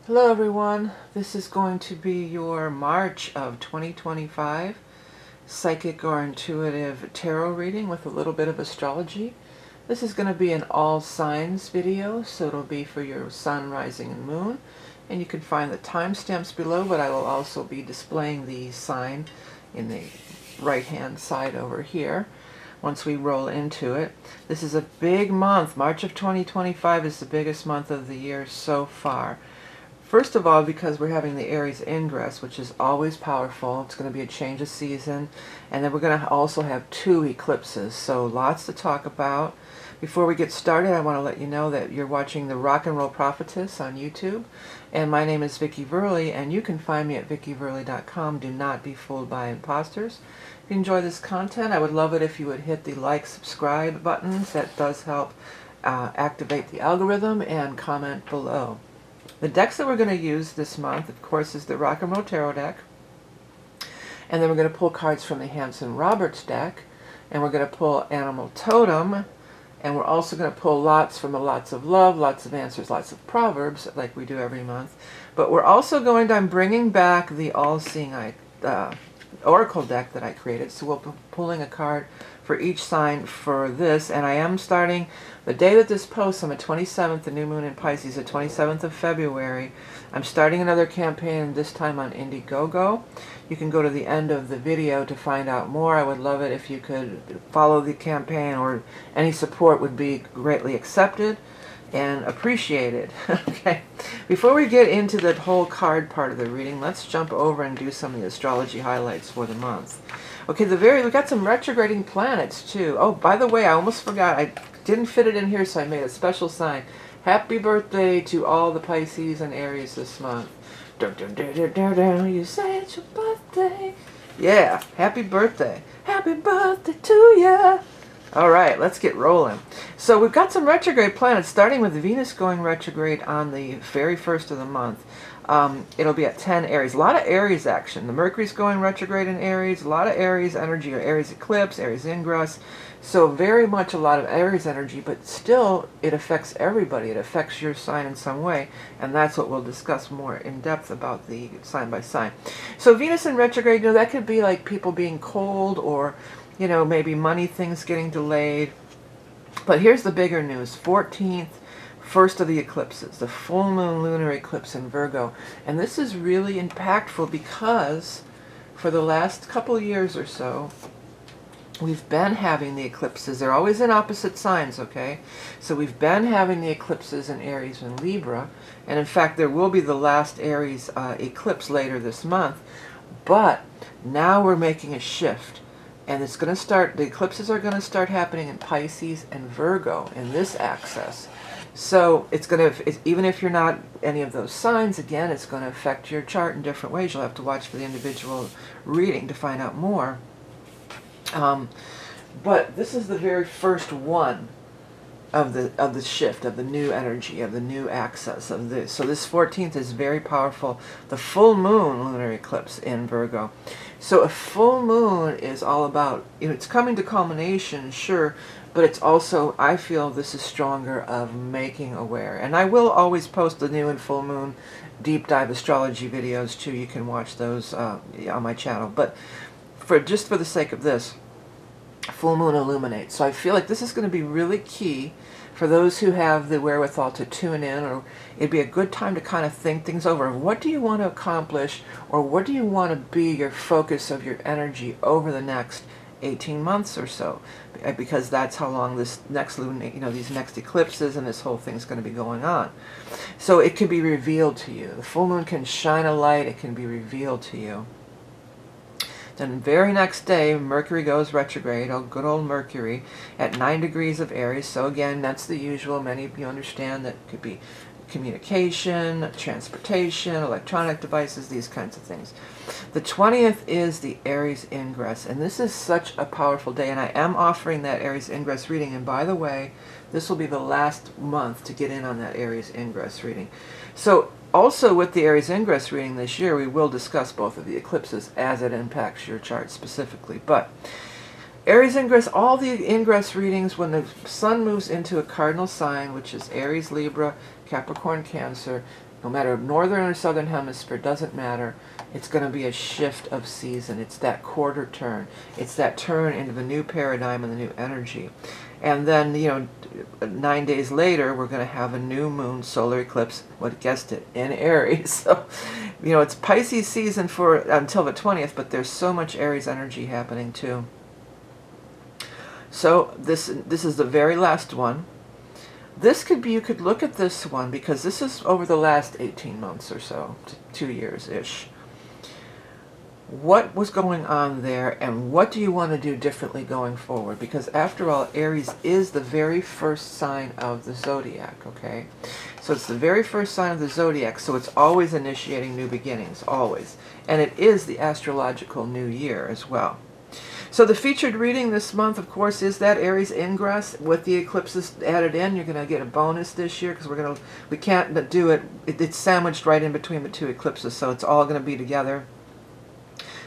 Hello everyone, this is going to be your March of 2025 psychic or intuitive tarot reading with a little bit of astrology. This is going to be an all signs video, so it'll be for your sun, rising, and moon. And you can find the timestamps below, but I will also be displaying the sign in the right hand side over here once we roll into it. This is a big month. March of 2025 is the biggest month of the year so far. First of all, because we're having the Aries Ingress, which is always powerful. It's going to be a change of season. And then we're going to also have 2 eclipses, so lots to talk about. Before we get started, I want to let you know that you're watching the Rock and Roll Prophetess on YouTube. And my name is vickieverlie, and you can find me at vickieverlie.com. Do not be fooled by imposters. If you enjoy this content, I would love it if you would hit the like, subscribe buttons. That does help activate the algorithm, and comment below. The decks that we're going to use this month, of course, is the Rock and Roll Tarot deck. And then we're going to pull cards from the Hanson Roberts deck. And we're going to pull Animal Totem. And we're also going to pull lots from the Lots of Love, Lots of Answers, Lots of Proverbs, like we do every month. But we're also I'm bringing back the All-Seeing Oracle deck that I created. So we'll be pulling a card for each sign for this. And I am starting the day that this posts on the 27th, the new moon in Pisces, the 27th of February. I'm starting another campaign, this time on Indiegogo. You can go to the end of the video to find out more. I would love it if you could follow the campaign, or any support would be greatly accepted and appreciated. Okay, before we get into the whole card part of the reading, let's jump over and do some of the astrology highlights for the month. Okay, we got some retrograding planets too. Oh, by the way, I almost forgot. I didn't fit it in here, so I made a special sign. Happy birthday to all the Pisces and Aries this month. Dun, dun, dun, dun, dun, dun. You say it's your birthday. Yeah, happy birthday. Happy birthday to you. All right, let's get rolling. So we've got some retrograde planets, starting with Venus going retrograde on the very first of the month. It'll be at 10 Aries. A lot of Aries action. The Mercury's going retrograde in Aries. A lot of Aries energy, or Aries Eclipse, Aries Ingress. So very much a lot of Aries energy, but still it affects everybody. It affects your sign in some way, and that's what we'll discuss more in depth about the sign by sign. So Venus in retrograde, that could be like people being cold, or maybe money things getting delayed. But here's the bigger news. 14th, first of the eclipses, the full moon lunar eclipse in Virgo. And this is really impactful because for the last couple of years or so, we've been having the eclipses. They're always in opposite signs, okay? So we've been having the eclipses in Aries and Libra. And in fact, there will be the last Aries eclipse later this month. But now we're making a shift. And it's going to start, the eclipses are going to start happening in Pisces and Virgo in this axis. So it's going to, even if you're not any of those signs, again, it's going to affect your chart in different ways. You'll have to watch for the individual reading to find out more. But this is the very first one of the shift, of the new energy, of the new axis of this. So this 14th is very powerful. The full moon lunar eclipse in Virgo. So a full moon is all about, it's coming to culmination, sure, but it's also, I feel this is stronger of making aware. And I will always post the new and full moon deep dive astrology videos too. You can watch those on my channel. But just for the sake of this, full moon illuminates. So I feel like this is going to be really key for those who have the wherewithal to tune in, or it'd be a good time to kind of think things over. What do you want to accomplish, or what do you want to be your focus of your energy over the next 18 months or so? Because that's how long this next these next eclipses and this whole thing's going to be going on. So it can be revealed to you. The full moon can shine a light. It can be revealed to you. Then the very next day, Mercury goes retrograde, good old Mercury, at 9 degrees of Aries. So again, that's the usual. Many of you understand that could be communication, transportation, electronic devices, these kinds of things. The 20th is the Aries Ingress, and this is such a powerful day, and I am offering that Aries Ingress reading. And by the way, this will be the last month to get in on that Aries Ingress reading. So also with the Aries Ingress reading this year, we will discuss both of the eclipses as it impacts your chart specifically. But Aries Ingress, all the Ingress readings, when the sun moves into a cardinal sign, which is Aries, Libra, Capricorn, Cancer, No matter northern or southern hemisphere, doesn't matter. It's going to be a shift of season. It's that quarter turn. It's that turn into the new paradigm and the new energy. And then, 9 days later, we're going to have a new moon solar eclipse, what guessed it, in Aries. So, it's Pisces season for until the 20th, but there's so much Aries energy happening too. So this is the very last one. This could be, you could look at this one, because this is over the last 18 months or so, 2 years-ish. What was going on there, and what do you want to do differently going forward? Because after all, Aries is the very first sign of the zodiac, okay? So it's the very first sign of the zodiac, so it's always initiating new beginnings, always. And it is the astrological new year as well. So the featured reading this month, of course, is that Aries Ingress with the eclipses added in. You're going to get a bonus this year because we can't do it. It's sandwiched right in between the two eclipses, so it's all going to be together.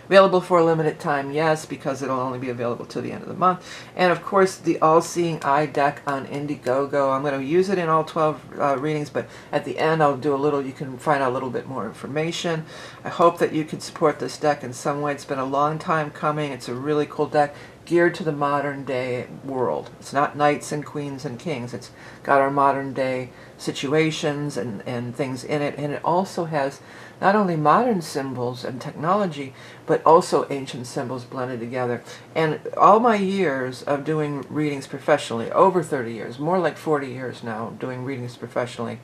Available for a limited time, yes, because it'll only be available till the end of the month. And of course, the All-Seeing Eye deck on Indiegogo. I'm going to use it in all 12 readings, but at the end I'll do a little, you can find out a little bit more information. I hope that you can support this deck in some way. It's been a long time coming. It's a really cool deck, geared to the modern day world. It's not knights and queens and kings. It's got our modern day situations and things in it. And it also has not only modern symbols and technology, but also ancient symbols blended together. And all my years of doing readings professionally, over 30 years, more like 40 years now, doing readings professionally,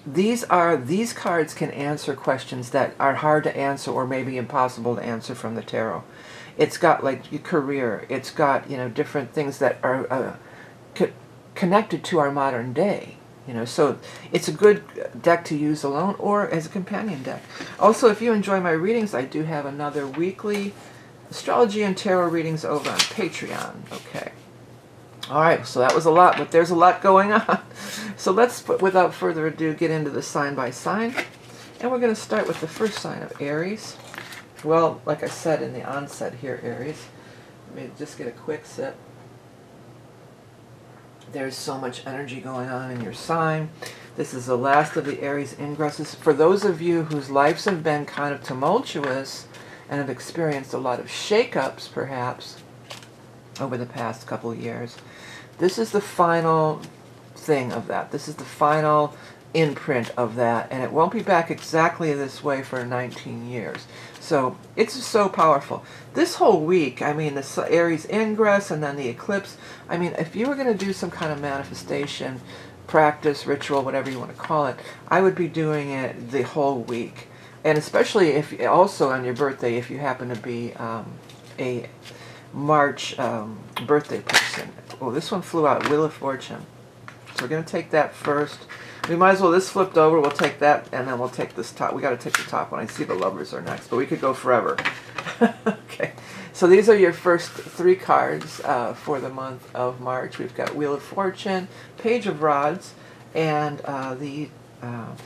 these cards can answer questions that are hard to answer or maybe impossible to answer from the tarot. It's got like your career. It's got, different things that are connected to our modern day. So it's a good deck to use alone or as a companion deck. Also, if you enjoy my readings, I do have another weekly astrology and tarot readings over on Patreon. Okay. All right, so that was a lot, but there's a lot going on. So let's, without further ado, get into the sign by sign. And we're going to start with the first sign of Aries. Well, like I said in the onset here, Aries, let me just get a quick sip. There's so much energy going on in your sign. This is the last of the Aries ingresses. For those of you whose lives have been kind of tumultuous and have experienced a lot of shakeups, perhaps, over the past couple of years, this is the final thing of that. This is the final imprint of that, and it won't be back exactly this way for 19 years. So it's so powerful. This whole week, I mean, the Aries Ingress and then the eclipse, I mean, if you were going to do some kind of manifestation, practice, ritual, whatever you want to call it, I would be doing it the whole week. And especially if also on your birthday, if you happen to be a March birthday person. Oh, this one flew out, Wheel of Fortune. So we're going to take that first. We might as well, this flipped over, we'll take that, and then we'll take this top. We got to take the top one. I see the Lovers are next, but we could go forever. Okay, so these are your first 3 cards for the month of March. We've got Wheel of Fortune, Page of Rods, and the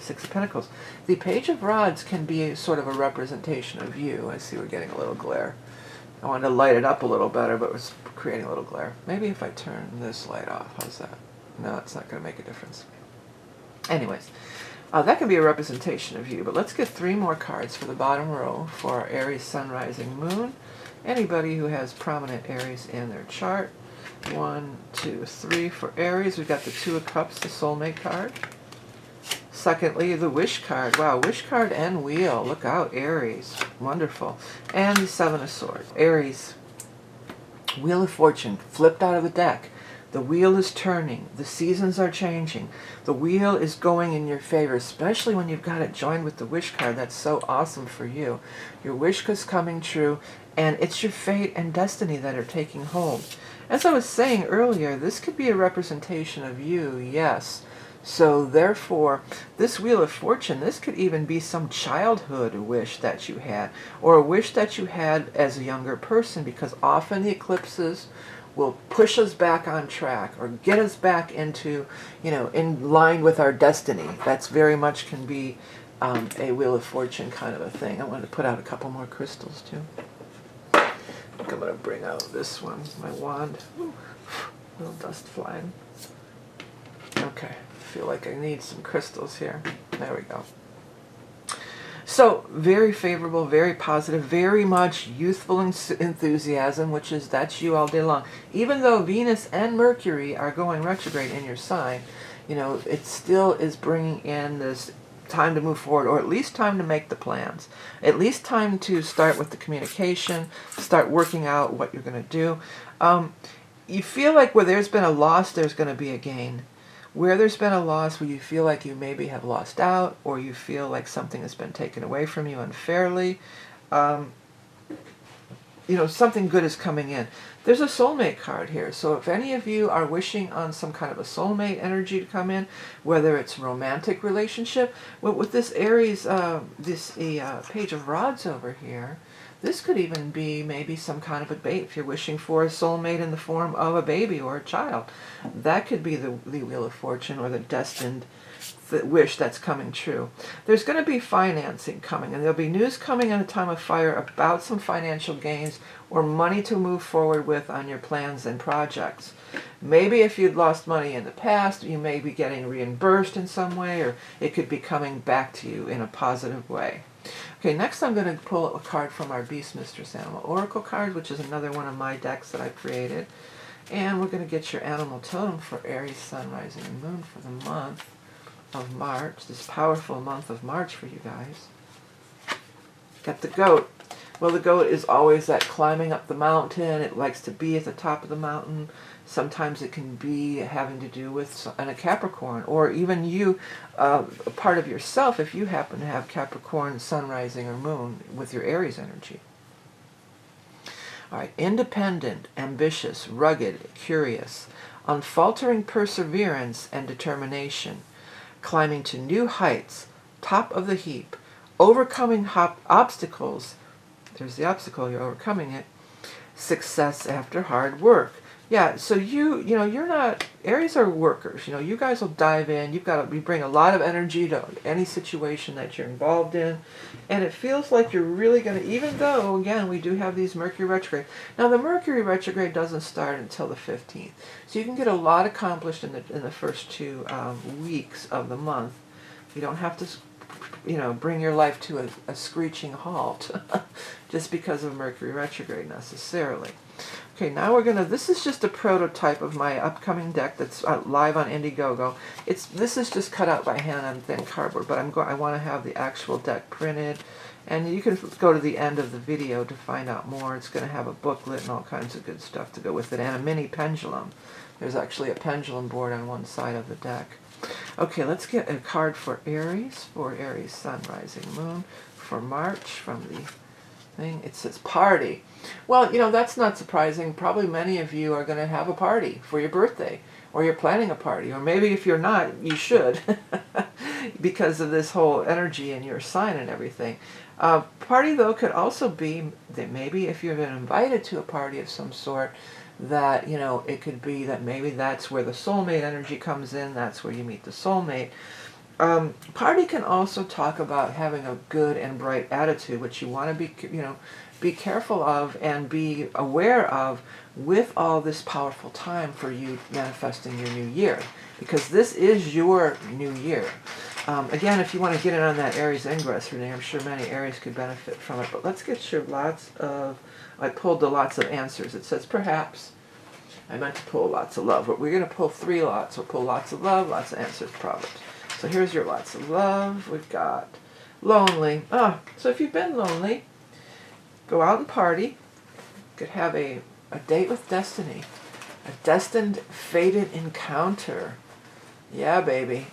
6 of Pentacles. The Page of Rods can be sort of a representation of you. I see we're getting a little glare. I wanted to light it up a little better, but it was creating a little glare. Maybe if I turn this light off, how's that? No, it's not going to make a difference. Anyways, that can be a representation of you, but let's get 3 more cards for the bottom row for Aries Sun, Rising, Moon. Anybody who has prominent Aries in their chart. 1, 2, 3 for Aries. We've got the 2 of Cups, the soulmate card. Secondly, the Wish card. Wow, Wish card and Wheel. Look out, Aries. Wonderful. And the 7 of Swords. Aries, Wheel of Fortune flipped out of the deck. The wheel is turning. The seasons are changing. The wheel is going in your favor, especially when you've got it joined with the Wish card. That's so awesome for you. Your wish is coming true, and it's your fate and destiny that are taking hold. As I was saying earlier, this could be a representation of you, yes. So therefore, this Wheel of Fortune, this could even be some childhood wish that you had, or a wish that you had as a younger person, because often the eclipses will push us back on track or get us back into, in line with our destiny. That's very much can be a Wheel of Fortune kind of a thing. I wanted to put out a couple more crystals too. I think I'm going to bring out this one, my wand. Ooh, little dust flying. Okay. feel like I need some crystals here. There we go. So, very favorable, very positive, very much youthful enthusiasm, that's you all day long. Even though Venus and Mercury are going retrograde in your sign, you know, it still is bringing in this time to move forward, or at least time to make the plans. At least time to start with the communication, start working out what you're going to do. You feel like where there's been a loss, there's going to be a gain. Where there's been a loss, where you feel like you maybe have lost out, or you feel like something has been taken away from you unfairly, you know, something good is coming in. There's a soulmate card here, so if any of you are wishing on some kind of a soulmate energy to come in, whether it's romantic relationship, with this Aries, Page of Rods over here, this could even be maybe some kind of a bait. If you're wishing for a soulmate in the form of a baby or a child, that could be the Wheel of Fortune, or the destined wish that's coming true. There's going to be financing coming, and there'll be news coming in a time of fire about some financial gains or money to move forward with on your plans and projects. Maybe if you'd lost money in the past, you may be getting reimbursed in some way, or it could be coming back to you in a positive way. Okay, next I'm going to pull a card from our Beast Mistress Animal Oracle card, which is another one of my decks that I created. And we're going to get your animal totem for Aries, Sun, Rising, and Moon for the month of March, this powerful month of March for you guys. Got the goat. Well, the goat is always that climbing up the mountain. It likes to be at the top of the mountain. Sometimes it can be having to do with a Capricorn, or even you, a part of yourself, if you happen to have Capricorn, Sun, Rising, or Moon with your Aries energy. All right, independent, ambitious, rugged, curious, unfaltering perseverance and determination, climbing to new heights, top of the heap, overcoming obstacles. There's the obstacle, you're overcoming it. Success after hard work. Yeah, so you know, you're not, Aries are workers. You know, you guys will dive in. You bring a lot of energy to any situation that you're involved in. And it feels like you're really going to, even though, again, we do have these Mercury retrograde. Now, the Mercury retrograde doesn't start until the 15th. So you can get a lot accomplished in the first 2 weeks of the month. You don't have to, you know, bring your life to a screeching halt just because of Mercury retrograde necessarily. Okay, now we're gonna, this is just a prototype of my upcoming deck that's live on Indiegogo. This is just cut out by hand on thin cardboard, but I want to have the actual deck printed, and you can go to the end of the video to find out more. It's going to have a booklet and all kinds of good stuff to go with it, and a mini pendulum. There's actually a pendulum board on one side of the deck. Okay, let's get a card for Aries, Sun, Rising, Moon, for March from the thing. It says party. Well, you know, that's not surprising. Probably many of you are going to have a party for your birthday, or you're planning a party, or maybe if you're not, you should, because of this whole energy in your sign and everything. Party, though, could also be that maybe if you've been invited to a party of some sort, that, you know, it could be that maybe that's where the soulmate energy comes in, that's where you meet the soulmate. Party can also talk about having a good and bright attitude, which you want to be, you know, be careful of and be aware of with all this powerful time for you manifesting your new year, because this is your new year. Again, if you want to get in on that Aries Ingress reading, I'm sure many Aries could benefit from it, but let's get your lots of, I pulled the lots of answers. It says perhaps, I meant to pull lots of love, but we're going to pull 3 lots. We'll pull lots of love, lots of answers, problems. So here's your lots of love. We've got lonely. So if you've been lonely, go out and party. You could have a date with destiny. A destined, fated encounter. Yeah, baby.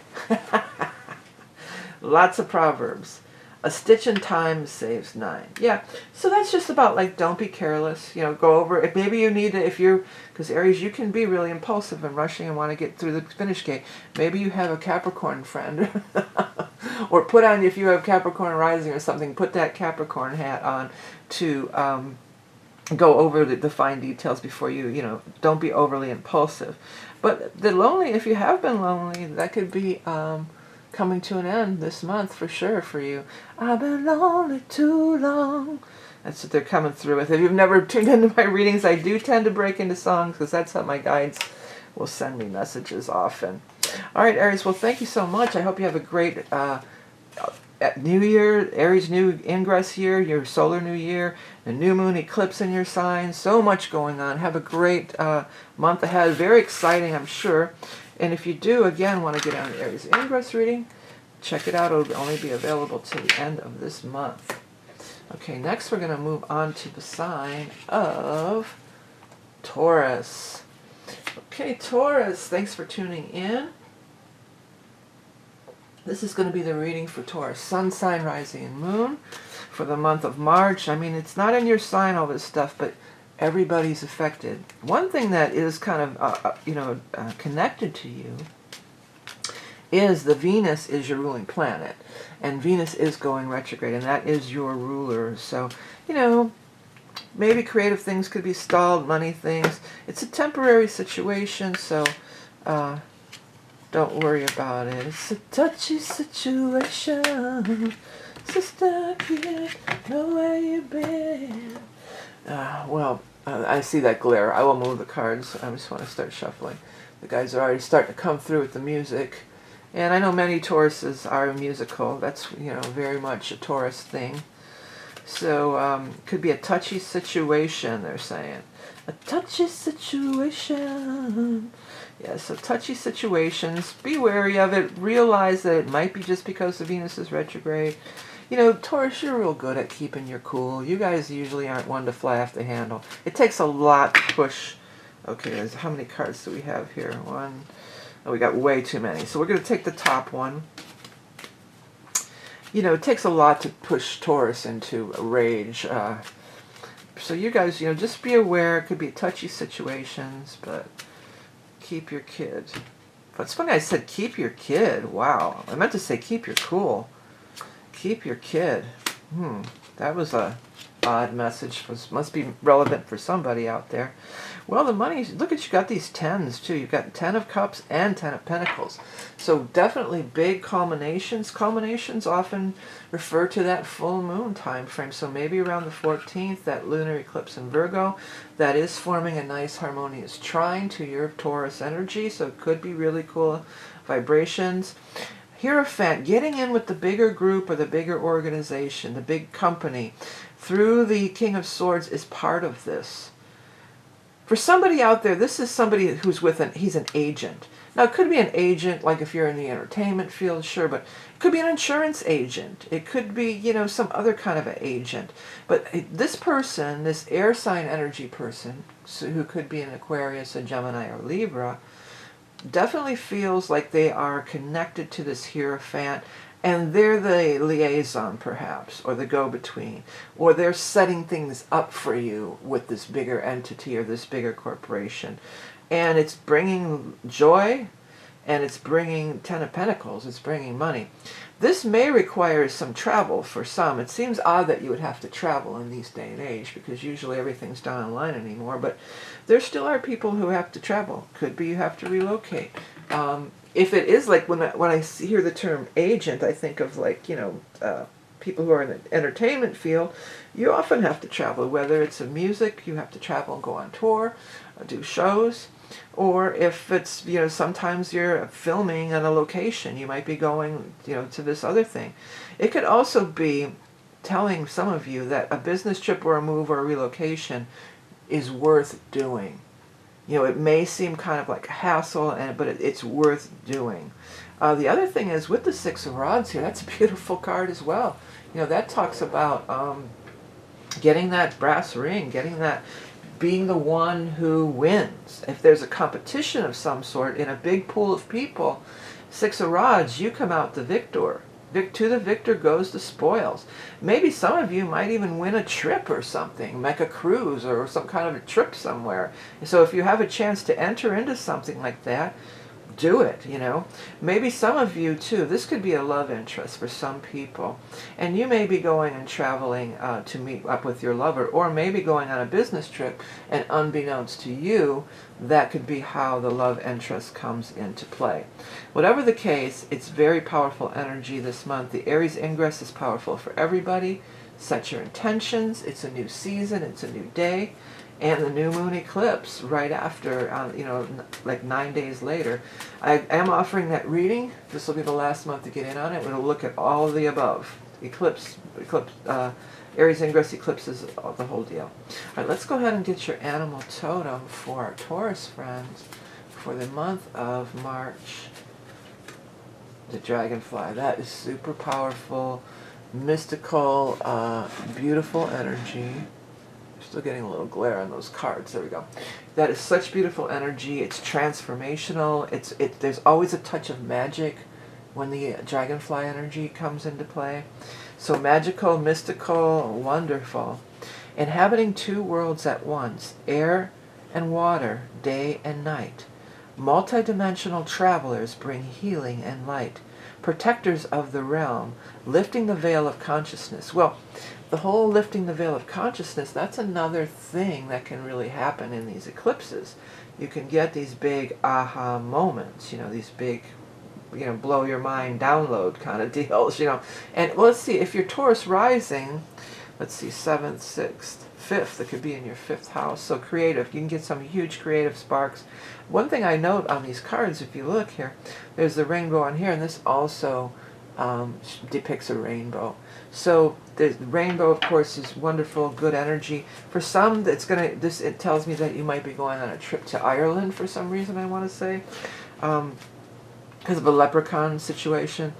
Lots of proverbs. A stitch in time saves 9. Yeah, so that's just about, like, don't be careless. You know, go over it. Maybe you need to, if you're, because Aries, you can be really impulsive and rushing and want to get through the finish gate. Maybe you have a Capricorn friend. Or put on, if you have Capricorn rising or something, put that Capricorn hat on to go over the fine details before you, you know, don't be overly impulsive. But the lonely, if you have been lonely, that could be coming to an end this month for sure for you. I've been lonely too long. That's what they're coming through with. If you've never tuned into my readings, I do tend to break into songs because that's how my guides will send me messages often. All right, Aries, well, thank you so much. I hope you have a great New Year, Aries New Ingress year, your solar new year, the new moon eclipse in your sign. So much going on. Have a great month ahead. Very exciting, I'm sure. And if you do, again, want to get on the Aries Ingress reading, check it out. It'll only be available till the end of this month. Okay, next we're going to move on to the sign of Taurus. Okay, Taurus, thanks for tuning in. This is going to be the reading for Taurus, Sun sign, rising, and moon for the month of March. I mean, it's not in your sign, all this stuff, but everybody's affected. One thing that is kind of, connected to you is the Venus is your ruling planet. And Venus is going retrograde, and that is your ruler. So, maybe creative things could be stalled, money things. It's a temporary situation, so don't worry about it. It's a touchy situation. Sister, can't know where you've been. I see that glare. I will move the cards. I just want to start shuffling. The guys are already starting to come through with the music. And I know many Tauruses are musical. That's, very much a Taurus thing. So, could be a touchy situation, they're saying. A touchy situation. Yeah, so touchy situations. Be wary of it. Realize that it might be just because the Venus is retrograde. Taurus, you're real good at keeping your cool. You guys usually aren't one to fly off the handle. It takes a lot to push. Okay, how many cards do we have here? One. Oh, we got way too many. So we're going to take the top one. It takes a lot to push Taurus into a rage. So you guys, just be aware. It could be touchy situations, but keep your kid. But it's funny I said keep your kid. Wow. I meant to say keep your cool. Keep your kid. That was a odd message. Must be relevant for somebody out there. Well, the money, look at you got these tens too. You've got 10 of Cups and 10 of Pentacles. So definitely big culminations. Culminations often refer to that full moon time frame. So maybe around the 14th, that lunar eclipse in Virgo, that is forming a nice harmonious trine to your Taurus energy. So it could be really cool vibrations. Hierophant, getting in with the bigger group or the bigger organization, the big company, through the King of Swords is part of this. For somebody out there, this is somebody who's he's an agent. Now, it could be an agent, like if you're in the entertainment field, sure, but it could be an insurance agent. It could be, some other kind of an agent. But this person, this air sign energy person, who could be an Aquarius, a Gemini, or Libra, definitely feels like they are connected to this Hierophant, and they're the liaison, perhaps, or the go-between, or they're setting things up for you with this bigger entity or this bigger corporation. And it's bringing joy, and it's bringing 10 of Pentacles, it's bringing money. This may require some travel for some. It seems odd that you would have to travel in these day and age, because usually everything's done online anymore, but there still are people who have to travel. Could be you have to relocate. If it is like, when I hear the term agent, I think of like, people who are in the entertainment field. You often have to travel, whether it's in music, you have to travel and go on tour, do shows. Or if it's, sometimes you're filming on a location, you might be going, to this other thing. It could also be telling some of you that a business trip or a move or a relocation is worth doing. It may seem kind of like a hassle, but it's worth doing. The other thing is, with the Six of Rods here, that's a beautiful card as well. That talks about getting that brass ring, being the one who wins. If there's a competition of some sort in a big pool of people, Six of Rods, you come out the victor. To the victor goes the spoils. Maybe some of you might even win a trip or something, like a cruise or some kind of a trip somewhere. So if you have a chance to enter into something like that, do it, Maybe some of you, too, this could be a love interest for some people. And you may be going and traveling to meet up with your lover, or maybe going on a business trip, and unbeknownst to you, that could be how the love interest comes into play. Whatever the case, it's very powerful energy this month. The Aries Ingress is powerful for everybody. Set your intentions. It's a new season. It's a new day. and the new moon eclipse right after, you know, like 9 days later. I am offering that reading. This will be the last month to get in on it. It'll look at all of the above. Eclipse, Aries Ingress, eclipses, the whole deal. All right, let's go ahead and get your animal totem for our Taurus friends for the month of March. The dragonfly. That is super powerful, mystical, beautiful energy. Still getting a little glare on those cards. There we go. That is such beautiful energy. It's transformational. There's always a touch of magic when the dragonfly energy comes into play. So magical, mystical, wonderful. Inhabiting two worlds at once, air and water, day and night. Multidimensional travelers bring healing and light. Protectors of the realm, lifting the veil of consciousness. Well, the whole lifting the veil of consciousness, that's another thing that can really happen in these eclipses. You can get these big aha moments, you know, these big, you know, blow your mind download kind of deals, you know. And well, let's see, if you're Taurus rising, let's see, 7th, 6th, 5th, that could be in your 5th house. So creative, you can get some huge creative sparks. One thing I note on these cards, if you look here, there's the rainbow on here, and this also depicts a rainbow. So the rainbow, of course, is wonderful, good energy. For some, it tells me that you might be going on a trip to Ireland for some reason, I want to say, because of a leprechaun situation.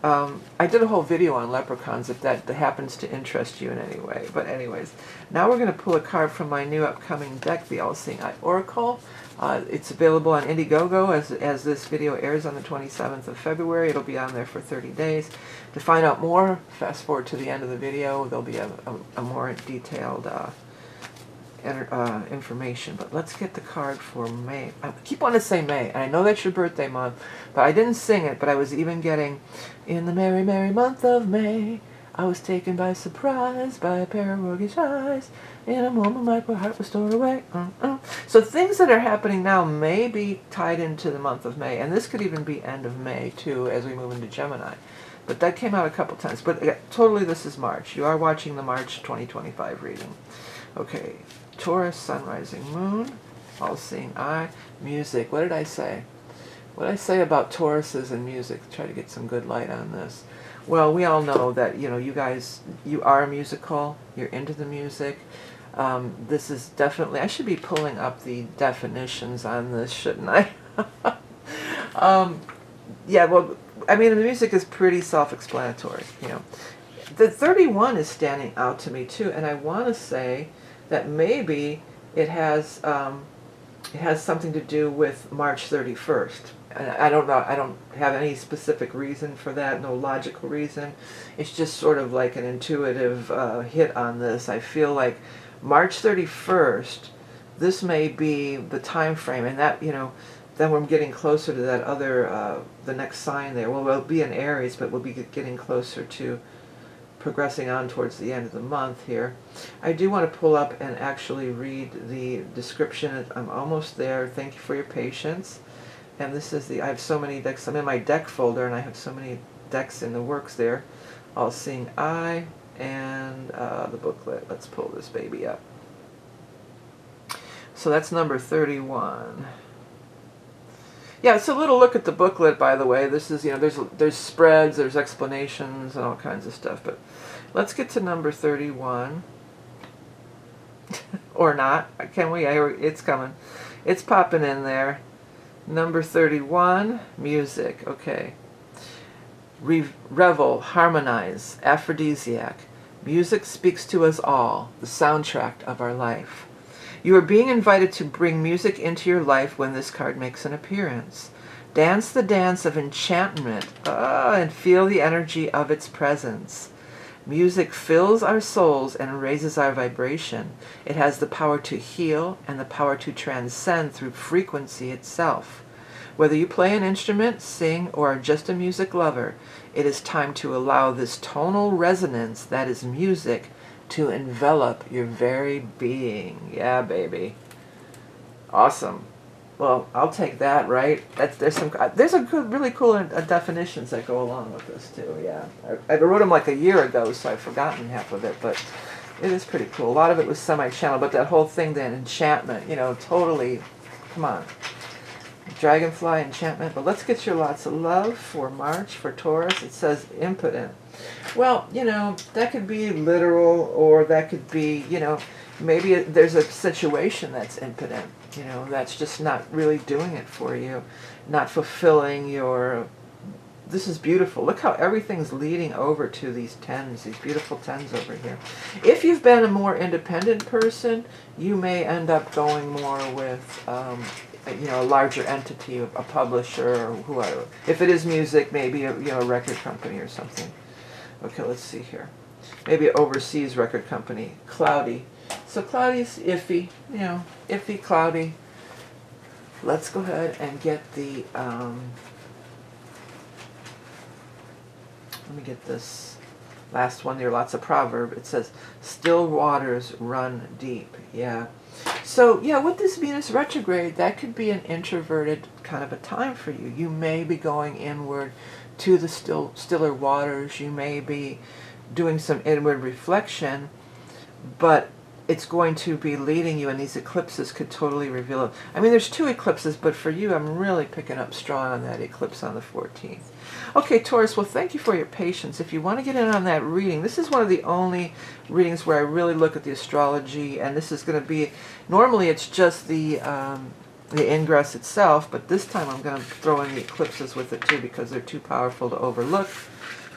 I did a whole video on leprechauns, if that happens to interest you in any way. But anyways, now we're going to pull a card from my new upcoming deck, the All-Seeing Eye Oracle. It's available on Indiegogo as this video airs on the 27th of February. It'll be on there for 30 days. To find out more, fast forward to the end of the video. There'll be a more detailed information. But let's get the card for May. I keep wanting to say May, and I know that's your birthday month, but I didn't sing it. But I was even getting, in the merry, merry month of May, I was taken by surprise by a pair of roguish eyes. In a moment my poor heart was stored away. So things that are happening now may be tied into the month of May, and this could even be end of May too as we move into Gemini. But that came out a couple times. But totally this is March. You are watching the March 2025 reading. Okay, Taurus, Sun, Rising, Moon, All-Seeing Eye, music. What did I say? What did I say about Tauruses and music? Try to get some good light on this. Well, we all know that, you know, you guys, you are musical. You're into the music. This is definitely, I should be pulling up the definitions on this, shouldn't I? Yeah, well, I mean, the music is pretty self-explanatory, you know. The 31 is standing out to me too, and I want to say that maybe it has something to do with March 31st. I don't know. I don't have any specific reason for that, no logical reason. It's just sort of like an intuitive hit on this. I feel like March 31st, this may be the time frame, and that, you know, then we're getting closer to that other, the next sign there. Well, we'll be in Aries, but we'll be getting closer to progressing on towards the end of the month here. I do want to pull up and actually read the description. I'm almost there. Thank you for your patience. And this is I have so many decks. I'm in my deck folder, and I have so many decks in the works there. All-Seeing Eye and the booklet. Let's pull this baby up. So that's number 31. Yeah, it's a little look at the booklet, by the way. This is, you know, there's spreads, there's explanations, and all kinds of stuff. But let's get to number 31. Or not. Can we? It's coming. It's popping in there. Number 31, music. Okay. Revel, harmonize, aphrodisiac. Music speaks to us all, the soundtrack of our life. You are being invited to bring music into your life when this card makes an appearance. Dance the dance of enchantment, and feel the energy of its presence. Music fills our souls and raises our vibration. It has the power to heal and the power to transcend through frequency itself. Whether you play an instrument, sing, or are just a music lover, it is time to allow this tonal resonance that is music to envelop your very being. Yeah, baby. Awesome. Well, I'll take that, right? There's a good, really cool definitions that go along with this too. Yeah, I wrote them like a year ago, so I've forgotten half of it. But It is pretty cool. A lot of it was semi-channel, but that whole thing then, enchantment, you know, totally, come on. Dragonfly enchantment. But let's get your lots of love for March for Taurus. It says impotent. Well, you know, that could be literal, or that could be, you know, maybe there's a situation that's impotent. You know, that's just not really doing it for you, not fulfilling your... This is beautiful. Look how everything's leading over to these tens, these beautiful tens over here. If you've been a more independent person, you may end up going more with, you know, a larger entity, a publisher, or whoever. If it is music, maybe a, you know, a record company or something. Okay, let's see here. Maybe an overseas record company. Cloudy. So cloudy's iffy, you know, iffy, cloudy. Let's go ahead and get the... let me get this last one here. Lots of proverb. It says, still waters run deep. Yeah. So, yeah, with this Venus retrograde, that could be an introverted kind of a time for you. You may be going inward to the stiller waters. You may be doing some inward reflection, but it's going to be leading you, and these eclipses could totally reveal it. I mean, there's 2 eclipses, but for you, I'm really picking up strong on that eclipse on the 14th. Okay, Taurus, well, thank you for your patience. If you want to get in on that reading, this is one of the only readings where I really look at the astrology, and this is going to be, normally it's just the ingress itself, but this time I'm going to throw in the eclipses with it too, because they're too powerful to overlook.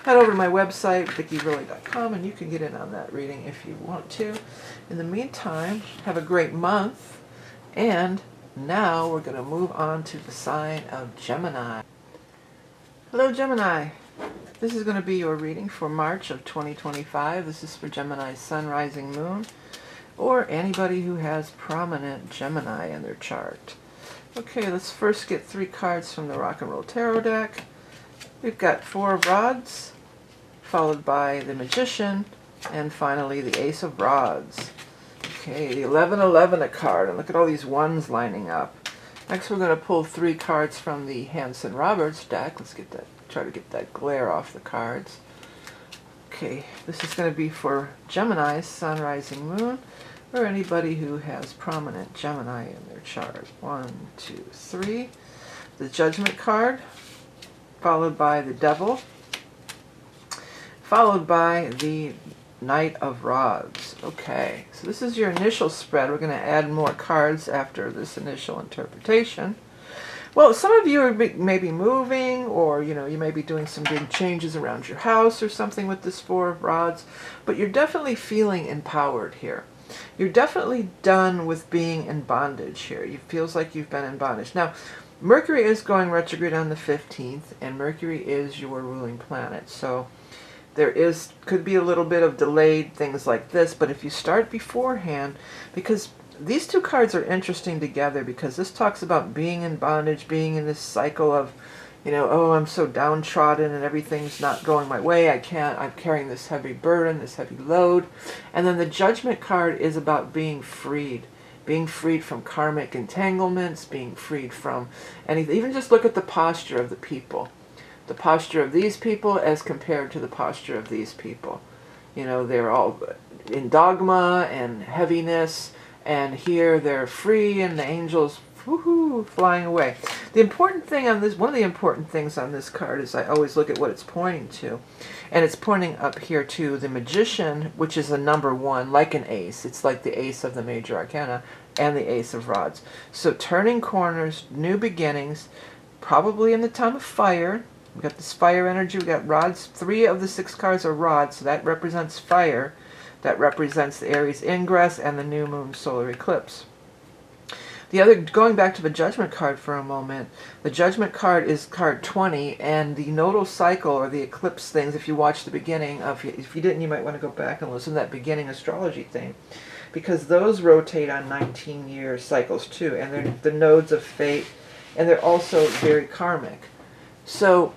Head over to my website, vickieverlie.com, and you can get in on that reading if you want to. In the meantime, have a great month, and now we're going to move on to the sign of Gemini. Hello, Gemini. This is going to be your reading for March of 2025. This is for Gemini's Sun, Rising, Moon, or anybody who has prominent Gemini in their chart. Okay, let's first get 3 cards from the Rock and Roll Tarot deck. We've got 4 of Rods, followed by the Magician, and finally the Ace of Rods. Okay, the 11-11 card, and look at all these ones lining up. Next we're going to pull 3 cards from the Hanson-Roberts deck. Let's get that, try to get that glare off the cards. Okay, this is going to be for Gemini's Sun, Rising, Moon, or anybody who has prominent Gemini in their chart. 1, 2, 3. The Judgment card, followed by the Devil, followed by the Knight of Rods. Okay, so this is your initial spread. We're going to add more cards after this initial interpretation. Well, some of you are maybe moving, or you know, you may be doing some big changes around your house or something with this 4 of Rods, but you're definitely feeling empowered here. You're definitely done with being in bondage here. It feels like you've been in bondage. Now, Mercury is going retrograde on the 15th, and Mercury is your ruling planet. So there could be a little bit of delayed things like this, but if you start beforehand, because these 2 cards are interesting together, because this talks about being in bondage, being in this cycle of, you know, oh, I'm so downtrodden and everything's not going my way. I'm carrying this heavy burden, this heavy load. And then the Judgment card is about being freed. Being freed from karmic entanglements, being freed from anything. Even just look at the posture of the people. The posture of these people as compared to the posture of these people. You know, they're all in dogma and heaviness, and here they're free and the angels, woohoo, flying away. The important thing on this, one of the important things on this card is I always look at what it's pointing to. And it's pointing up here to the Magician, which is a number 1, like an ace. It's like the ace of the major arcana and the Ace of Rods. So turning corners, new beginnings, probably in the time of fire. We've got this fire energy. We've got rods. 3 of the 6 cards are rods, so that represents fire. That represents the Aries Ingress and the new moon solar eclipse. The other, going back to the Judgment card for a moment, the Judgment card is card 20, and the nodal cycle, or the eclipse things, if you watch the beginning of, if you didn't, you might want to go back and listen to that beginning astrology thing, because those rotate on 19-year cycles too, and they're the nodes of fate, and they're also very karmic. So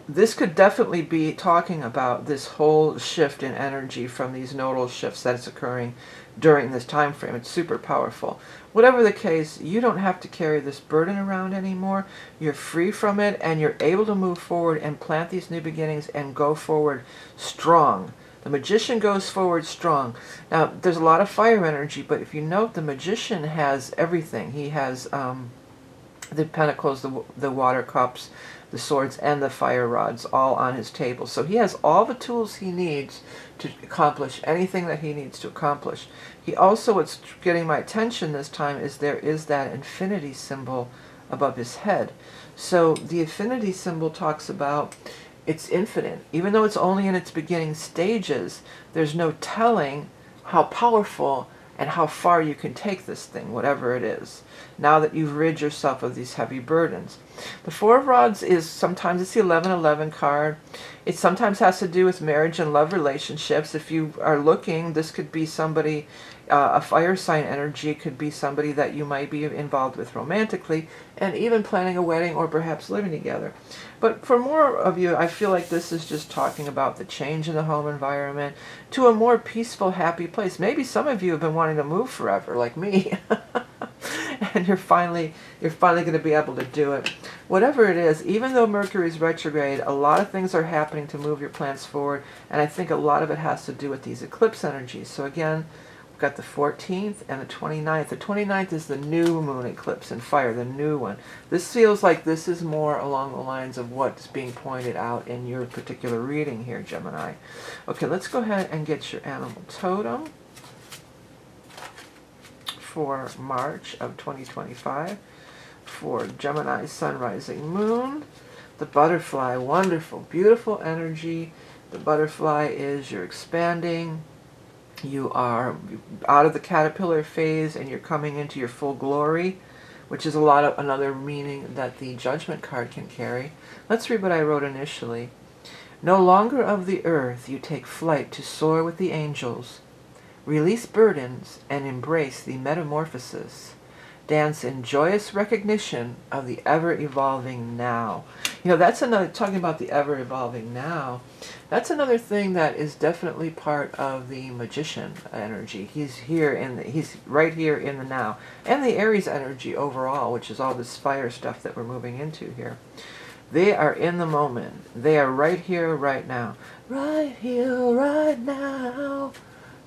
this could definitely be talking about this whole shift in energy from these nodal shifts that is occurring during this time frame. It's super powerful. Whatever the case, you don't have to carry this burden around anymore. You're free from it, and you're able to move forward and plant these new beginnings and go forward strong. The Magician goes forward strong. Now, there's a lot of fire energy, but if you note, the Magician has everything. He has the pentacles, the water cups, the swords, and the fire rods all on his table. So he has all the tools he needs to accomplish anything that he needs to accomplish. He also, what's getting my attention this time is there is that infinity symbol above his head. So the infinity symbol talks about it's infinite. Even though it's only in its beginning stages, there's no telling how powerful and how far you can take this thing, whatever it is, now that you've rid yourself of these heavy burdens. The Four of Rods is sometimes, it's the 1111 card. It sometimes has to do with marriage and love relationships. If you are looking, this could be somebody, a fire sign energy. It could be somebody that you might be involved with romantically, and even planning a wedding or perhaps living together. But for more of you, I feel like this is just talking about the change in the home environment to a more peaceful, happy place. Maybe some of you have been wanting to move forever, like me. And you're finally going to be able to do it. Whatever it is, even though Mercury is retrograde, a lot of things are happening to move your plans forward, and I think a lot of it has to do with these eclipse energies. So again, we've got the 14th and the 29th. The 29th is the new moon eclipse in fire, the new one. This feels like this is more along the lines of what's being pointed out in your particular reading here, Gemini. Okay, let's go ahead and get your animal totem for March of 2025 for Gemini Sun, Rising, Moon. The butterfly, wonderful, beautiful energy. The butterfly is you're expanding. You are out of the caterpillar phase and you're coming into your full glory, which is another meaning that the Judgment card can carry. Let's read what I wrote initially. No longer of the earth you take flight to soar with the angels. Release burdens and embrace the metamorphosis. Dance in joyous recognition of the ever-evolving now. You know, that's another, talking about the ever-evolving now, that's another thing that is definitely part of the Magician energy. He's right here in the now. And the Aries energy overall, which is all this fire stuff that we're moving into here. They are in the moment. They are right here, right now. Right here, right now.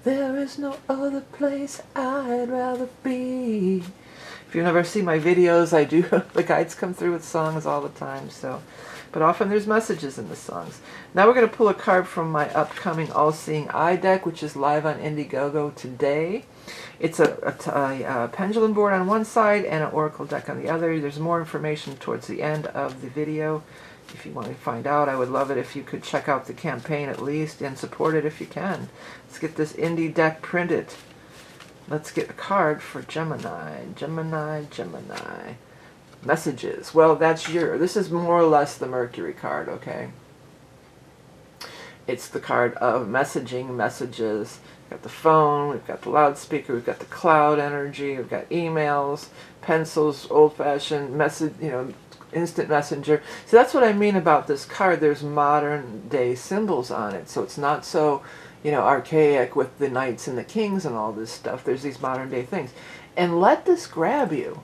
There is no other place I'd rather be. If you've never seen my videos, I do, the guides come through with songs all the time, so, but often there's messages in the songs. Now we're going to pull a card from my upcoming All-Seeing Eye deck, which is live on Indiegogo today. It's a pendulum board on one side and an oracle deck on the other. There's more information towards the end of the video. If you want to find out, I would love it if you could check out the campaign at least and support it if you can. Let's get this indie deck printed. Let's get a card for Gemini. Gemini. Messages. Well, this is more or less the Mercury card, okay? It's the card of messaging, messages. We've got the phone, we've got the loudspeaker, we've got the cloud energy, we've got emails, pencils, old-fashioned message, instant messenger. So that's what I mean about this card. There's modern day symbols on it. So it's not so, archaic with the knights and the kings and all this stuff. There's these modern day things. And let this grab you.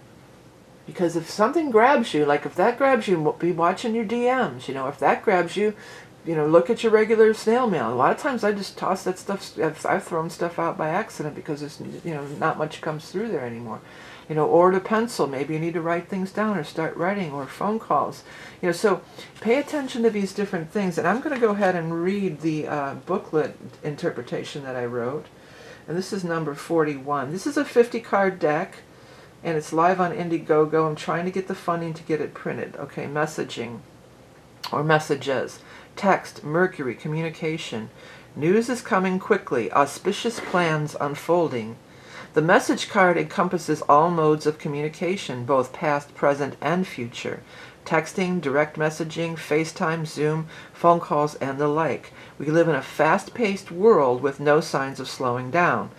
Because if something grabs you, like if that grabs you, be watching your DMs. If that grabs you, look at your regular snail mail. A lot of times I just toss that stuff. I've thrown stuff out by accident because it's, not much comes through there anymore. Or the pencil, maybe you need to write things down or start writing, or phone calls. So pay attention to these different things. And I'm going to go ahead and read the booklet interpretation that I wrote. And this is number 41. This is a 50-card deck, and it's live on Indiegogo. I'm trying to get the funding to get it printed. Okay, messaging or messages. Text, Mercury, communication. News is coming quickly. Auspicious plans unfolding. The message card encompasses all modes of communication, both past, present, and future. Texting, direct messaging, FaceTime, Zoom, phone calls, and the like. We live in a fast-paced world with no signs of slowing down.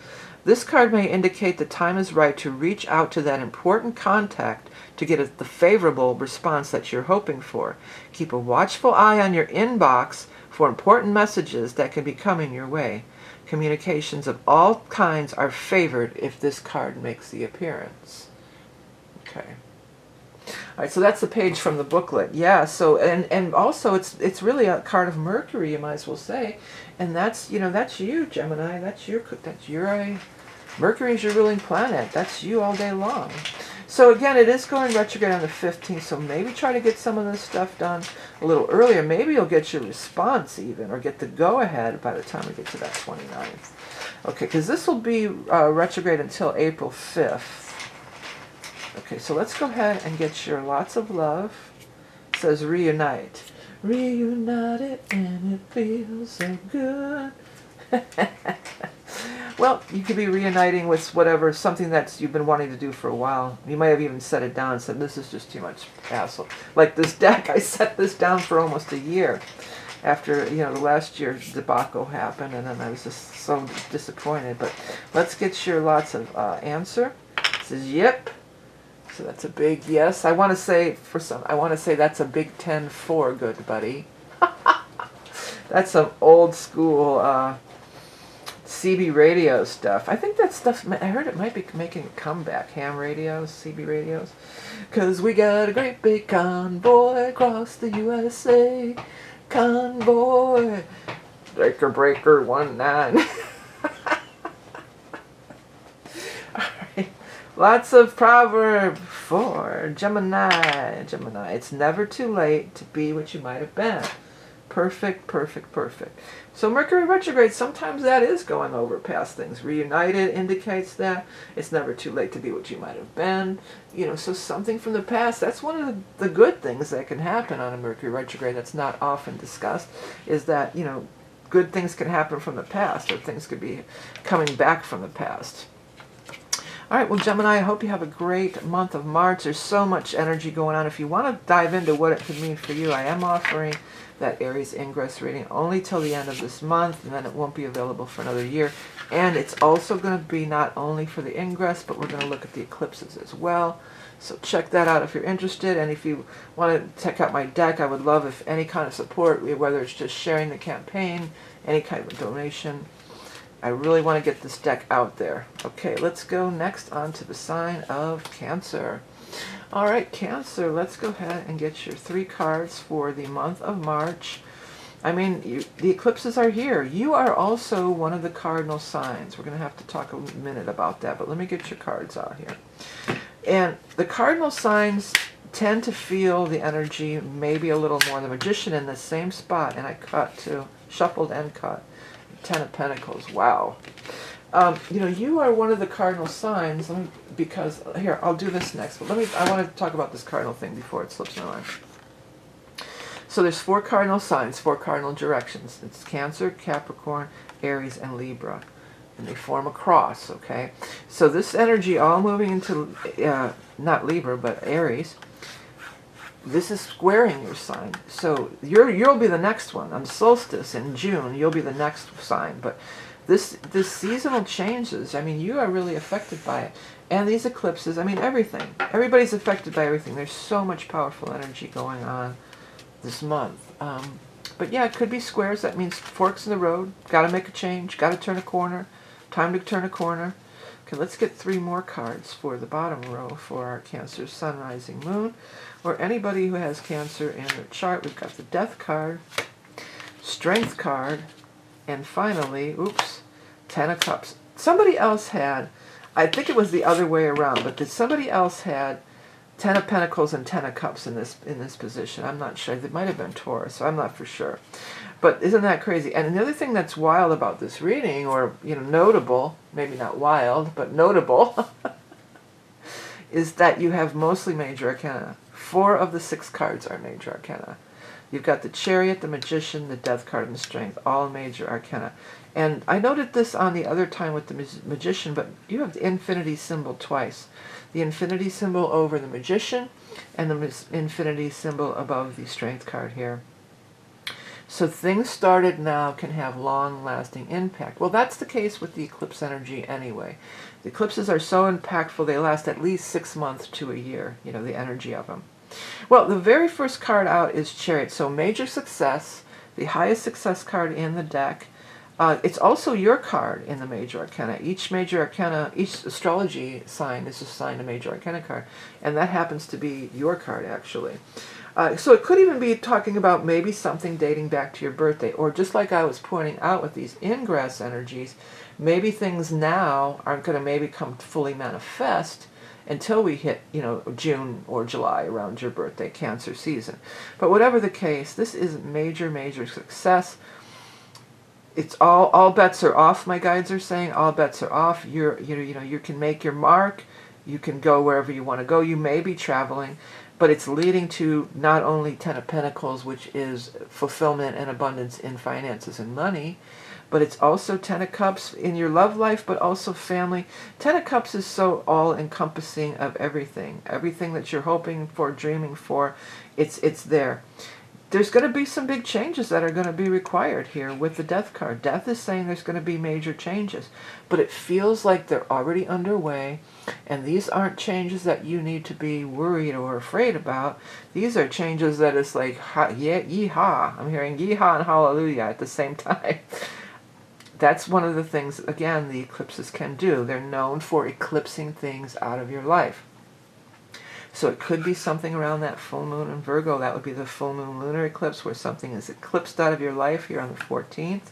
This card may indicate the time is right to reach out to that important contact to get the favorable response that you're hoping for. Keep a watchful eye on your inbox for important messages that can be coming your way. Communications of all kinds are favored if this card makes the appearance. Okay. right, so that's the page from the booklet. Yeah, so and also it's really a card of Mercury, you might as well say. And that's, you know, that's you, Gemini. That's your Mercury's your ruling planet. That's you all day long. So again, it is going retrograde on the 15th, so maybe try to get some of this stuff done a little earlier. Maybe you'll get your response even, or get the go-ahead by the time we get to that 29th. Okay, because this will be retrograde until April 5th. Okay, so let's go ahead and get your lots of love. It says reunite. Reunited and it feels so good. Well, you could be reuniting with whatever, something that you've been wanting to do for a while. You might have even set it down and said, this is just too much hassle. Like this deck, I set this down for almost a year. After, you know, the last year's debacle happened, and then I was just so disappointed. But let's get your lots of answer. It says, yep. So that's a big yes. I want to say, that's a big 10-4, good buddy. That's some old school CB radio stuff. I think that stuff, I heard it might be making a comeback. Ham radios, CB radios. 'Cause we got a great big convoy across the USA. Convoy. Breaker, breaker, 19. Alright. Lots of proverb for Gemini. Gemini. It's never too late to be what you might have been. Perfect, perfect, perfect. So Mercury retrograde, sometimes that is going over past things. Reunited indicates that. It's never too late to be what you might have been. You know, so something from the past, that's one of the good things that can happen on a Mercury retrograde that's not often discussed, is that, you know, good things can happen from the past, or things could be coming back from the past. All right, well, Gemini, I hope you have a great month of March. There's so much energy going on. If you want to dive into what it could mean for you, I am offering that Aries Ingress reading only till the end of this month, and then it won't be available for another year. And it's also going to be not only for the Ingress, but we're going to look at the eclipses as well. So check that out if you're interested. And if you want to check out my deck, I would love if any kind of support, whether it's just sharing the campaign, any kind of donation. I really want to get this deck out there. Okay, let's go next on to the sign of Cancer. All right, Cancer, let's go ahead and get your 3 cards for the month of March. I mean, the eclipses are here. You are also one of the cardinal signs. We're going to have to talk a minute about that, but let me get your cards out here. And the cardinal signs tend to feel the energy maybe a little more. The Magician in the same spot, and I cut too, shuffled and cut. 10 of Pentacles, wow. You know, you are one of the cardinal signs, because, here, I'll do this next, but I want to talk about this cardinal thing before it slips my mind. So there's 4 cardinal signs, 4 cardinal directions. It's Cancer, Capricorn, Aries, and Libra. And they form a cross, okay? So this energy all moving into, not Libra, but Aries, this is squaring your sign. So you'll be the next one. On solstice in June, you'll be the next sign. But this seasonal changes, I mean, you are really affected by it. And these eclipses, I mean, everything. Everybody's affected by everything. There's so much powerful energy going on this month. But yeah, it could be squares. That means forks in the road. Got to make a change. Got to turn a corner. Time to turn a corner. Okay, let's get 3 more cards for the bottom row for our Cancer Sun, Rising, Moon. Or anybody who has Cancer in their chart. We've got the Death card, Strength card, and finally, oops, 10 of Cups. Somebody else had, I think it was the other way around, but somebody else had 10 of Pentacles and 10 of Cups in this position. I'm not sure. It might have been Taurus, so I'm not for sure. But isn't that crazy? And the other thing that's wild about this reading, or, you know, notable, maybe not wild, but notable, is that you have mostly major arcana. 4 of the 6 cards are major arcana. You've got the Chariot, the Magician, the Death card, and the Strength, all major arcana. And I noted this on the other time with the Magician, but you have the infinity symbol twice. The infinity symbol over the Magician, and the infinity symbol above the Strength card here. So things started now can have long-lasting impact. Well, that's the case with the eclipse energy anyway. The eclipses are so impactful, they last at least 6 months to a year, you know, the energy of them. Well, the very first card out is Chariot. So major success, the highest success card in the deck. It's also your card in the major arcana. Each major arcana, each astrology sign is assigned a major arcana card, and that happens to be your card, actually. So it could even be talking about maybe something dating back to your birthday, or just like I was pointing out with these ingress energies, maybe things now aren't going to maybe come fully manifest until we hit, June or July around your birthday, Cancer season. But whatever the case, this is major, major success. It's all bets are off. My guides are saying all bets are off. You can make your mark. You can go wherever you want to go. You may be traveling, but it's leading to not only Ten of Pentacles, which is fulfillment and abundance in finances and money, but it's also Ten of Cups in your love life, but also family. Ten of Cups is so all-encompassing of everything. Everything that you're hoping for, dreaming for, it's there. There's going to be some big changes that are going to be required here with the Death card. Death is saying there's going to be major changes, but it feels like they're already underway, and these aren't changes that you need to be worried or afraid about. These are changes that it's like, yeah, yeehaw. I'm hearing yeehaw and hallelujah at the same time. That's one of the things, again, the eclipses can do. They're known for eclipsing things out of your life. So it could be something around that full moon in Virgo. That would be the full moon lunar eclipse, where something is eclipsed out of your life here on the 14th.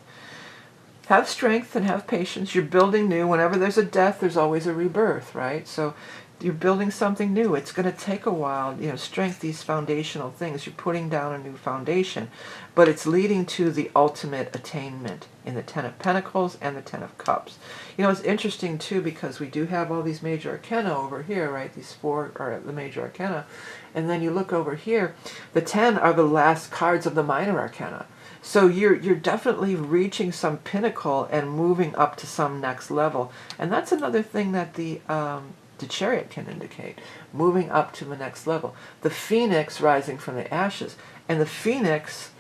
Have strength and have patience. You're building new. Whenever there's a death, there's always a rebirth, right? So you're building something new. It's going to take a while, strength, these foundational things. You're putting down a new foundation, but it's leading to the ultimate attainment in the Ten of Pentacles and the Ten of Cups. It's interesting too, because we do have all these major arcana over here, right? These four are the major arcana. And then you look over here, the 10 are the last cards of the minor arcana. So you're definitely reaching some pinnacle and moving up to some next level. And that's another thing that the Chariot can indicate, moving up to the next level. The Phoenix rising from the ashes, and the Phoenix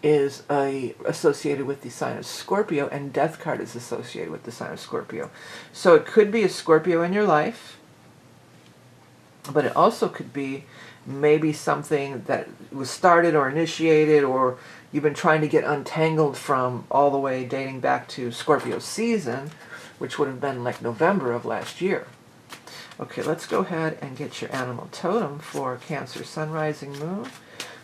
is associated with the sign of Scorpio, and Death card is associated with the sign of Scorpio. So it could be a Scorpio in your life, but it also could be maybe something that was started or initiated, or you've been trying to get untangled from all the way dating back to Scorpio season, which would have been like November of last year. Okay, let's go ahead and get your animal totem for Cancer, Sun, Rising, Moon,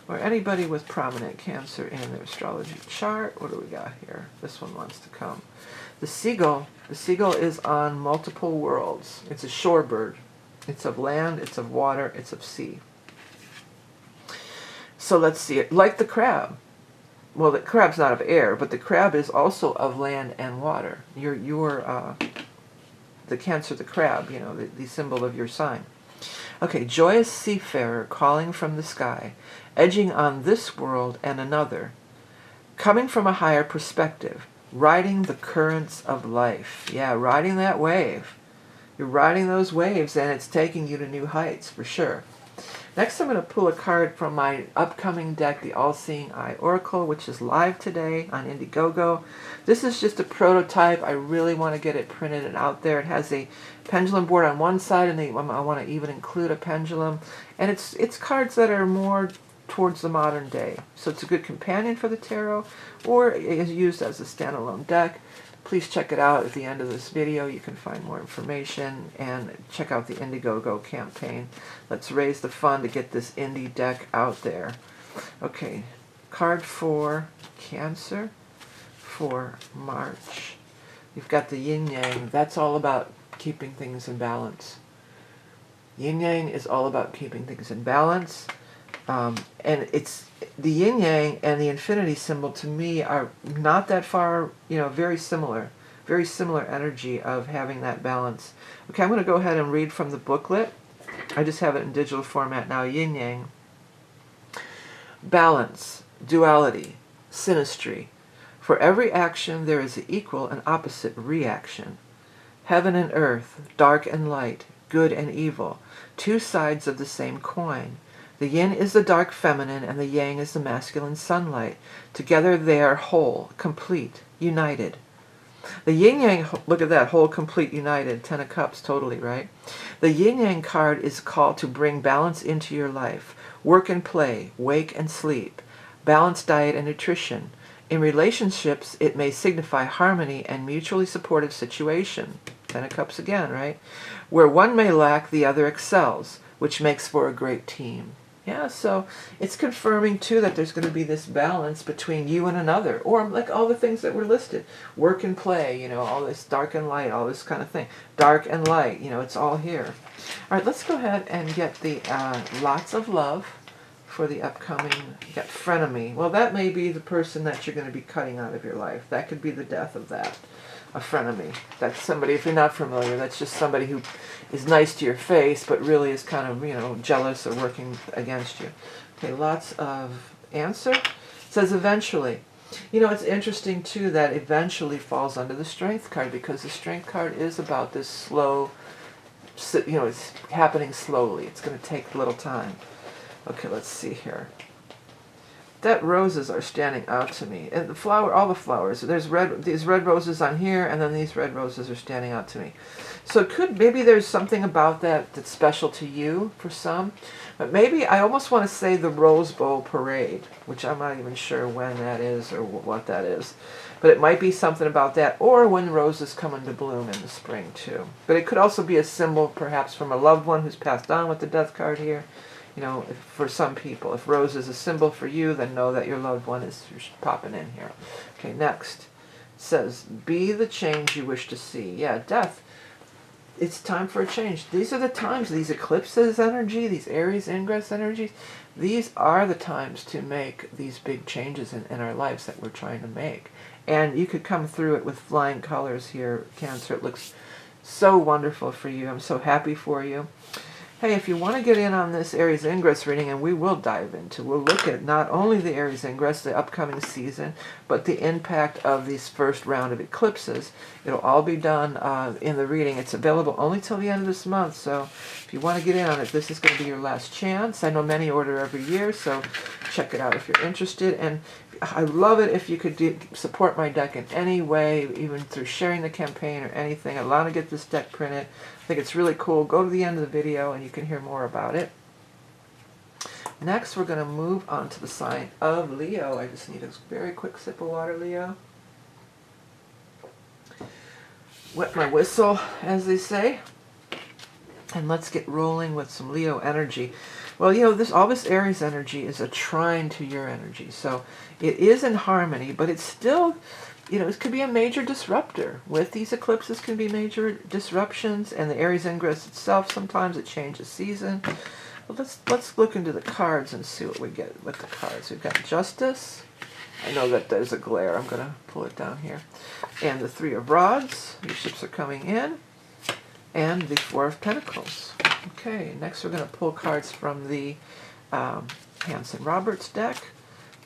or anybody with prominent Cancer in their astrology chart. What do we got here? This one wants to come. The Seagull. The Seagull is on multiple worlds. It's a shorebird. It's of land, it's of water, it's of sea. So let's see it. Like the crab. Well, the crab's not of air, but the crab is also of land and water. The Cancer, the crab, the symbol of your sign. Okay, joyous seafarer calling from the sky, edging on this world and another, coming from a higher perspective, riding the currents of life. Yeah, riding that wave. You're riding those waves, and it's taking you to new heights, for sure. Next, I'm going to pull a card from my upcoming deck, the All-Seeing Eye Oracle, which is live today on Indiegogo. This is just a prototype. I really want to get it printed and out there. It has a pendulum board on one side, and I want to even include a pendulum. And it's cards that are more towards the modern day. So it's a good companion for the tarot, or is used as a standalone deck. Please check it out at the end of this video. You can find more information and check out the Indiegogo campaign. Let's raise the fund to get this indie deck out there. Okay, card for Cancer for March. You've got the yin yang. That's all about keeping things in balance. Yin yang is all about keeping things in balance. And it's the yin yang and the infinity symbol, to me, are not that far, very similar energy of having that balance. Okay, I'm going to go ahead and read from the booklet. I just have it in digital format now. Yin yang. Balance, duality, synastry. For every action there is an equal and opposite reaction. Heaven and earth, dark and light, good and evil, two sides of the same coin. The yin is the dark feminine, and the yang is the masculine sunlight. Together they are whole, complete, united. The yin-yang, look at that, whole, complete, united, 10 of Cups, totally, right? The yin-yang card is called to bring balance into your life. Work and play, wake and sleep, balanced diet and nutrition, In relationships, it may signify harmony and mutually supportive situation. Ten of Cups again, right? Where one may lack, the other excels, which makes for a great team. Yeah, so it's confirming too that there's going to be this balance between you and another, or like all the things that were listed. Work and play, you know, all this dark and light, all this kind of thing. Dark and light, you know, it's all here. All right, let's go ahead and get the lots of love for the upcoming. You got frenemy. Well, that may be the person that you're going to be cutting out of your life. That could be the death of that. A frenemy. That's somebody, if you're not familiar, that's just somebody who is nice to your face, but really is kind of, you know, jealous or working against you. Okay, lots of answer. It says eventually. You know, it's interesting too that eventually falls under the strength card, because the strength card is about this slow, you know, it's happening slowly. It's going to take a little time. Okay, let's see here. That roses are standing out to me. And the flower, all the flowers. There's these red roses on here, and then these red roses are standing out to me. So it could, maybe there's something about that that's special to you for some. But maybe, I almost want to say the Rose Bowl Parade, which I'm not even sure when that is or what that is. But it might be something about that, or when roses come into bloom in the spring too. But it could also be a symbol perhaps from a loved one who's passed on with the death card here. You know, for some people, if rose is a symbol for you, then know that your loved one is popping in here. Okay, next. It says, be the change you wish to see. Yeah, death. It's time for a change. These are the times, these eclipses energy, these Aries Ingress energies, these are the times to make these big changes in our lives that we're trying to make. And you could come through it with flying colors here, Cancer. It looks so wonderful for you. I'm so happy for you. Hey, if you want to get in on this Aries Ingress reading, and we will dive into, we'll look at not only the Aries Ingress, the upcoming season, but the impact of these first round of eclipses. It'll all be done in the reading. It's available only till the end of this month, so if you want to get in on it, this is going to be your last chance. I know many order every year, so check it out if you're interested. And I love it if you could support my deck in any way, even through sharing the campaign or anything. I want to get this deck printed. I think it's really cool. Go to the end of the video and you can hear more about it. Next, we're going to move on to the sign of Leo. I just need a very quick sip of water, Leo. Wet my whistle, as they say. And let's get rolling with some Leo energy. Well, you know, all this Aries energy is a trine to your energy. So it is in harmony, but it's still, you know, it could be a major disruptor. With these eclipses can be major disruptions, and the Aries Ingress itself, sometimes it changes season. Well, let's look into the cards and see what we get with the cards. We've got Justice. I know that there's a glare. I'm going to pull it down here. And the Three of Rods. Your ships are coming in. And the Four of Pentacles. Okay, next we're going to pull cards from the Hanson Roberts deck.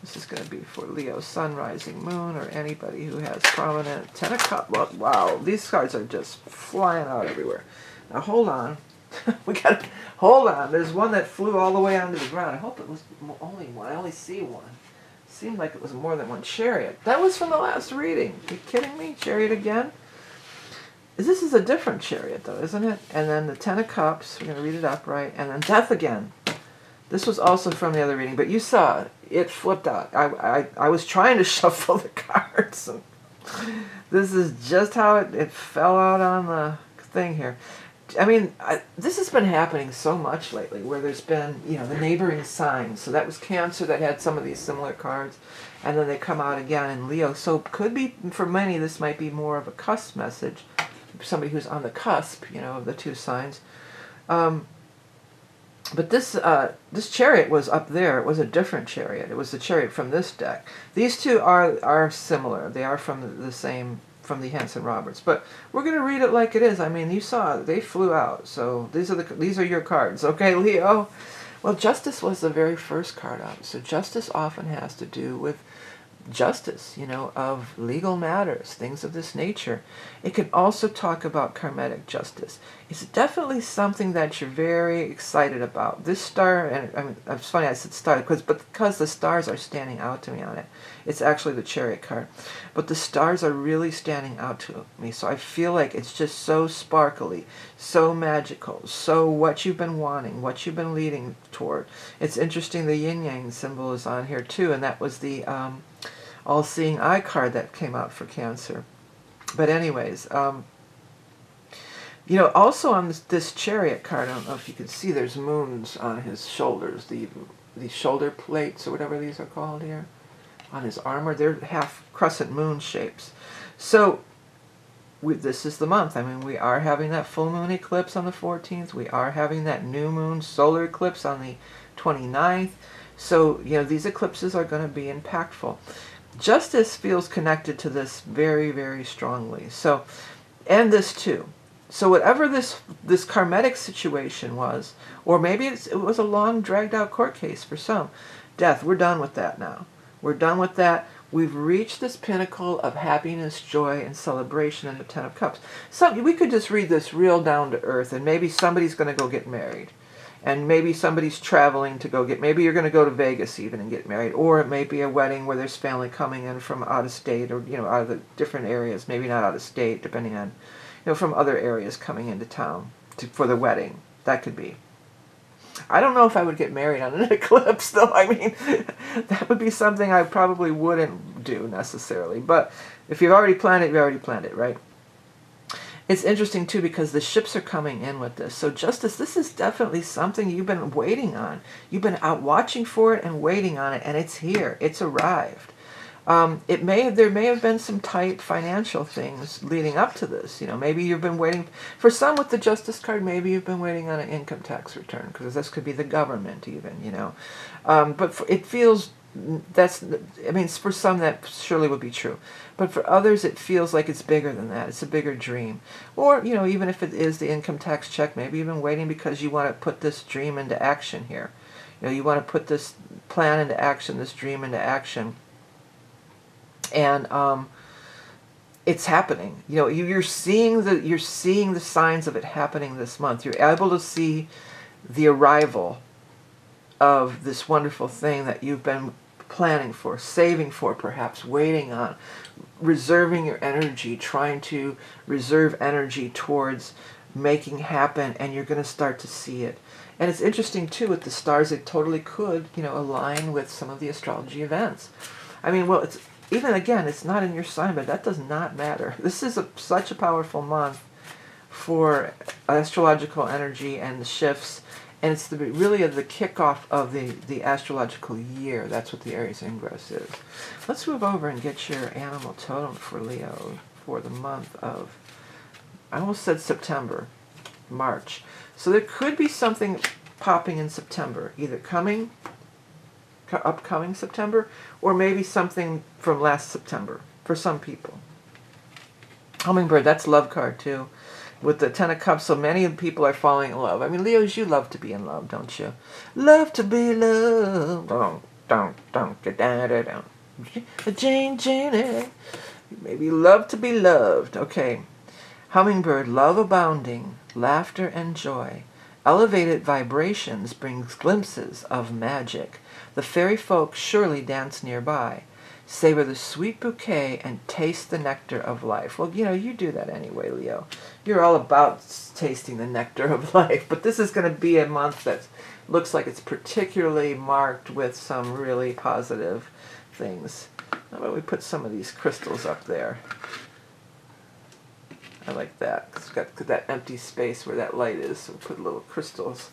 This is going to be for Leo, Sun, Rising, Moon, or anybody who has prominent Ten of Cups. Well, wow, these cards are just flying out everywhere. Now hold on. Hold on. There's one that flew all the way onto the ground. I hope it was only one. I only see one. It seemed like it was more than one. Chariot. That was from the last reading. Are you kidding me? Chariot again? This is a different Chariot, though, isn't it? And then the Ten of Cups. We're going to read it upright. And then Death again. This was also from the other reading, but you saw it flipped out. I was trying to shuffle the cards. And this is just how it fell out on the thing here. I mean, this has been happening so much lately, where there's been, you know, the neighboring signs. So that was Cancer that had some of these similar cards, and then they come out again in Leo. So could be, for many, this might be more of a cusp message. Somebody who's on the cusp, you know, of the two signs. But this Chariot was up there. It was a different Chariot. It was the Chariot from this deck. These two are similar. They are from the same, from the Hanson Roberts. But we're going to read it like it is. I mean, you saw they flew out. So these are your cards. Okay, Leo? Well, Justice was the very first card out. So Justice often has to do with justice, you know, of legal matters, things of this nature. It can also talk about karmic justice. It's definitely something that you're very excited about. This star, and I mean, it's funny I said star, because the stars are standing out to me on it. It's actually the Chariot card. But the stars are really standing out to me. So I feel like it's just so sparkly, so magical, so what you've been wanting, what you've been leading toward. It's interesting the yin-yang symbol is on here too, and that was the all-seeing eye card that came out for Cancer. But anyways, you know, also on this Chariot card, I don't know if you can see, there's moons on his shoulders, the shoulder plates or whatever these are called here, on his armor. They're half crescent moon shapes. So this is the month. I mean, we are having that full moon eclipse on the 14th. We are having that new moon solar eclipse on the 29th. So, you know, these eclipses are going to be impactful. Justice feels connected to this very, very strongly. So, and this too. So whatever this karmatic situation was, or maybe it was a long dragged out court case for some, death, we're done with that now. We're done with that. We've reached this pinnacle of happiness, joy, and celebration in the Ten of Cups. We could just read this real down to earth, and maybe somebody's going to go get married. And maybe somebody's traveling to go get, maybe you're going to go to Vegas even and get married. Or it may be a wedding where there's family coming in from out of state, or, you know, out of the different areas. Maybe not out of state, depending on, you know, from other areas coming into town for the wedding. That could be. I don't know if I would get married on an eclipse, though. I mean, that would be something I probably wouldn't do necessarily. But if you've already planned it, you've already planned it, right? It's interesting, too, because the ships are coming in with this. So, Justice, this is definitely something you've been waiting on. You've been out watching for it and waiting on it, and it's here. It's arrived. There may have been some tight financial things leading up to this. You know, maybe you've been waiting, for some with the Justice card, maybe you've been waiting on an income tax return, because this could be the government even, you know. But it feels, I mean, for some that surely would be true. But for others, it feels like it's bigger than that. It's a bigger dream. Or, you know, even if it is the income tax check, maybe you've been waiting because you want to put this dream into action here. You know, you want to put this plan into action, this dream into action. And it's happening. You know, you're seeing the signs of it happening this month. You're able to see the arrival of this wonderful thing that you've been planning for, saving for, perhaps waiting on, reserving your energy, trying to reserve energy towards making happen, and you're going to start to see it. And it's interesting too with the stars, it totally could, you know, align with some of the astrology events. I mean, well, it's even, again, it's not in your sign, but that does not matter. This is such a powerful month for astrological energy and the shifts, and it's really the kickoff of the astrological year. That's what the Aries Ingress is. Let's move over and get your animal totem for Leo for the month of, I almost said September, March. So there could be something popping in September, either upcoming September, or maybe something from last September for some people. Hummingbird, that's love card too, with the Ten of Cups. So many people are falling in love. I mean, Leos, you love to be in love, don't you? Love to be loved. Jane. Maybe love to be loved. Okay. Hummingbird, love abounding, laughter and joy. Elevated vibrations brings glimpses of magic. The fairy folk surely dance nearby. Savor the sweet bouquet and taste the nectar of life. Well, you know, you do that anyway, Leo. You're all about tasting the nectar of life. But this is going to be a month that looks like it's particularly marked with some really positive things. How about we put some of these crystals up there? I like that. It's got that empty space where that light is. So we'll put little crystals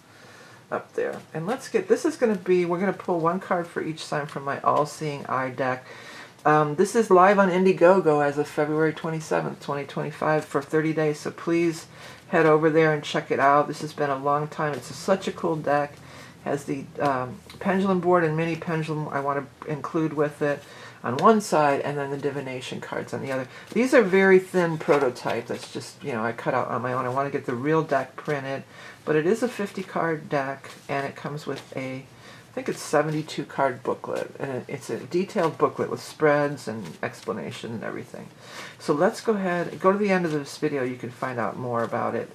up there. And let's get, this is going to be, we're going to pull one card for each sign from my all-seeing eye deck. This is live on Indiegogo as of February 27th, 2025 for 30 days. So please head over there and check it out. This has been a long time. It's such a cool deck. It has the pendulum board and mini pendulum I want to include with it on one side, and then the divination cards on the other. These are very thin prototype. That's just, you know, I cut out on my own. I want to get the real deck printed, but it is a 50 card deck, and it comes with a, I think it's 72 card booklet, and it's a detailed booklet with spreads and explanation and everything. So let's go ahead, go to the end of this video, you can find out more about it.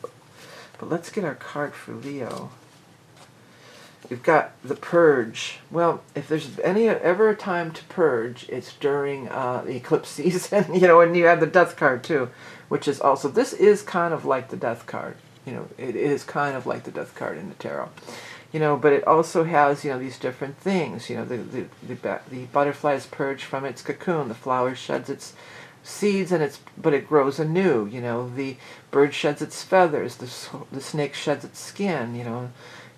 But let's get our card for Leo. You've got the purge. Well, if there's ever a time to purge, it's during the eclipse season, you know, and you have the death card too, which is also, this is kind of like the death card. You know, it is kind of like the death card in the tarot. You know, but it also has, you know, these different things. You know, the butterfly is purged from its cocoon. The flower sheds its seeds, but it grows anew. You know, the bird sheds its feathers. The snake sheds its skin. You know,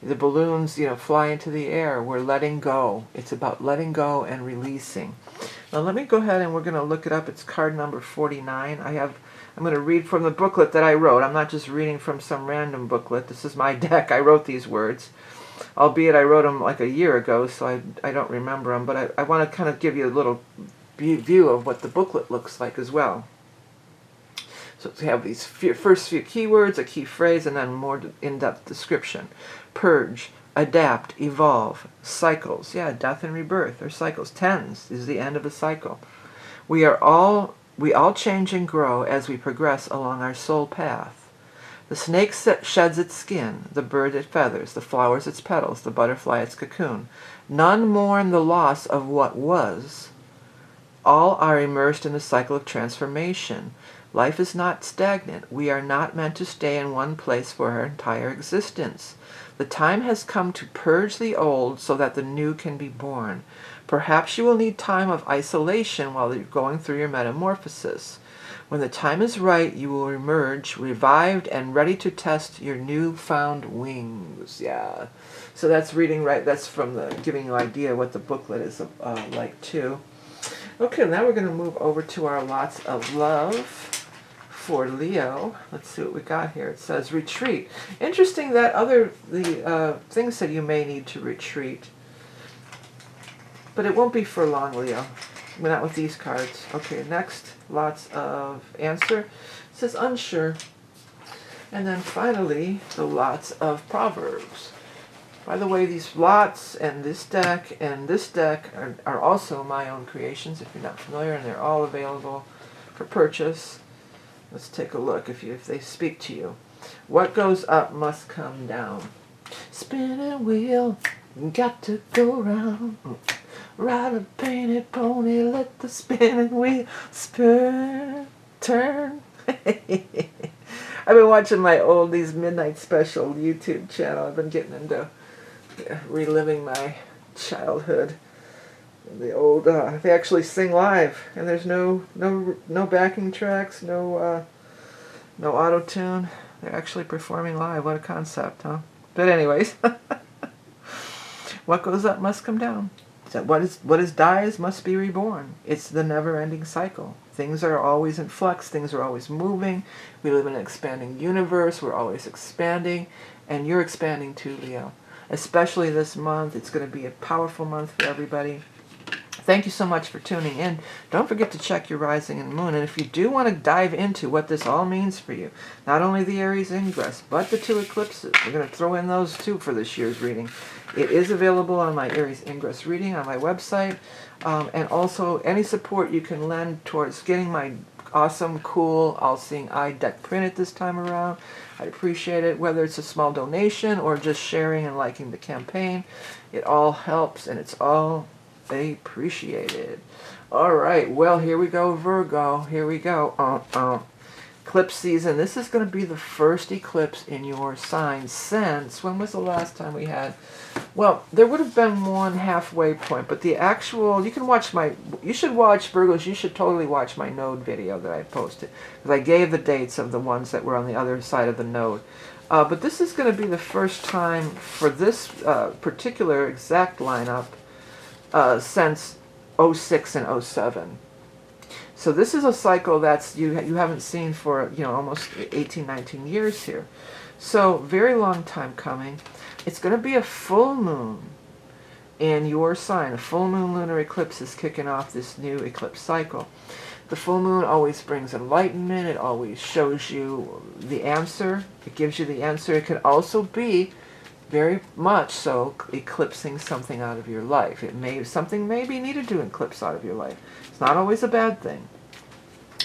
the balloons, you know, fly into the air. We're letting go. It's about letting go and releasing. Now let me go ahead and we're going to look it up. It's card number 49. I'm going to read from the booklet that I wrote. I'm not just reading from some random booklet. This is my deck. I wrote these words. Albeit I wrote them like a year ago, so I don't remember them. But I want to kind of give you a little view of what the booklet looks like as well. So we have these first few keywords, a key phrase, and then more in-depth description. Purge, adapt, evolve, cycles. Yeah, death and rebirth are cycles. Tens is the end of a cycle. We all change and grow as we progress along our soul path. The snake sheds its skin, the bird its feathers, the flowers its petals, the butterfly its cocoon. None mourn the loss of what was. All are immersed in the cycle of transformation. Life is not stagnant. We are not meant to stay in one place for our entire existence. The time has come to purge the old so that the new can be born. Perhaps you will need time of isolation while you're going through your metamorphosis. When the time is right, you will emerge revived and ready to test your newfound wings. Yeah. So that's reading right. That's from the giving you an idea what the booklet is like too. Okay, now we're going to move over to our lots of love for Leo. Let's see what we got here. It says retreat. Interesting that the things that you may need to retreat. But it won't be for long, Leo. Not with these cards. Okay, next, lots of answer. It says unsure. And then finally, the lots of proverbs. By the way, these lots and this deck are also my own creations, if you're not familiar, and they're all available for purchase. Let's take a look if they speak to you. What goes up must come down. Spinning wheel, got to go round. Ride a painted pony, let the spinning wheel spin, turn. I've been watching these Midnight Special YouTube channel. I've been getting into reliving my childhood. The old, they actually sing live, and there's no backing tracks, no auto-tune. They're actually performing live. What a concept, huh? But anyways, what goes up must come down. So what is dies must be reborn. It's the never-ending cycle. Things are always in flux. Things are always moving. We live in an expanding universe. We're always expanding. And you're expanding too, Leo. Especially this month. It's going to be a powerful month for everybody. Thank you so much for tuning in. Don't forget to check your rising and moon. And if you do want to dive into what this all means for you, not only the Aries Ingress, but the 2 eclipses, we're going to throw in those too for this year's reading. It is available on my Aries Ingress reading on my website. And also any support you can lend towards getting my awesome, cool, all-seeing eye deck printed this time around. I'd appreciate it, whether it's a small donation or just sharing and liking the campaign. It all helps, and it's all appreciated. All right, well, here we go, Virgo. Here we go. Eclipse season. This is going to be the first eclipse in your sign since, when was the last time we had? Well, there would have been one halfway point, but the actual, you should watch Virgos, you should totally watch my node video that I posted, because I gave the dates of the ones that were on the other side of the node. But this is going to be the first time for this particular exact lineup since 06 and 07. So this is a cycle that's you haven't seen for almost 18, 19 years here. So very long time coming. It's going to be a full moon in your sign. A full moon lunar eclipse is kicking off this new eclipse cycle. The full moon always brings enlightenment. It always shows you the answer. It gives you the answer. It could also be very much so eclipsing something out of your life. Something may be needed to eclipse out of your life. It's not always a bad thing.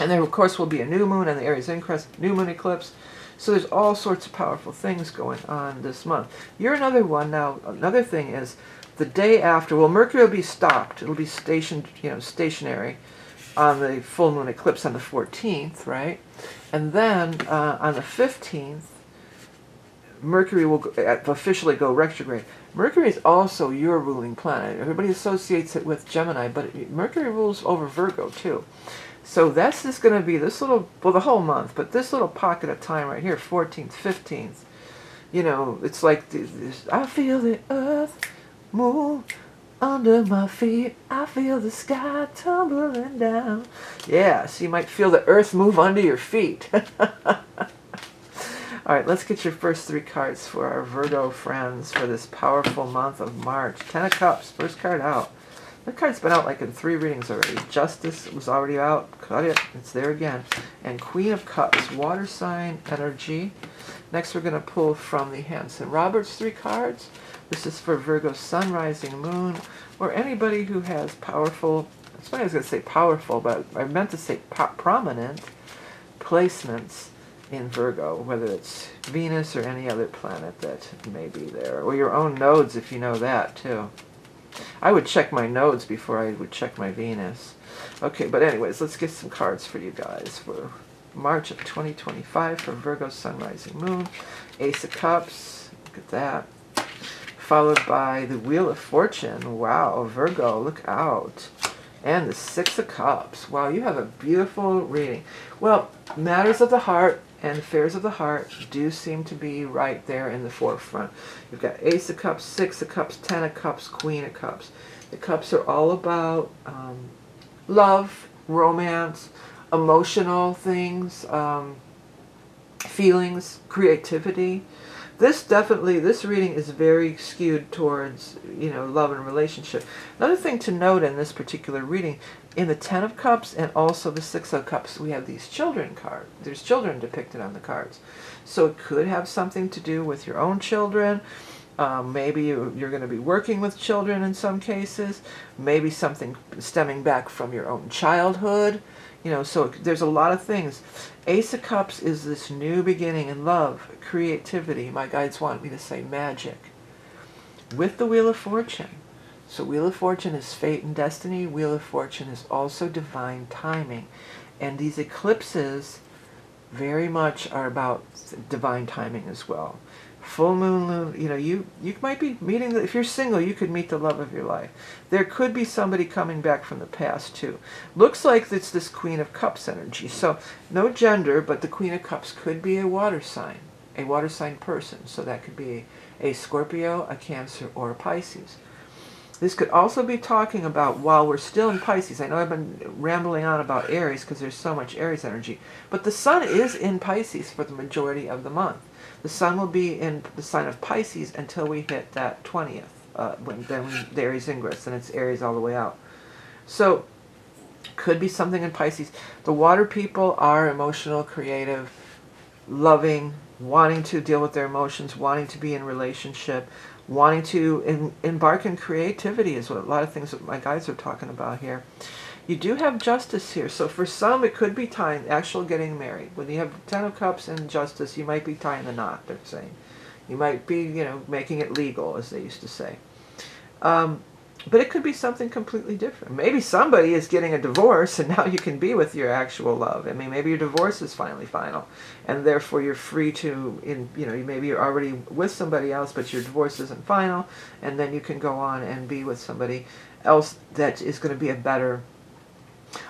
And there, of course, will be a new moon and the Aries Ingress, new moon eclipse. So there's all sorts of powerful things going on this month. You're another one. Now, another thing is the day after, well, Mercury will be stopped. It'll be stationary on the full moon eclipse on the 14th, right? And then on the 15th, Mercury will officially go retrograde. Mercury is also your ruling planet. Everybody associates it with Gemini, but Mercury rules over Virgo too. So that's just going to be this little, well, the whole month, but this little pocket of time right here, 14th, 15th. You know, it's like, I feel the earth move under my feet. I feel the sky tumbling down. Yeah, so you might feel the earth move under your feet. All right, let's get your first 3 cards for our Virgo friends for this powerful month of March. 10 of Cups, first card out. That card's been out like in 3 readings already. Justice was already out. Cut it. It's there again. And Queen of Cups, water sign energy. Next, we're going to pull from the Hanson Roberts 3 cards. This is for Virgo Sun, Rising, Moon, or anybody who has powerful, that's why I was going to say powerful, but I meant to say prominent placements in Virgo, whether it's Venus or any other planet that may be there, or your own nodes if you know that too. I would check my nodes before I would check my Venus. Okay, but anyways, let's get some cards for you guys for March of 2025 for Virgo Sun, Rising, Moon. Ace of Cups, look at that. Followed by the Wheel of Fortune. Wow, Virgo, look out. And the 6 of Cups. Wow, you have a beautiful reading. Well, matters of the heart and affairs of the heart do seem to be right there in the forefront. You've got Ace of Cups, 6 of Cups, 10 of Cups, Queen of Cups. The Cups are all about love, romance, emotional things, feelings, creativity. This reading is very skewed towards, you know, love and relationship. Another thing to note in this particular reading, in the 10 of Cups and also the 6 of Cups, we have these children cards. There's children depicted on the cards. So it could have something to do with your own children. Maybe you're going to be working with children in some cases. Maybe something stemming back from your own childhood. You know, so there's a lot of things. Ace of Cups is this new beginning in love, creativity. My guides want me to say magic. With the Wheel of Fortune. So Wheel of Fortune is fate and destiny. Wheel of Fortune is also divine timing. And these eclipses very much are about divine timing as well. Full moon, you know, you might be meeting, if you're single, you could meet the love of your life. There could be somebody coming back from the past too. Looks like it's this Queen of Cups energy. So no gender, but the Queen of Cups could be a water sign person. So that could be a Scorpio, a Cancer, or a Pisces. This could also be talking about, while we're still in Pisces, I know I've been rambling on about Aries because there's so much Aries energy, but the Sun is in Pisces for the majority of the month. The Sun will be in the sign of Pisces until we hit that 20th, then the Aries Ingress, and it's Aries all the way out. So, could be something in Pisces. The water people are emotional, creative, loving, wanting to deal with their emotions, wanting to be in relationship, wanting to embark in creativity is what a lot of things that my guides are talking about here. You do have Justice here, so for some it could be tying, actual getting married. When you have 10 of Cups and Justice, you might be tying the knot, they're saying. You might be, you know, making it legal, as they used to say. But it could be something completely different. Maybe somebody is getting a divorce and now you can be with your actual love. I mean, maybe your divorce is finally final and therefore you're free to, you know, maybe you're already with somebody else but your divorce isn't final, and then you can go on and be with somebody else that is going to be a better...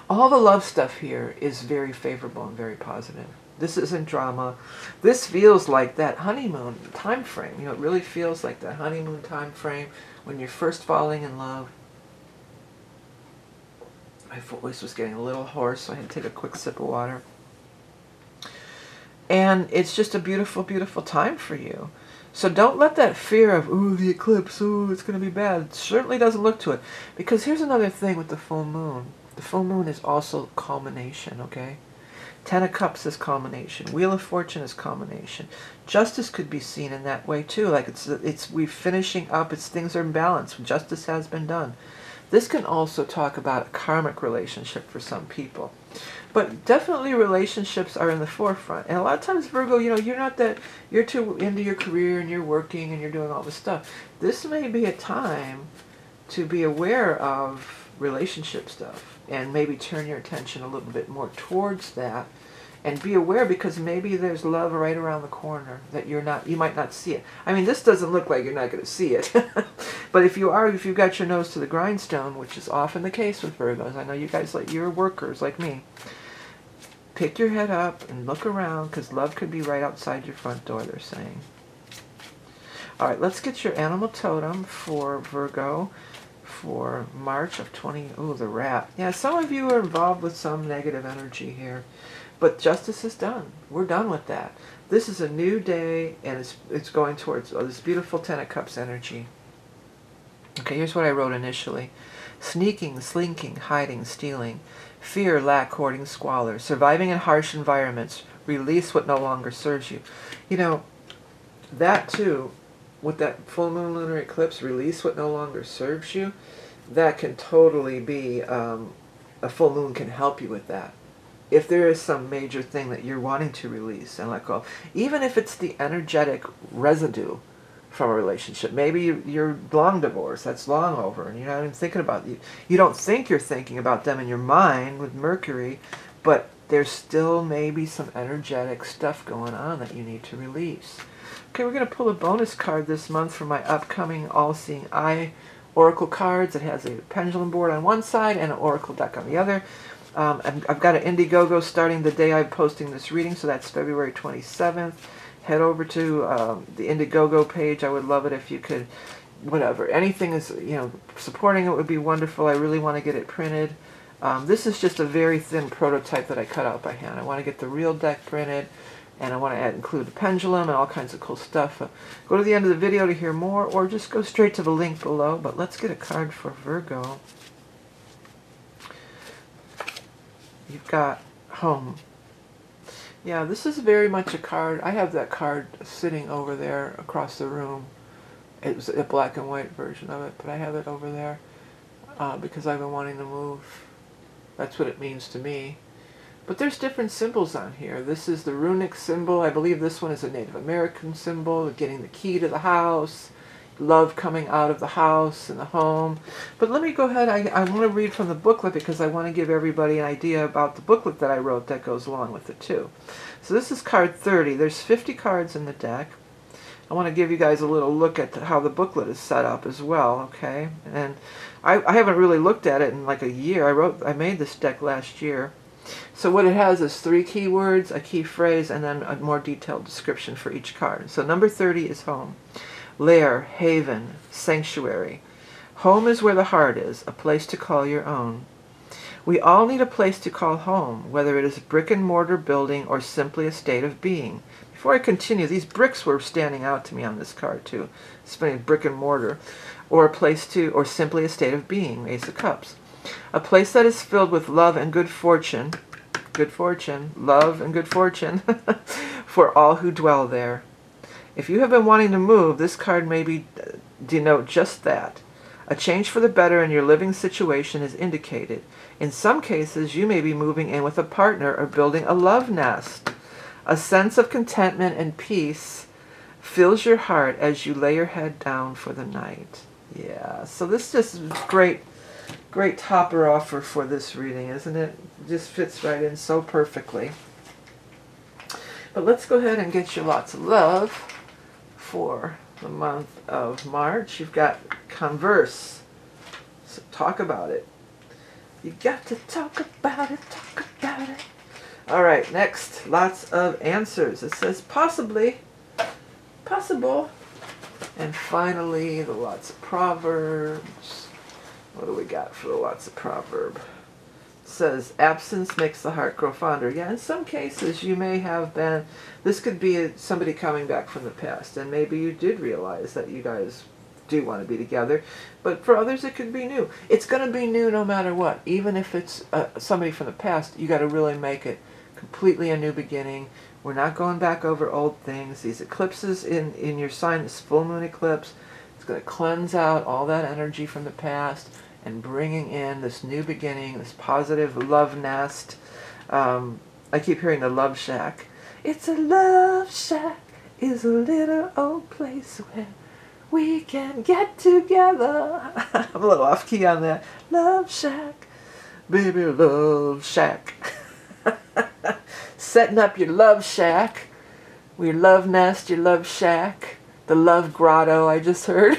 All the love stuff here is very favorable and very positive. This isn't drama. This feels like that honeymoon time frame. You know, it really feels like that honeymoon time frame when you're first falling in love. My voice was getting a little hoarse, so I had to take a quick sip of water. And it's just a beautiful, beautiful time for you. So don't let that fear of, ooh, the eclipse, ooh, it's going to be bad. It certainly doesn't look to it. Because here's another thing with the full moon. The full moon is also culmination, okay? 10 of Cups is culmination. Wheel of Fortune is culmination. Justice could be seen in that way too. Like we're finishing up. Things are in balance. Justice has been done. This can also talk about a karmic relationship for some people. But definitely relationships are in the forefront. And a lot of times, Virgo, you know, you're too into your career and you're working and you're doing all this stuff. This may be a time to be aware of relationship stuff and maybe turn your attention a little bit more towards that And be aware, because maybe there's love right around the corner that you might not see it. I mean, this doesn't look like you're not going to see it. But if you've got your nose to the grindstone, which is often the case with Virgos, I know you guys, you're workers like me. Pick your head up and look around, because love could be right outside your front door, they're saying. All right, let's get your animal totem for Virgo for March of 20... Ooh, the rat. Yeah, some of you are involved with some negative energy here. But justice is done. We're done with that. This is a new day, and it's going towards this beautiful Ten of Cups energy. Okay, here's what I wrote initially. Sneaking, slinking, hiding, stealing. Fear, lack, hoarding, squalor. Surviving in harsh environments. Release what no longer serves you. You know, that too, with that full moon lunar eclipse, release what no longer serves you, that can totally be, a full moon can help you with that. If there is some major thing that you're wanting to release and let go, even if it's the energetic residue from a relationship. Maybe you're long divorced, that's long over, and you're not even thinking about it. You don't think you're thinking about them in your mind with Mercury, but there's still maybe some energetic stuff going on that you need to release. Okay, we're going to pull a bonus card this month for my upcoming All-Seeing Eye Oracle cards. It has a pendulum board on one side and an Oracle deck on the other. I've got an Indiegogo starting the day I'm posting this reading, so that's February 27th. Head over to the Indiegogo page. I would love it if you could, whatever. Anything is, supporting it would be wonderful. I really want to get it printed. This is just a very thin prototype that I cut out by hand. I want to get the real deck printed, and I want to include the pendulum and all kinds of cool stuff. Go to the end of the video to hear more, or just go straight to the link below. But let's get a card for Virgo. You've got home. Yeah, this is very much a card. I have that card sitting over there across the room. It was a black and white version of it, but I have it over there because I've been wanting to move. That's what it means to me. But there's different symbols on here. This is the runic symbol. I believe this one is a Native American symbol, getting the key to the house, love coming out of the house and the home. But let me go ahead. I want to read from the booklet because I want to give everybody an idea about the booklet that I wrote that goes along with it too. So this is card 30. There's 50 cards in the deck. I want to give you guys a little look at how the booklet is set up as well, okay? And I haven't really looked at it in like a year. I made this deck last year. So what it has is 3 keywords, a key phrase, and then a more detailed description for each card. So number 30 is home. Lair, haven, sanctuary. Home is where the heart is, a place to call your own. We all need a place to call home, whether it is a brick and mortar building or simply a state of being. Before I continue, these bricks were standing out to me on this card too. Spelling brick and mortar, or a place to, or simply a state of being, Ace of Cups. A place that is filled with love and good fortune, love and good fortune, for all who dwell there. If you have been wanting to move, this card may denote just that. A change for the better in your living situation is indicated. In some cases, you may be moving in with a partner or building a love nest. A sense of contentment and peace fills your heart as you lay your head down for the night. Yeah, so this just is great topper offer for this reading, isn't it? It just fits right in so perfectly. But let's go ahead and get you lots of love for the month of March. You've got converse. So talk about it. You got to talk about it, talk about it. All right, next, lots of answers. It says possibly, possible. And finally, the lots of proverbs. What do we got for the lots of proverb? It says absence makes the heart grow fonder. Yeah, in some cases you may have been, this could be somebody coming back from the past, and maybe you did realize that you guys do want to be together, but for others it could be new. It's going to be new no matter what. Even if it's somebody from the past, you got to really make it completely a new beginning. We're not going back over old things. These eclipses in your sign, this full moon eclipse, it's going to cleanse out all that energy from the past and bringing in this new beginning, this positive love nest. I keep hearing the love shack. It's a love shack, is a little old place where we can get together. I'm a little off key on that. Love shack, baby, love shack. setting up your love shack, your love nest, your love shack, the love grotto I just heard.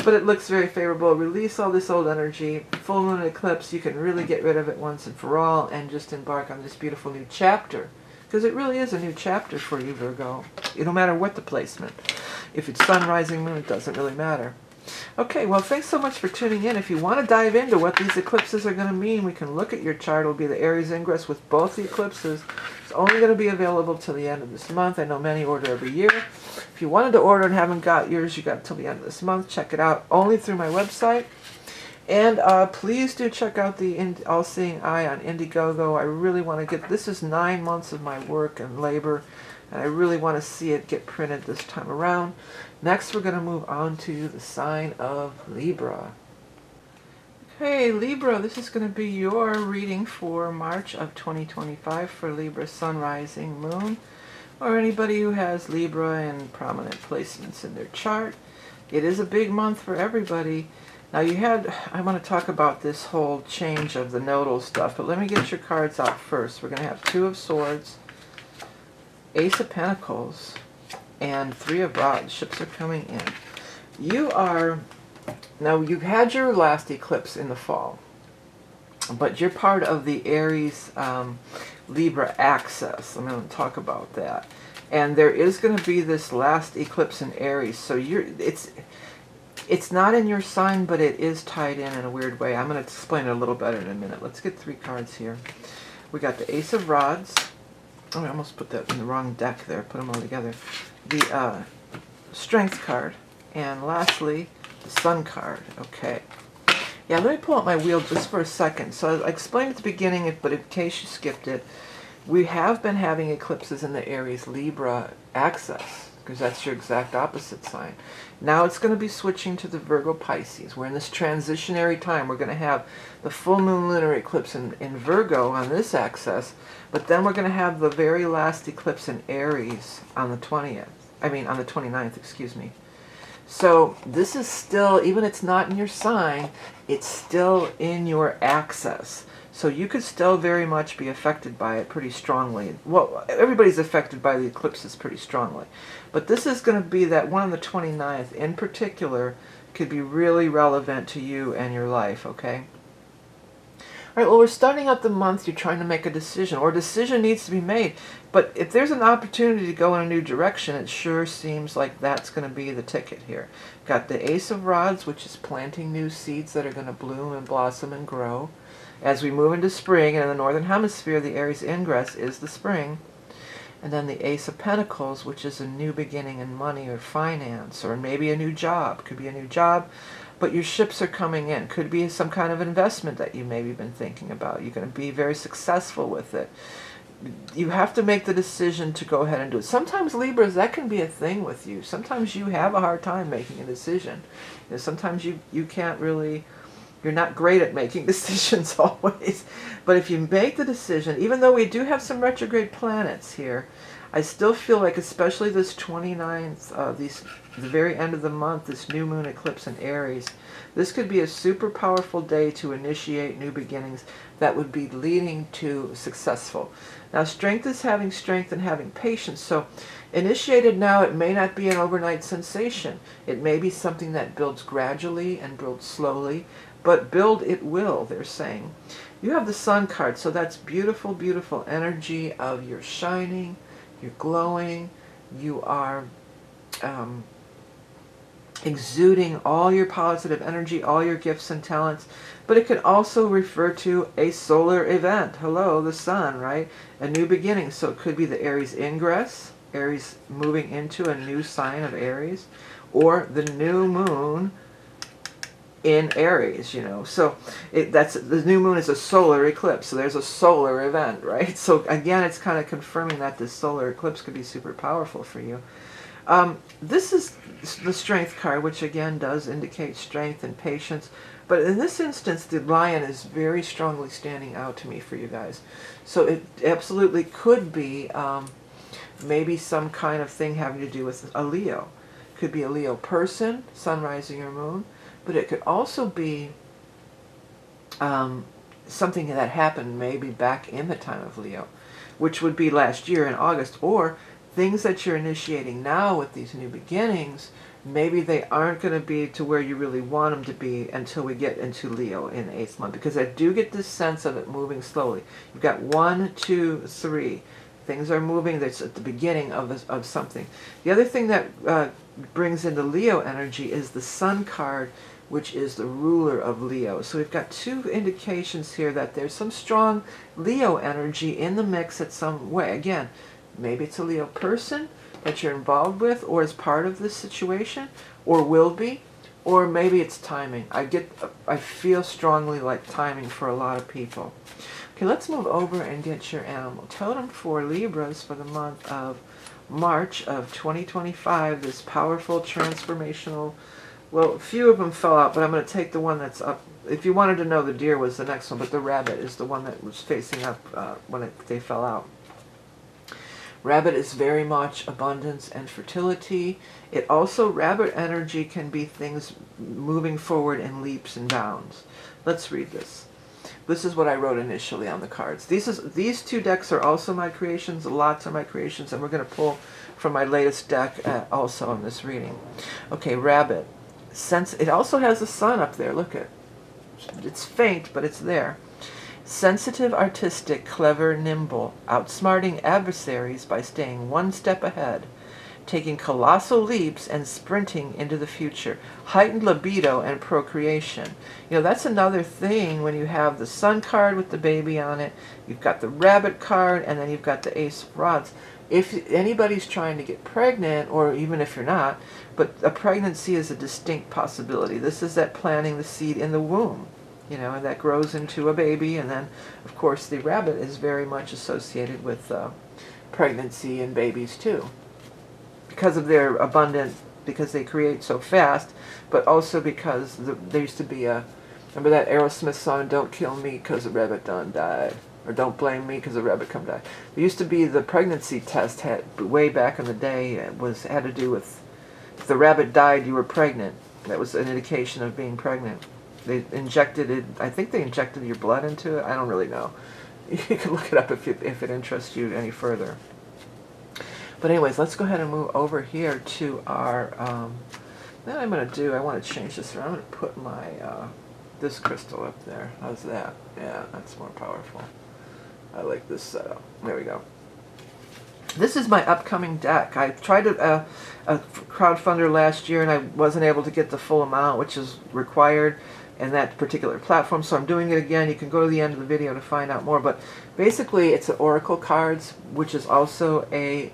But it looks very favorable. Release all this old energy. Full moon eclipse, you can really get rid of it once and for all and just embark on this beautiful new chapter. Because it really is a new chapter for you, Virgo. No matter what the placement. If it's sun, rising, moon, it doesn't really matter. Okay, well, thanks so much for tuning in. If you want to dive into what these eclipses are going to mean, we can look at your chart. It'll be the Aries Ingress with both the eclipses. It's only going to be available till the end of this month. I know many order every year. If you wanted to order and haven't got yours, you got till the end of this month. Check it out only through my website. And please do check out the All Seeing Eye on Indiegogo. I really want to get, this is 9 months of my work and labor, and I really want to see it get printed this time around. Next, we're going to move on to the sign of Libra. Okay, Libra, this is going to be your reading for March of 2025 for Libra Sun, Rising, Moon, or anybody who has Libra in prominent placements in their chart. It is a big month for everybody. Now I want to talk about this whole change of the nodal stuff, but let me get your cards out first. We're going to have Two of Swords, Ace of Pentacles, and Three of Rods. Ships are coming in. Now you've had your last eclipse in the fall, but you're part of the Aries Libra axis. I'm going to talk about that. And there is going to be this last eclipse in Aries, so it's not in your sign, but it is tied in a weird way. I'm going to explain it a little better in a minute. Let's get 3 cards here. We got the Ace of Rods. Oh, I almost put that in the wrong deck there. Put them all together. The Strength card. And lastly, the Sun card. Okay. Yeah, let me pull out my wheel just for a second. So I explained at the beginning, but in case you skipped it, we have been having eclipses in the Aries Libra axis, because that's your exact opposite sign. Now it's going to be switching to the Virgo Pisces. We're in this transitionary time. We're going to have the full moon lunar eclipse in Virgo on this axis, but then we're going to have the very last eclipse in Aries on the 20th. I mean on the 29th, excuse me. So this is still, even it's not in your sign, it's still in your axis. So you could still very much be affected by it pretty strongly. Well, everybody's affected by the eclipses pretty strongly. But this is going to be that one on the 29th in particular could be really relevant to you and your life, okay? All right, well, we're starting out the month. You're trying to make a decision, or a decision needs to be made. But if there's an opportunity to go in a new direction, it sure seems like that's going to be the ticket here. Got the Ace of Rods, which is planting new seeds that are going to bloom and blossom and grow. As we move into spring, and in the Northern Hemisphere, the Aries Ingress is the spring. And then the Ace of Pentacles, which is a new beginning in money or finance, or maybe a new job. Could be a new job, but your ships are coming in. Could be some kind of investment that you maybe been thinking about. You're going to be very successful with it. You have to make the decision to go ahead and do it. Sometimes, Libras, that can be a thing with you. Sometimes you have a hard time making a decision. You know, sometimes you can't really... You're not great at making decisions always. But if you make the decision, even though we do have some retrograde planets here, I still feel like, especially this 29th, the very end of the month, this new moon eclipse in Aries, this could be a super powerful day to initiate new beginnings that would be leading to successful. Now, strength is having strength and having patience. So initiated now, it may not be an overnight sensation. It may be something that builds gradually and builds slowly. But build it will, they're saying. You have the Sun card, so that's beautiful, beautiful energy of you're shining, you're glowing, you are exuding all your positive energy, all your gifts and talents. But it could also refer to a solar event. Hello, the Sun, right? A new beginning. So it could be the Aries Ingress, Aries moving into a new sign of Aries, or the new moon in Aries, you know. So that's the new moon is a solar eclipse, so there's a solar event, right? So again, it's kind of confirming that this solar eclipse could be super powerful for you. This is the Strength card, which again does indicate strength and patience, but in this instance the Lion is very strongly standing out to me for you guys. So it absolutely could be maybe some kind of thing having to do with a Leo. Could be a Leo person, sun, rising, or moon. But it could also be something that happened maybe back in the time of Leo, which would be last year in August, or things that you're initiating now with these new beginnings, maybe they aren't going to be to where you really want them to be until we get into Leo in the 8th month, because I do get this sense of it moving slowly. You've got 1, 2, 3. Things are moving. That's at the beginning of something. The other thing that brings into Leo energy is the Sun card, which is the ruler of Leo. So we've got 2 indications here that there's some strong Leo energy in the mix at some way. Again, maybe it's a Leo person that you're involved with or is part of this situation or will be, or maybe it's timing. I feel strongly like timing for a lot of people. Okay, let's move over and get your animal totem for Libras for the month of March of 2025. This powerful, transformational, well, a few of them fell out, but I'm going to take the one that's up. If you wanted to know, the deer was the next one, but the rabbit is the one that was facing up when they fell out. Rabbit is very much abundance and fertility. It also, rabbit energy can be things moving forward in leaps and bounds. Let's read this. This is what I wrote initially on the cards. These 2 decks are also my creations. Lots of my creations, and we're going to pull from my latest deck also in this reading. Okay, rabbit. It also has the sun up there. Look at it. It's faint, but it's there. Sensitive, artistic, clever, nimble, outsmarting adversaries by staying 1 step ahead, taking colossal leaps and sprinting into the future, heightened libido and procreation. You know, that's another thing when you have the Sun card with the baby on it, you've got the Rabbit card, and then you've got the Ace of Rods. If anybody's trying to get pregnant, or even if you're not, but a pregnancy is a distinct possibility. This is that planting the seed in the womb. You know, and that grows into a baby, and then, of course, the rabbit is very much associated with pregnancy and babies too, because of their abundant, because they create so fast, but also because there used to be remember that Aerosmith song, "Don't Kill Me 'Cause the Rabbit Done Died," or "Don't Blame Me 'Cause the Rabbit Come Die." There used to be the pregnancy test way back in the day had to do with if the rabbit died, you were pregnant. That was an indication of being pregnant. They injected it, I think they injected your blood into it. I don't really know. You can look it up if it interests you any further. But anyways, let's go ahead and move over here to our, then I'm going to do, I want to change this around. I'm going to put my, this crystal up there. How's that? Yeah, that's more powerful. I like this setup. There we go. This is my upcoming deck. I tried a crowdfunder last year, and I wasn't able to get the full amount, which is required in that particular platform, so I'm doing it again. You can go to the end of the video to find out more, but basically it's an oracle cards, which is also a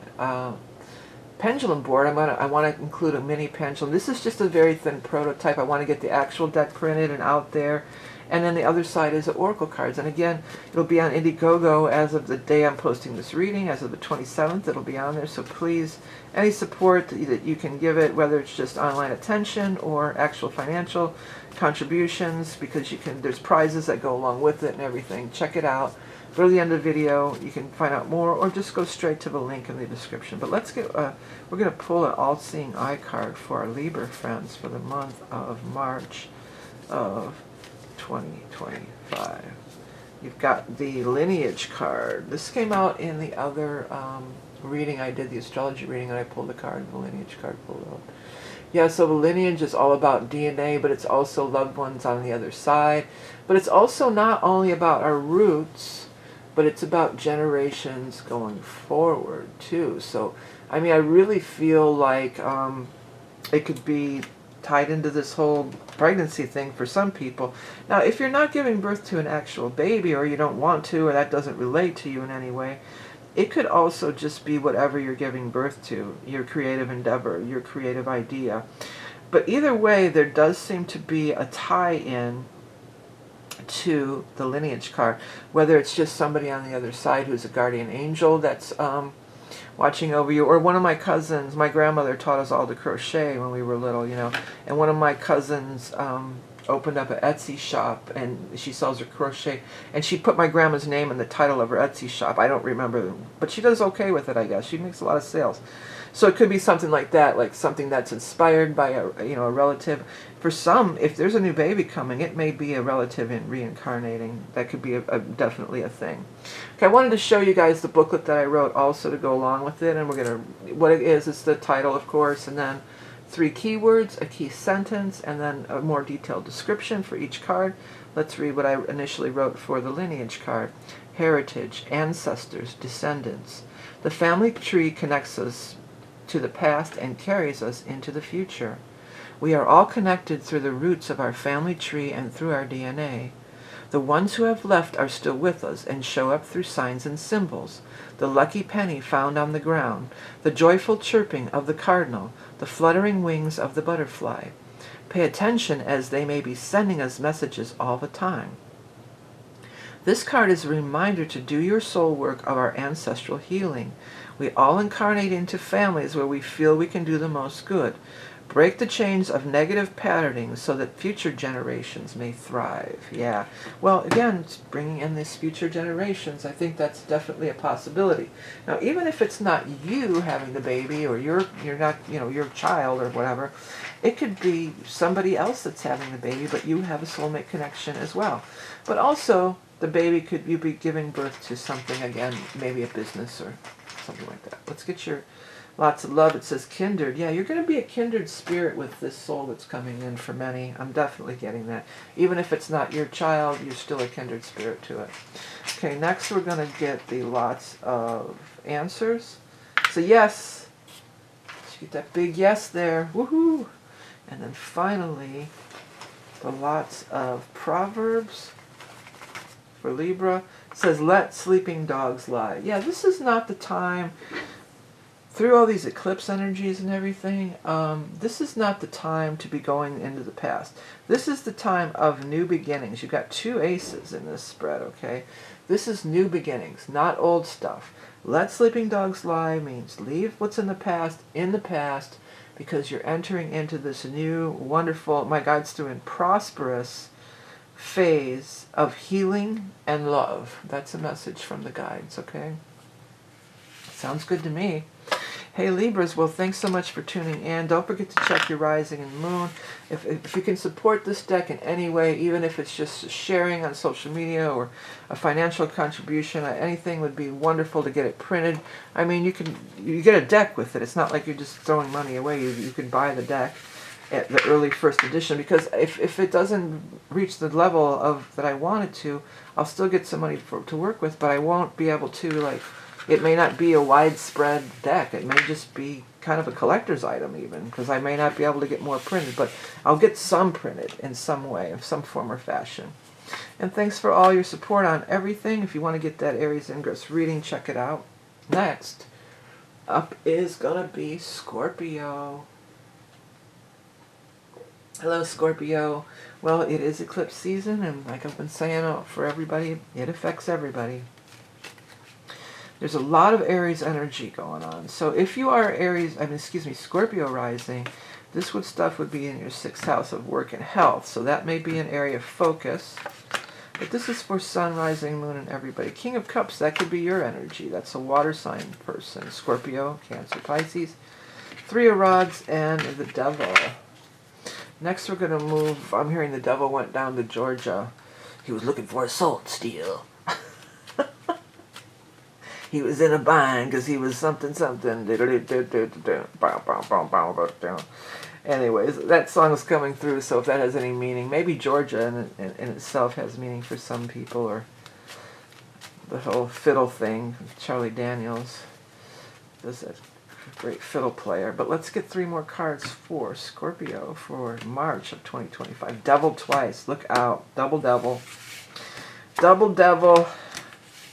pendulum board. I want to include a mini pendulum. This is just a very thin prototype. I want to get the actual deck printed and out there. And then the other side is the oracle cards. And again, it'll be on Indiegogo as of the day I'm posting this reading, as of the 27th. It'll be on there. So please, any support that you can give it, whether it's just online attention or actual financial contributions, because there's prizes that go along with it and everything. Check it out. Go to the end of the video. You can find out more, or just go straight to the link in the description. But let's get, we're going to pull an all-seeing eye card for our Libra friends for the month of March of 2025. You've got the lineage card. This came out in the other reading I did, the astrology reading, and I pulled the card, the lineage card pulled out. Yeah, so the lineage is all about DNA, but it's also loved ones on the other side. But it's also not only about our roots, but it's about generations going forward too. So, I mean, I really feel like it could be tied into this whole pregnancy thing for some people. Now, if you're not giving birth to an actual baby, or you don't want to, or that doesn't relate to you in any way, it could also just be whatever you're giving birth to, your creative endeavor, your creative idea. But either way, there does seem to be a tie-in to the lineage card, whether it's just somebody on the other side who's a guardian angel that's watching over you, or one of my cousins. My grandmother taught us all to crochet when we were little, you know, and one of my cousins opened up an Etsy shop, and she sells her crochet, and she put my grandma's name in the title of her Etsy shop. I don't remember, but she does okay with it, I guess. She makes a lot of sales. So it could be something like that, like something that's inspired by a relative. For some, if there's a new baby coming, it may be a relative in reincarnating. That could be definitely a thing. Okay, I wanted to show you guys the booklet that I wrote also to go along with it. And we're going to, what it is, it's the title, of course, and then 3 keywords, a key sentence, and then a more detailed description for each card. Let's read what I initially wrote for the lineage card. Heritage, ancestors, descendants. The family tree connects us to the past and carries us into the future. We are all connected through the roots of our family tree and through our DNA. The ones who have left are still with us and show up through signs and symbols. The lucky penny found on the ground, the joyful chirping of the cardinal, the fluttering wings of the butterfly. Pay attention, as they may be sending us messages all the time. This card is a reminder to do your soul work of our ancestral healing. We all incarnate into families where we feel we can do the most good. Break the chains of negative patterning so that future generations may thrive. Yeah. Well, again, it's bringing in these future generations. I think that's definitely a possibility. Now, even if it's not you having the baby, or you're not, your child or whatever, it could be somebody else that's having the baby, but you have a soulmate connection as well. But also, the baby could, you be giving birth to something, again, maybe a business or something like that. Let's get your lots of love. It says kindred. Yeah, you're going to be a kindred spirit with this soul that's coming in for many. I'm definitely getting that. Even if it's not your child, you're still a kindred spirit to it. Okay, next we're going to get the lots of answers. So yes. You get that big yes there. Woohoo! And then finally, the lots of proverbs for Libra. It says, let sleeping dogs lie. Yeah, this is not the time. Through all these eclipse energies and everything, this is not the time to be going into the past. This is the time of new beginnings. You've got 2 aces in this spread, okay? This is new beginnings, not old stuff. Let sleeping dogs lie means leave what's in the past, because you're entering into this new, wonderful, my guide's doing prosperous phase of healing and love. That's a message from the guides, okay? Sounds good to me. Hey Libras, well, thanks so much for tuning in. Don't forget to check your rising and moon. If you can support this deck in any way, even if it's just sharing on social media or a financial contribution, anything would be wonderful to get it printed. I mean, you get a deck with it. It's not like you're just throwing money away. You can buy the deck at the early first edition, because if it doesn't reach the level of that I want it to, I'll still get some money to work with, but I won't be able to, like, it may not be a widespread deck. It may just be kind of a collector's item even, because I may not be able to get more printed, but I'll get some printed in some way, in some form or fashion. And thanks for all your support on everything. If you want to get that Aries Ingress reading, check it out. Next up is going to be Scorpio. Hello, Scorpio. Well, it is eclipse season, and like I've been saying for everybody, it affects everybody. There's a lot of Aries energy going on. So if you are Scorpio rising, this stuff would be in your 6th house of work and health. So that may be an area of focus. But this is for sun, rising, moon, and everybody. King of Cups, that could be your energy. That's a water sign person. Scorpio, Cancer, Pisces. 3 of Rods, and the Devil. Next we're going to move. I'm hearing the Devil went down to Georgia. He was looking for a salt steal. He was in a bind because he was something. Anyways, that song is coming through, so if that has any meaning, maybe Georgia in itself has meaning for some people, or the whole fiddle thing. Charlie Daniels is a great fiddle player. But let's get 3 more cards for Scorpio for March of 2025. Devil twice. Look out. Double devil. Double devil.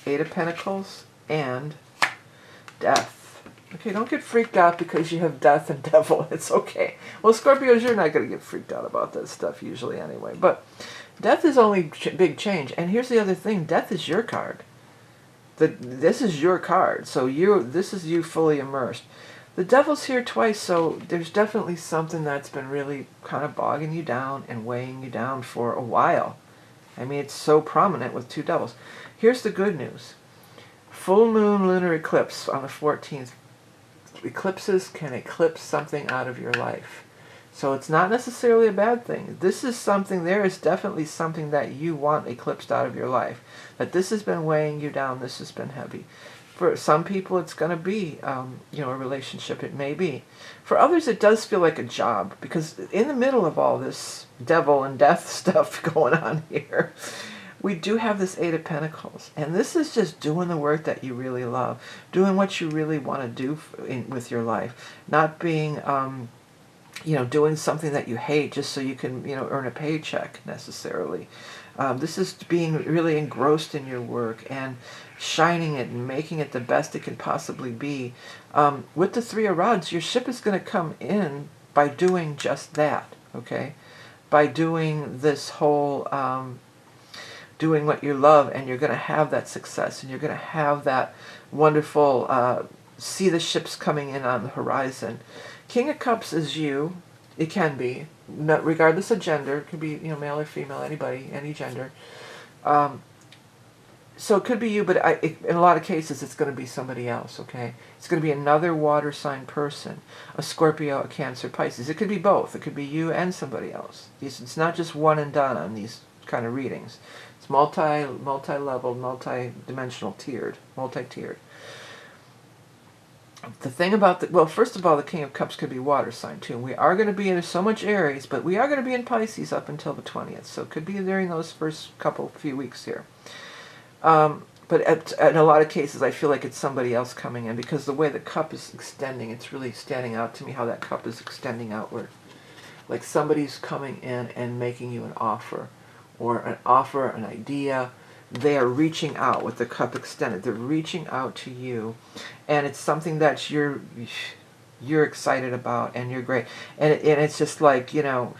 8 of Pentacles. And death. Okay, don't get freaked out because you have death and devil. It's okay. Well, Scorpios, you're not going to get freaked out about that stuff usually anyway. But death is only big change. And here's the other thing. Death is your card. This is your card. So this is you fully immersed. The devil's here twice, so there's definitely something that's been really kind of bogging you down and weighing you down for a while. I mean, it's so prominent with 2 devils. Here's the good news. Full moon lunar eclipse on the 14th. Eclipses can eclipse something out of your life. So it's not necessarily a bad thing. This is something, there is definitely something that you want eclipsed out of your life. That this has been weighing you down, this has been heavy. For some people it's going to be, you know, a relationship, it may be. For others it does feel like a job, because in the middle of all this devil and death stuff going on here, we do have this Eight of Pentacles. And this is just doing the work that you really love. Doing what you really want to do with your life. Not being... you know, doing something that you hate just so you can, you know, earn a paycheck necessarily. This is being really engrossed in your work and shining it and making it the best it can possibly be. With the Three of Rods, your ship is going to come in by doing just that, okay? By doing this whole, doing what you love, and you're going to have that success, and you're going to have that wonderful, see the ships coming in on the horizon. King of Cups is you. It can be, not regardless of gender. It could be, you know, male or female, anybody, any gender. So it could be you, but in a lot of cases it's going to be somebody else, okay? It's going to be another water sign person, a Scorpio, a Cancer, Pisces. It could be both. It could be you and somebody else. It's not just one and done on these kind of readings. It's multi-level, multi-dimensional, multi-tiered. The thing about the, well, first of all, the King of Cups could be water sign too. We are going to be in so much Aries, but we are going to be in Pisces up until the 20th. So it could be during those first few weeks here. But in a lot of cases, I feel like it's somebody else coming in, because the way the cup is extending, it's really standing out to me how that cup is extending outward. Like somebody's coming in and making you an offer, or an idea. They are reaching out with the cup extended. They're reaching out to you, and it's something that you're excited about, and you're great. And it's just like, you know,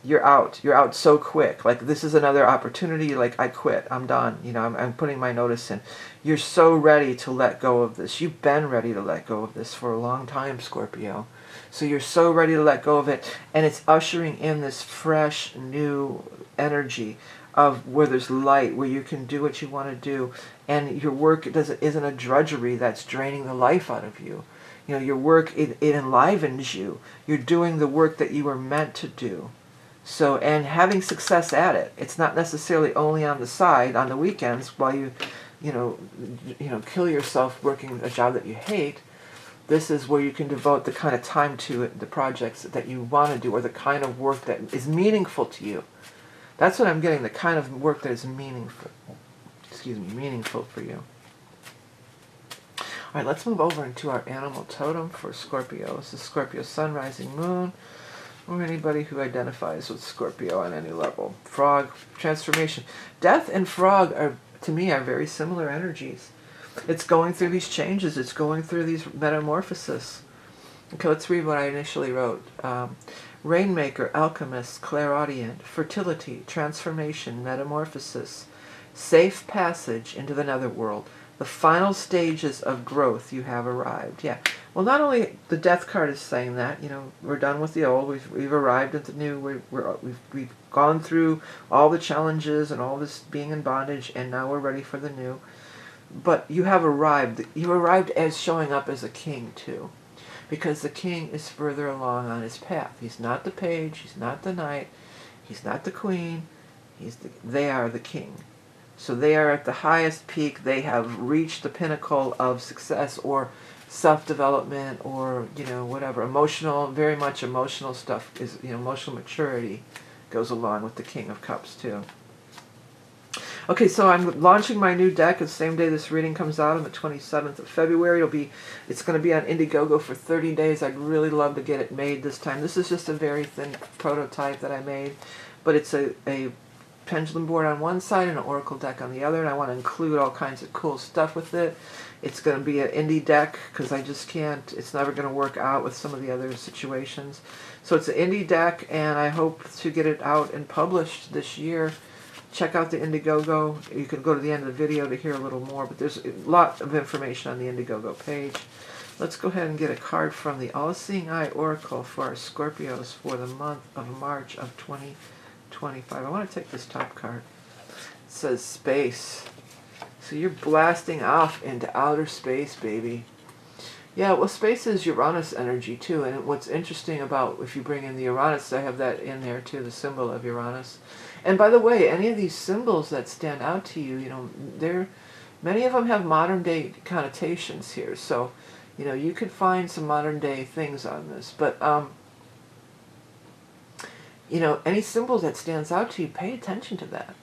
you're out so quick. Like, this is another opportunity. Like, I quit. I'm done. You know, I'm putting my notice in. You're so ready to let go of this. You've been ready to let go of this for a long time, Scorpio. So you're so ready to let go of it, and it's ushering in this fresh, new energy of where there's light, where you can do what you want to do, and your work isn't a drudgery that's draining the life out of you. You know, your work, it enlivens you. You're doing the work that you were meant to do. So, and having success at it. It's not necessarily only on the side, on the weekends, while you kill yourself working a job that you hate. This is where you can devote the kind of time to it, the projects that you want to do, or the kind of work that is meaningful to you. That's what I'm getting, the kind of work that is meaningful. Meaningful for you. All right, let's move over into our animal totem for Scorpio. This is Scorpio Sun, Rising, Moon, or anybody who identifies with Scorpio on any level. Frog, transformation. Death and frog are, to me, are very similar energies. It's going through these changes. It's going through these metamorphoses. Okay, let's read what I initially wrote. Rainmaker, alchemist, clairaudient, fertility, transformation, metamorphosis, safe passage into the netherworld. The final stages of growth, you have arrived. Yeah. Well, not only the death card is saying that, you know, we're done with the old, we've arrived at the new, we've gone through all the challenges and all this being in bondage, and now we're ready for the new. But you have arrived. You arrived as showing up as a king too, because the king is further along on his path. He's not the page, he's not the knight, he's not the queen, they are the king. So they are at the highest peak. They have reached the pinnacle of success or self-development, or, you know, whatever. Emotional, very much emotional stuff is, you know, emotional maturity goes along with the King of Cups too. Okay, so I'm launching my new deck the same day this reading comes out on the 27th of February. It's going to be on Indiegogo for 30 days. I'd really love to get it made this time. This is just a very thin prototype that I made, but it's a pendulum board on one side and an oracle deck on the other, and I want to include all kinds of cool stuff with it. It's going to be an indie deck because I just can't, it's never going to work out with some of the other situations. So it's an indie deck, and I hope to get it out and published this year. Check out the Indiegogo. You can go to the end of the video to hear a little more, but there's a lot of information on the Indiegogo page. Let's go ahead and get a card from the All-Seeing Eye Oracle for our Scorpios for the month of March of 2025. I want to take this top card. It says space. So you're blasting off into outer space, baby. Yeah, well, space is Uranus energy too, and what's interesting about if you bring in the Uranus, I have that in there too, the symbol of Uranus. And by the way, any of these symbols that stand out to you, you know, many of them have modern day connotations here. So, you know, you could find some modern day things on this, but you know, any symbol that stands out to you, pay attention to that,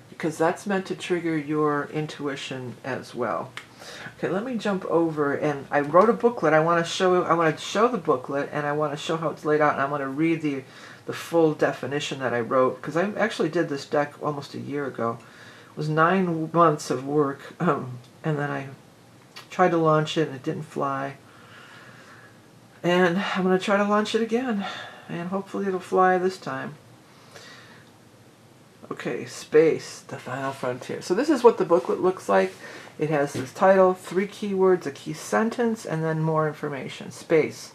because that's meant to trigger your intuition as well. Okay, let me jump over, and I wrote a booklet. I want to show the booklet, and I want to show how it's laid out, and I want to read the full definition that I wrote, because I actually did this deck almost a year ago. It was 9 months of work, and then I tried to launch it, and it didn't fly. And I'm going to try to launch it again, and hopefully it'll fly this time. Okay, space, the final frontier. So this is what the booklet looks like. It has this title, 3 keywords, a key sentence, and then more information. Space,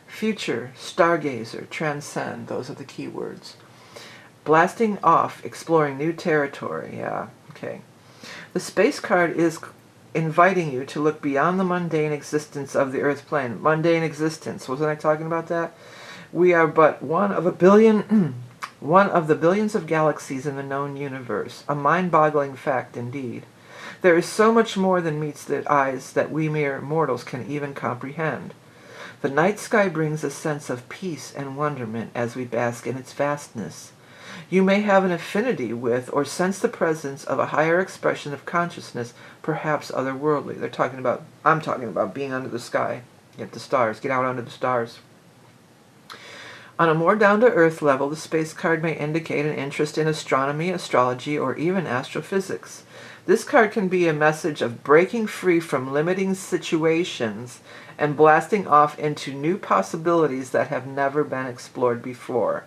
future, stargazer, transcend, those are the keywords. Blasting off, exploring new territory, yeah, okay. The space card is inviting you to look beyond the mundane existence of the Earth plane. Mundane existence, wasn't I talking about that? We are but one of a billion, one of the billions of galaxies in the known universe. A mind-boggling fact indeed. There is so much more than meets the eyes that we mere mortals can even comprehend. The night sky brings a sense of peace and wonderment as we bask in its vastness. You may have an affinity with or sense the presence of a higher expression of consciousness, perhaps otherworldly. I'm talking about being under the sky, get the stars, get out under the stars. On a more down-to-earth level, the space card may indicate an interest in astronomy, astrology, or even astrophysics. This card can be a message of breaking free from limiting situations and blasting off into new possibilities that have never been explored before.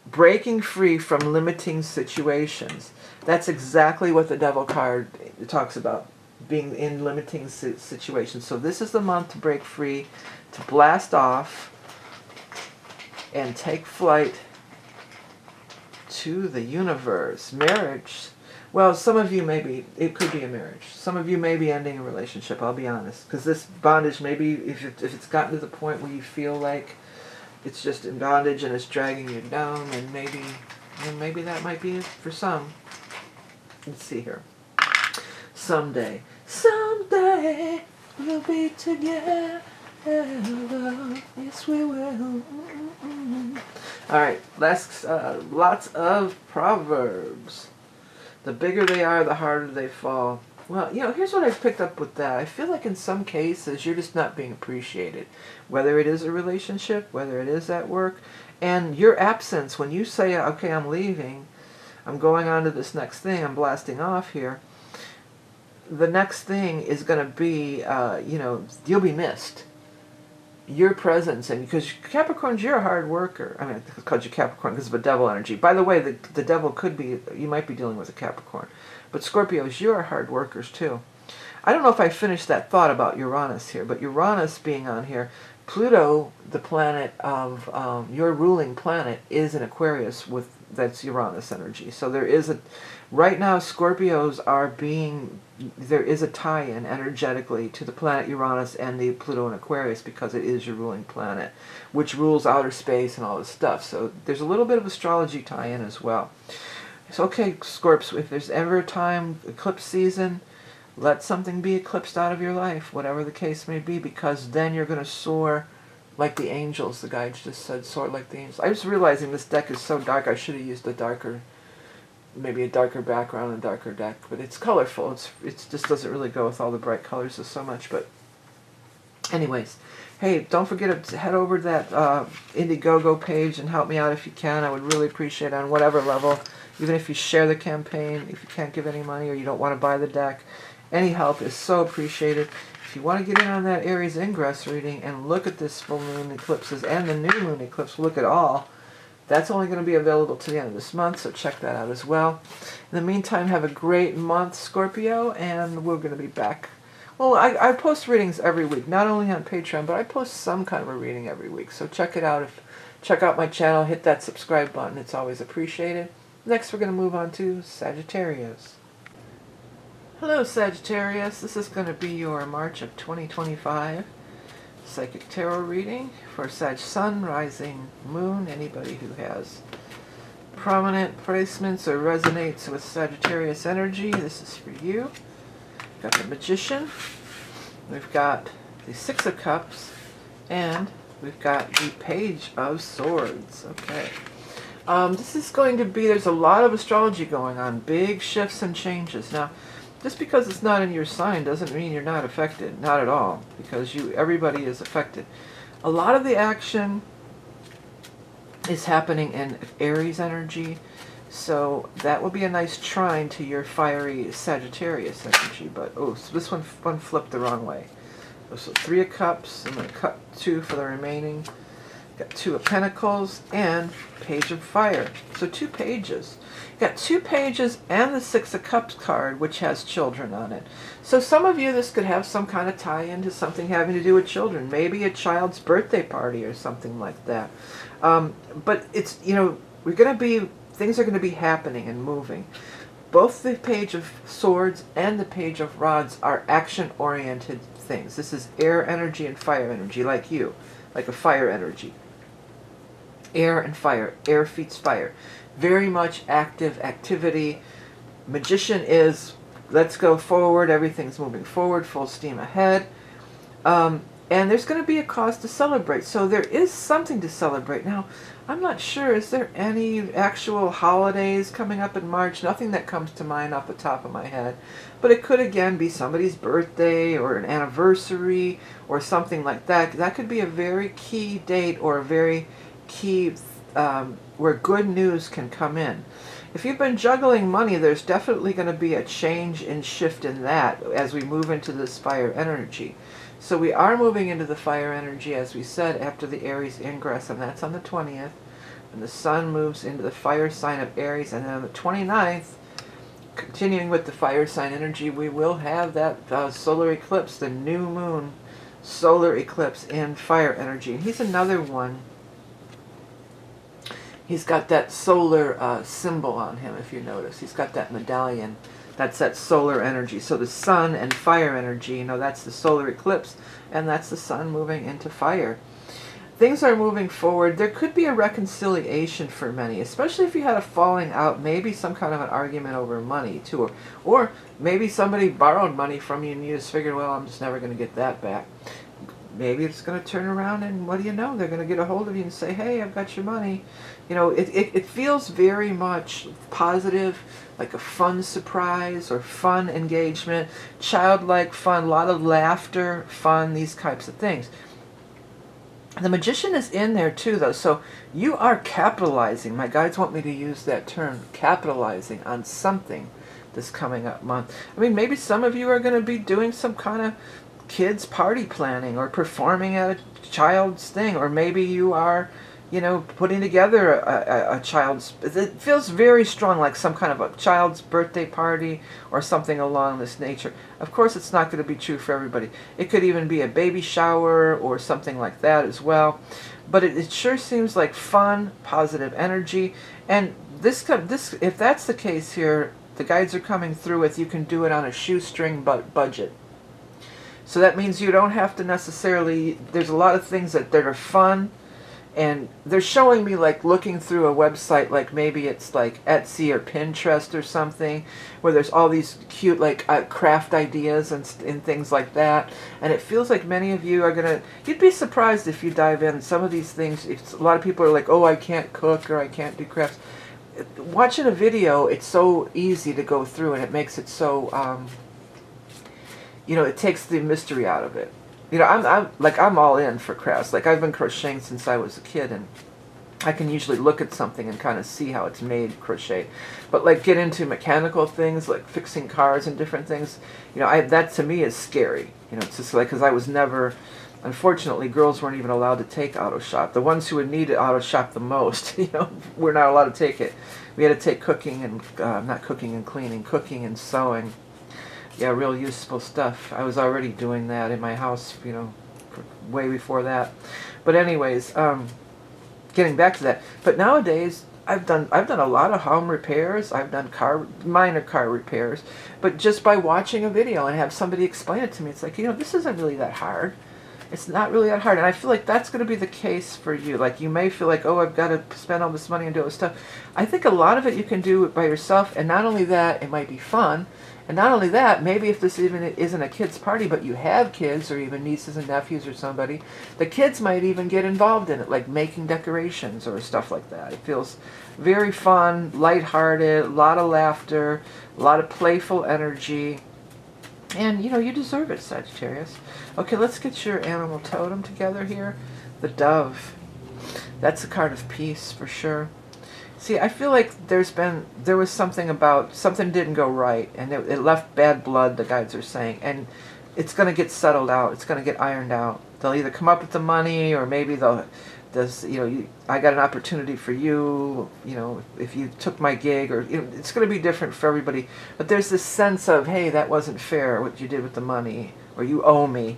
Breaking free from limiting situations. That's exactly what the Devil card talks about, being in limiting situations. So this is the month to break free, to blast off, and take flight to the universe. Marriage. Well, some of you it could be a marriage. Some of you may be ending a relationship, I'll be honest. Because this bondage, maybe if it's gotten to the point where you feel like it's just in bondage and it's dragging you down, and maybe that might be it for some. Let's see here. Someday we'll be together. Yes, we will. Alright, lots of proverbs. The bigger they are, the harder they fall. Well, you know, here's what I've picked up with that. I feel like in some cases you're just not being appreciated. Whether it is a relationship, whether it is at work. And your absence, when you say, okay, I'm leaving, I'm going on to this next thing, I'm blasting off here, the next thing is going to be, you know, you'll be missed. Your presence, and because Capricorns, you're a hard worker. I mean, I called you Capricorn because of a devil energy. By the way, the devil could be, you might be dealing with a Capricorn. But Scorpios, you're hard workers too. I don't know if I finished that thought about Uranus here, but Uranus being on here, Pluto, the planet of your ruling planet, is in Aquarius that's Uranus energy. So there is right now Scorpios there is a tie-in energetically to the planet Uranus and the Pluto in Aquarius, because it is your ruling planet, which rules outer space and all this stuff. So there's a little bit of astrology tie-in as well. So okay, Scorps, if there's ever a time, eclipse season, let something be eclipsed out of your life, whatever the case may be, because then you're going to soar like the angels. The guy just said, soar like the angels. I was realizing this deck is so dark, I should have used maybe a darker background and darker deck, but it's colorful. It just doesn't really go with all the bright colors so much. But anyways, hey, don't forget to head over to that Indiegogo page and help me out if you can. I would really appreciate it on whatever level. Even if you share the campaign, if you can't give any money or you don't want to buy the deck, any help is so appreciated. If you want to get in on that Aries Ingress reading and look at this full moon eclipses and the new moon eclipse, look at all, that's only going to be available to the end of this month, so check that out as well. In the meantime, have a great month, Scorpio, and we're going to be back. Well, I post readings every week, not only on Patreon, but I post some kind of a reading every week, so check it out. Check out my channel, hit that subscribe button, it's always appreciated. Next, we're going to move on to Sagittarius. Hello Sagittarius, this is going to be your March of 2025 Psychic Tarot reading for Sag Sun, Rising, Moon, anybody who has prominent placements or resonates with Sagittarius energy. This is for you. We've got the Magician, we've got the Six of Cups, and we've got the Page of Swords. Okay. This is going to be, there's a lot of astrology going on, big shifts and changes. Now, just because it's not in your sign doesn't mean you're not affected. Not at all. Because everybody is affected. A lot of the action is happening in Aries energy. So that will be a nice trine to your fiery Sagittarius energy. But, oh, so this one flipped the wrong way. So Three of Cups. I'm going to cut two for the remaining. Got Two of Pentacles and Page of Fire. So two pages. Got two pages and the Six of Cups card, which has children on it. So some of you, this could have some kind of tie-in to something having to do with children. Maybe a child's birthday party or something like that. But it's, you know, things are going to be happening and moving. Both the Page of Swords and the Page of Rods are action-oriented things. This is air energy and fire energy, like you, like a fire energy. Air and fire. Air feeds fire. Very much active activity. Magician is, let's go forward. Everything's moving forward. Full steam ahead. And there's going to be a cause to celebrate. So there is something to celebrate. Now, I'm not sure. Is there any actual holidays coming up in March? Nothing that comes to mind off the top of my head. But it could, again, be somebody's birthday or an anniversary or something like that. That could be a very key date or a very key where good news can come in. If you've been juggling money, there's definitely going to be a change and shift in that as we move into this fire energy. So we are moving into the fire energy, as we said, after the Aries Ingress, and that's on the 20th. And the sun moves into the fire sign of Aries, and then on the 29th, continuing with the fire sign energy, we will have that solar eclipse, the new moon solar eclipse in fire energy. And he's another one. He's got that solar symbol on him, if you notice. He's got that medallion. That's that solar energy. So the sun and fire energy, you know, that's the solar eclipse, and that's the sun moving into fire. Things are moving forward. There could be a reconciliation for many, especially if you had a falling out, maybe some kind of an argument over money, too. Or maybe somebody borrowed money from you and you just figured, well, I'm just never going to get that back. Maybe it's going to turn around and what do you know? They're going to get a hold of you and say, hey, I've got your money. You know, it feels very much positive, like a fun surprise or fun engagement, childlike fun, a lot of laughter, fun, these types of things. The Magician is in there too, though, so you are capitalizing. My guides want me to use that term, capitalizing on something this coming up month. I mean, maybe some of you are going to be doing some kind of kids party planning or performing at a child's thing, or maybe you are, you know, putting together a child's, it feels very strong, like some kind of a child's birthday party or something along this nature. Of course, it's not going to be true for everybody. It could even be a baby shower or something like that as well. But it sure seems like fun, positive energy. And this, if that's the case here, the guides are coming through with you can do it on a shoestring budget. So that means you don't have to necessarily, there's a lot of things that are fun, and they're showing me like looking through a website, like maybe it's like Etsy or Pinterest or something, where there's all these cute like craft ideas and things like that. And it feels like many of you are going to, you'd be surprised if you dive in. Some of these things, a lot of people are like, oh, I can't cook or I can't do crafts. Watching a video, it's so easy to go through, and it makes it so, you know, it takes the mystery out of it. You know, I'm all in for crafts. Like, I've been crocheting since I was a kid, and I can usually look at something and kind of see how it's made, crochet. But like get into mechanical things, like fixing cars and different things, you know, that to me is scary. You know, it's just like, because I was never, unfortunately, girls weren't even allowed to take auto shop. The ones who would need it auto shop the most, you know, were not allowed to take it. We had to take cooking and, not cooking and cleaning, cooking and sewing. Yeah, real useful stuff. I was already doing that in my house, you know, way before that. But anyways, getting back to that. But nowadays, I've done a lot of home repairs. I've done minor car repairs, but just by watching a video and have somebody explain it to me, it's like, you know, this isn't really that hard. It's not really that hard. And I feel like that's going to be the case for you. Like, you may feel like, oh, I've got to spend all this money and do all this stuff. I think a lot of it you can do by yourself. And not only that, it might be fun. And not only that, maybe if this even isn't a kid's party, but you have kids or even nieces and nephews or somebody, the kids might even get involved in it, like making decorations or stuff like that. It feels very fun, lighthearted, a lot of laughter, a lot of playful energy. And, you know, you deserve it, Sagittarius. Okay, let's get your animal totem together here. The dove. That's a card of peace for sure. See, I feel like there was something didn't go right, and it left bad blood, the guides are saying, and it's going to get settled out. It's going to get ironed out. They'll either come up with the money, or maybe I got an opportunity for you, you know, if you took my gig, or, you know, it's going to be different for everybody. But there's this sense of, hey, that wasn't fair, what you did with the money, or you owe me.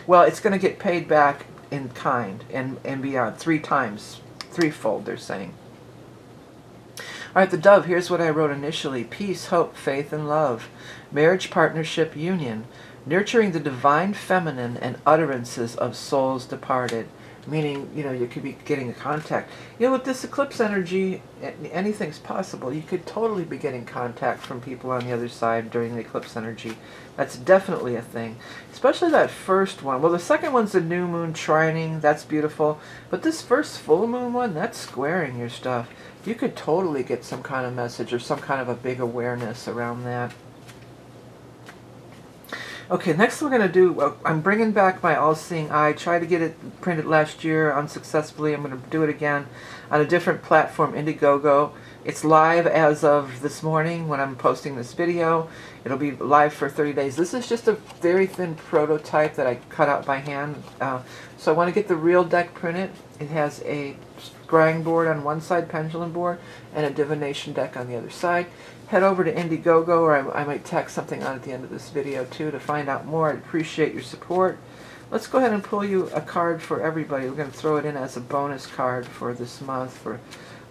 Well, it's going to get paid back in kind and beyond, 3 times, threefold, they're saying. All right, the dove, here's what I wrote initially. Peace, hope, faith, and love. Marriage, partnership, union. Nurturing the divine feminine and utterances of souls departed. Meaning, you know, you could be getting a contact. You know, with this eclipse energy, anything's possible. You could totally be getting contact from people on the other side during the eclipse energy. That's definitely a thing. Especially that first one. Well, the second one's the new moon trining. That's beautiful. But this first full moon one, that's squaring your stuff. You could totally get some kind of message or some kind of a big awareness around that. Okay, next we're going to do, I'm bringing back my all-seeing eye. Tried to get it printed last year unsuccessfully. I'm going to do it again on a different platform, Indiegogo. It's live as of this morning when I'm posting this video. It'll be live for 30 days. This is just a very thin prototype that I cut out by hand. So I want to get the real deck printed. It has a scrying board on one side, pendulum board, and a divination deck on the other side. Head over to Indiegogo, or I might tack something on at the end of this video too to find out more. I'd appreciate your support. Let's go ahead and pull you a card for everybody. We're going to throw it in as a bonus card for this month. For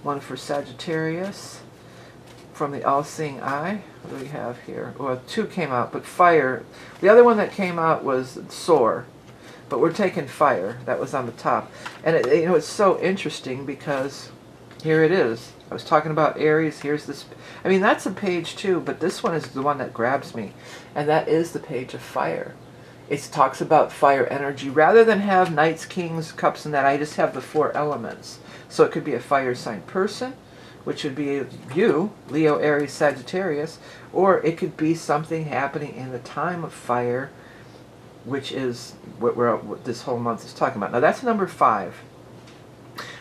one for Sagittarius from the All-Seeing Eye. What do we have here? Well, 2 came out, but fire. The other one that came out was soar, but we're taking fire. That was on the top. And you know, it's so interesting because here it is. I was talking about Aries. Here's this. I mean, that's a page too, but this one is the one that grabs me. And that is the page of fire. It talks about fire energy. Rather than have knights, kings, cups, and that, I just have the 4 elements. So it could be a fire sign person, which would be you, Leo, Aries, Sagittarius, or it could be something happening in the time of fire, which is what this whole month is talking about. Now that's number 5.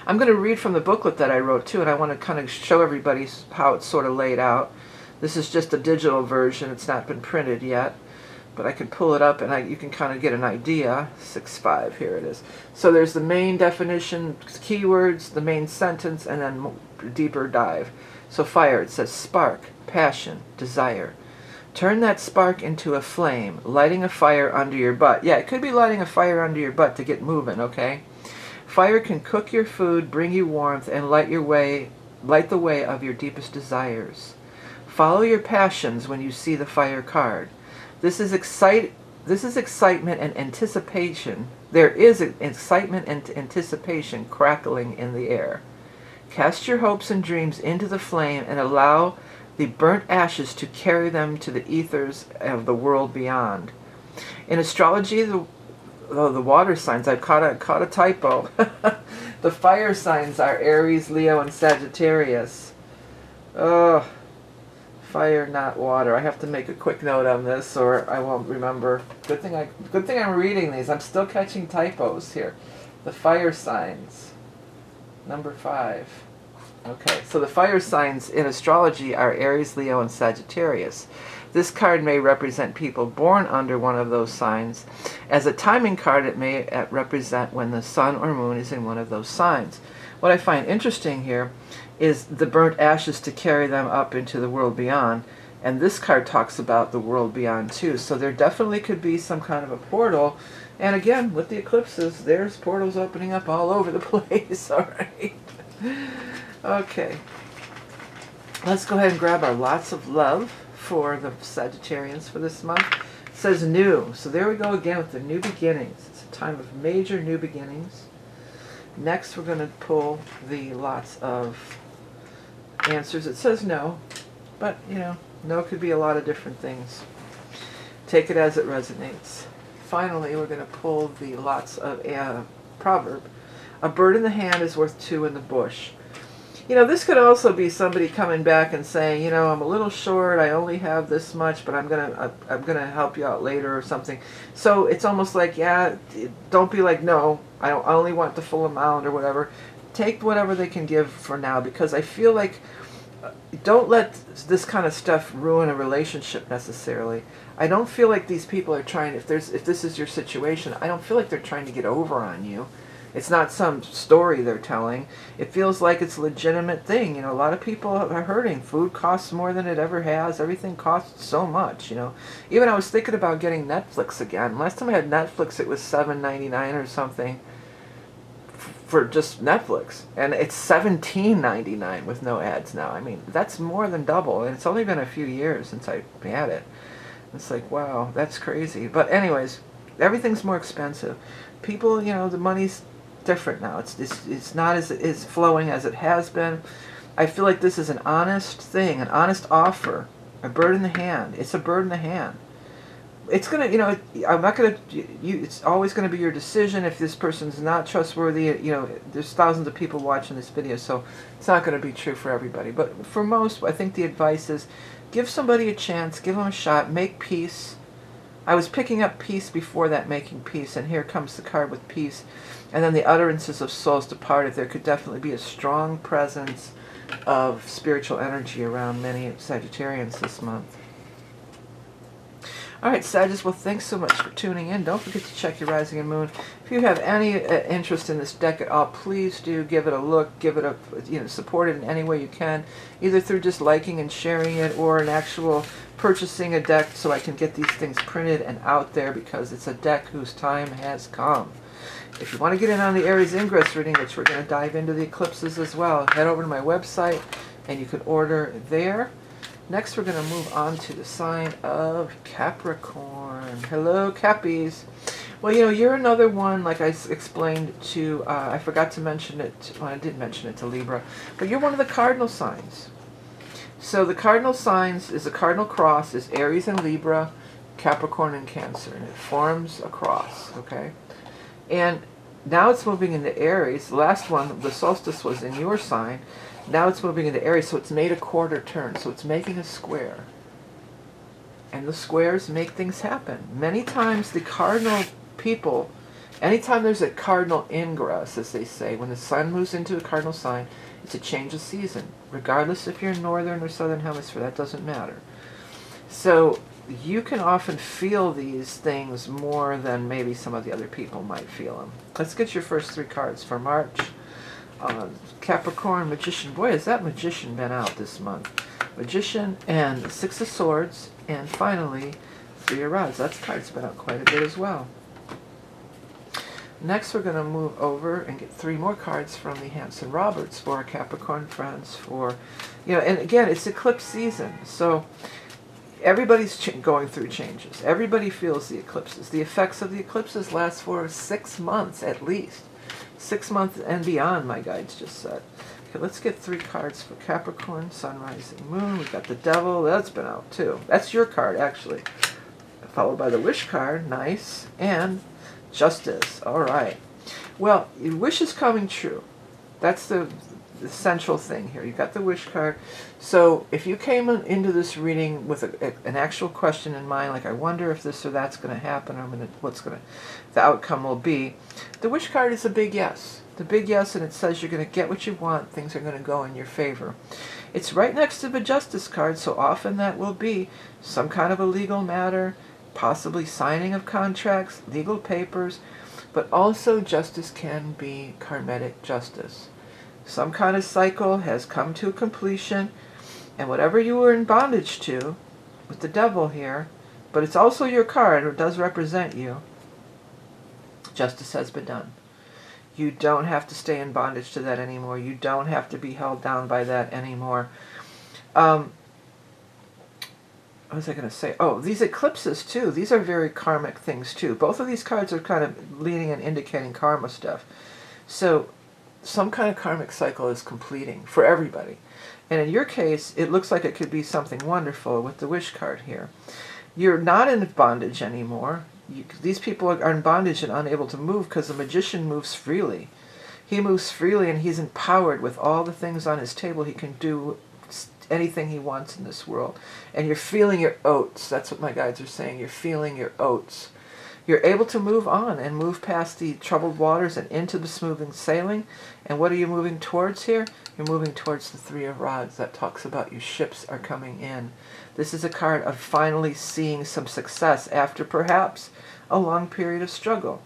I'm going to read from the booklet that I wrote too, and I want to kind of show everybody how it's sort of laid out. This is just a digital version. It's not been printed yet, but I can pull it up and you can kind of get an idea. 6.5, here it is. So there's the main definition, keywords, the main sentence, and then a deeper dive. So fire, it says spark, passion, desire. Turn that spark into a flame, lighting a fire under your butt. Yeah, it could be lighting a fire under your butt to get moving, okay? Fire can cook your food, bring you warmth, and light the way of your deepest desires. Follow your passions when you see the fire card. This is excitement and anticipation. There is excitement and anticipation crackling in the air. Cast your hopes and dreams into the flame and allow the burnt ashes to carry them to the ethers of the world beyond. In astrology, the water signs, I caught a typo. The fire signs are Aries, Leo, and Sagittarius. Oh, fire, not water. I have to make a quick note on this, or I won't remember. Good thing I'm reading these. I'm still catching typos here. The fire signs, number 5. Okay, so the fire signs in astrology are Aries, Leo, and Sagittarius. This card may represent people born under one of those signs. As a timing card, it may represent when the sun or moon is in one of those signs. What I find interesting here is the burnt ashes to carry them up into the world beyond. And this card talks about the world beyond too. So there definitely could be some kind of a portal. And again, with the eclipses, there's portals opening up all over the place. All right. Okay. Let's go ahead and grab our lots of love for the Sagittarians for this month. It says new. So there we go again with the new beginnings. It's a time of major new beginnings. Next, we're going to pull the lots of answers. It says no, but, you know, no could be a lot of different things. Take it as it resonates. Finally, we're going to pull the lots of proverb. A bird in the hand is worth two in the bush. You know, this could also be somebody coming back and saying, you know, I'm a little short, I only have this much, but I'm gonna help you out later or something. So it's almost like, yeah, don't be like, no, I only want the full amount or whatever. Take whatever they can give for now, because I feel like don't let this kind of stuff ruin a relationship necessarily. I don't feel like these people are trying, if this is your situation, I don't feel like they're trying to get over on you. It's not some story they're telling. It feels like it's a legitimate thing. You know, a lot of people are hurting. Food costs more than it ever has. Everything costs so much, you know. Even I was thinking about getting Netflix again. Last time I had Netflix, it was $7.99 or something for just Netflix. And it's $17.99 with no ads now. I mean, that's more than double. And it's only been a few years since I had it. It's like, wow, that's crazy. But anyways, everything's more expensive. People, you know, the money's different now. It's not as flowing as it has been. I feel like this is an honest thing, an honest offer, a bird in the hand. It's a bird in the hand. It's gonna, you know, I'm not gonna. It's always gonna be your decision. If this person's not trustworthy, you know, there's thousands of people watching this video, so it's not gonna be true for everybody. But for most, I think the advice is, give somebody a chance, give them a shot, make peace. I was picking up peace before that, making peace, and here comes the card with peace. And then the utterances of souls departed. There could definitely be a strong presence of spiritual energy around many Sagittarians this month. All right, Sagittarius, well, thanks so much for tuning in. Don't forget to check your rising and moon. If you have any interest in this deck at all, please do give it a look. Give it a, you know, support it in any way you can, either through just liking and sharing it or an actual purchasing a deck so I can get these things printed and out there, because it's a deck whose time has come. If you want to get in on the Aries Ingress reading, which we're going to dive into the eclipses as well, head over to my website and you can order there. Next, we're going to move on to the sign of Capricorn. Hello, Cappies. Well, you know, you're another one, like I explained to, I forgot to mention it, well, I did mention it to Libra, but you're one of the cardinal signs. So the cardinal signs is a cardinal cross, is Aries and Libra, Capricorn and Cancer, and it forms a cross, okay? And now it's moving into Aries. The last one, the solstice, was in your sign. Now it's moving into Aries, so it's made a quarter turn. So it's making a square. And the squares make things happen. Many times the cardinal people, anytime there's a cardinal ingress, as they say, when the sun moves into a cardinal sign, it's a change of season. Regardless if you're in northern or southern hemisphere, that doesn't matter. So you can often feel these things more than maybe some of the other people might feel them. Let's get your first three cards for March. Capricorn, Magician. Boy, has that Magician been out this month. Magician and the Six of Swords. And finally, Three of Rods. That card's been out quite a bit as well. Next, we're going to move over and get three more cards from the Hanson Roberts for our Capricorn friends. For, you know, and again, it's eclipse season. So everybody's going through changes. Everybody feels the eclipses. The effects of the eclipses last for 6 months at least. 6 months and beyond, my guides just said. Okay, let's get three cards for Capricorn, Sun, Rising, Moon. We've got the Devil. That's been out too. That's your card, actually. Followed by the Wish card. Nice. And Justice. All right. Well, your wish is coming true. That's the central thing here. You got the Wish card. So if you came into this reading with an actual question in mind, like I wonder if this or that's going to happen, or the outcome will be, the Wish card is a big yes. The big yes, and it says you're going to get what you want. Things are going to go in your favor. It's right next to the Justice card, so often that will be some kind of a legal matter, possibly signing of contracts, legal papers, but also justice can be karmic justice. Some kind of cycle has come to a completion, and whatever you were in bondage to, with the Devil here, but it's also your card, it does represent you, justice has been done. You don't have to stay in bondage to that anymore. You don't have to be held down by that anymore. What was I going to say? Oh, these eclipses too. These are very karmic things too. Both of these cards are kind of leading and indicating karma stuff. So some kind of karmic cycle is completing for everybody. And in your case, it looks like it could be something wonderful with the wish card here. You're not in bondage anymore. These people are in bondage and unable to move because the magician moves freely. He moves freely and he's empowered with all the things on his table. He can do anything he wants in this world. And you're feeling your oats. That's what my guides are saying. You're feeling your oats. You're able to move on and move past the troubled waters and into the smoothing sailing. And what are you moving towards here? You're moving towards the Three of Rods. That talks about your ships are coming in. This is a card of finally seeing some success after perhaps a long period of struggle.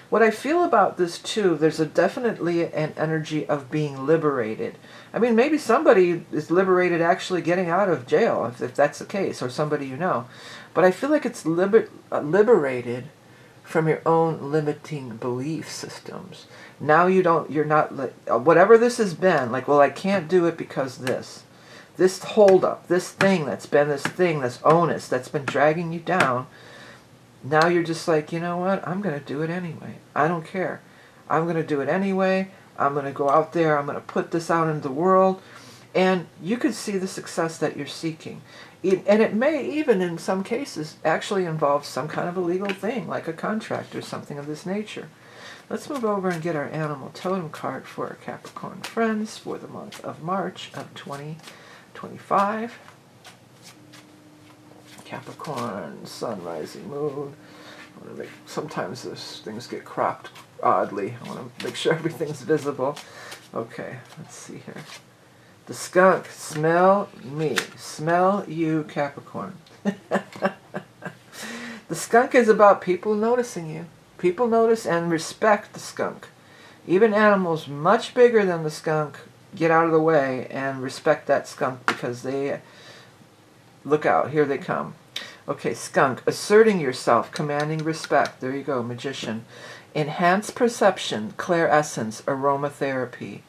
What I feel about this too, there's definitely an energy of being liberated. I mean, maybe somebody is liberated actually getting out of jail, if that's the case, or somebody you know. But I feel like it's liberated from your own limiting belief systems. Now you're not, whatever this has been, like, well, I can't do it because this holdup, this thing that's onus, that's been dragging you down. Now you're just like, you know what, I'm going to do it anyway. I don't care. I'm going to do it anyway. I'm going to go out there. I'm going to put this out into the world. And you could see the success that you're seeking. And it may even, in some cases, actually involve some kind of a legal thing, like a contract or something of this nature. Let's move over and get our animal totem card for our Capricorn friends for the month of March of 2025. Capricorn, sun, rising, moon. Sometimes those things get cropped oddly. I want to make sure everything's visible. Okay, let's see here. The skunk, smell me. Smell you, Capricorn. The skunk is about people noticing you. People notice and respect the skunk. Even animals much bigger than the skunk get out of the way and respect that skunk because they... Look out, here they come. Okay, skunk, asserting yourself, commanding respect. There you go, magician. Enhance perception, clairescence, aromatherapy.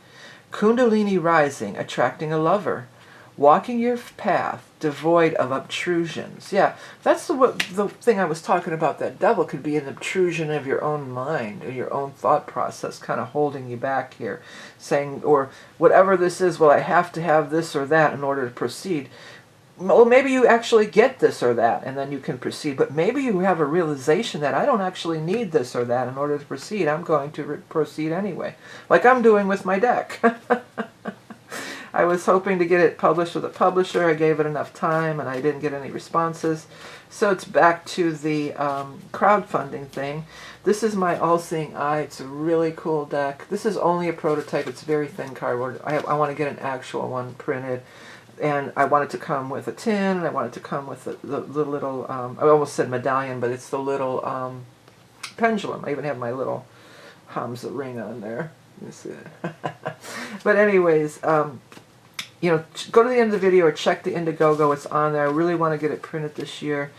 Kundalini rising, attracting a lover. Walking your path, devoid of obtrusions. Yeah, that's the thing I was talking about. That devil could be an obtrusion of your own mind or your own thought process, kind of holding you back here. Saying, or whatever this is, well, I have to have this or that in order to proceed. Well, maybe you actually get this or that, and then you can proceed. But maybe you have a realization that I don't actually need this or that in order to proceed. I'm going to proceed anyway, like I'm doing with my deck. I was hoping to get it published with a publisher. I gave it enough time, and I didn't get any responses. So it's back to the crowdfunding thing. This is my All-Seeing Eye. It's a really cool deck. This is only a prototype. It's very thin cardboard. I want to get an actual one printed. And I want it to come with a tin, and I want it to come with the little, I almost said medallion, but it's the little pendulum. I even have my little Hamza ring on there. Let me see it. But anyways, you know, go to the end of the video or check the Indiegogo. It's on there. I really want to get it printed this year.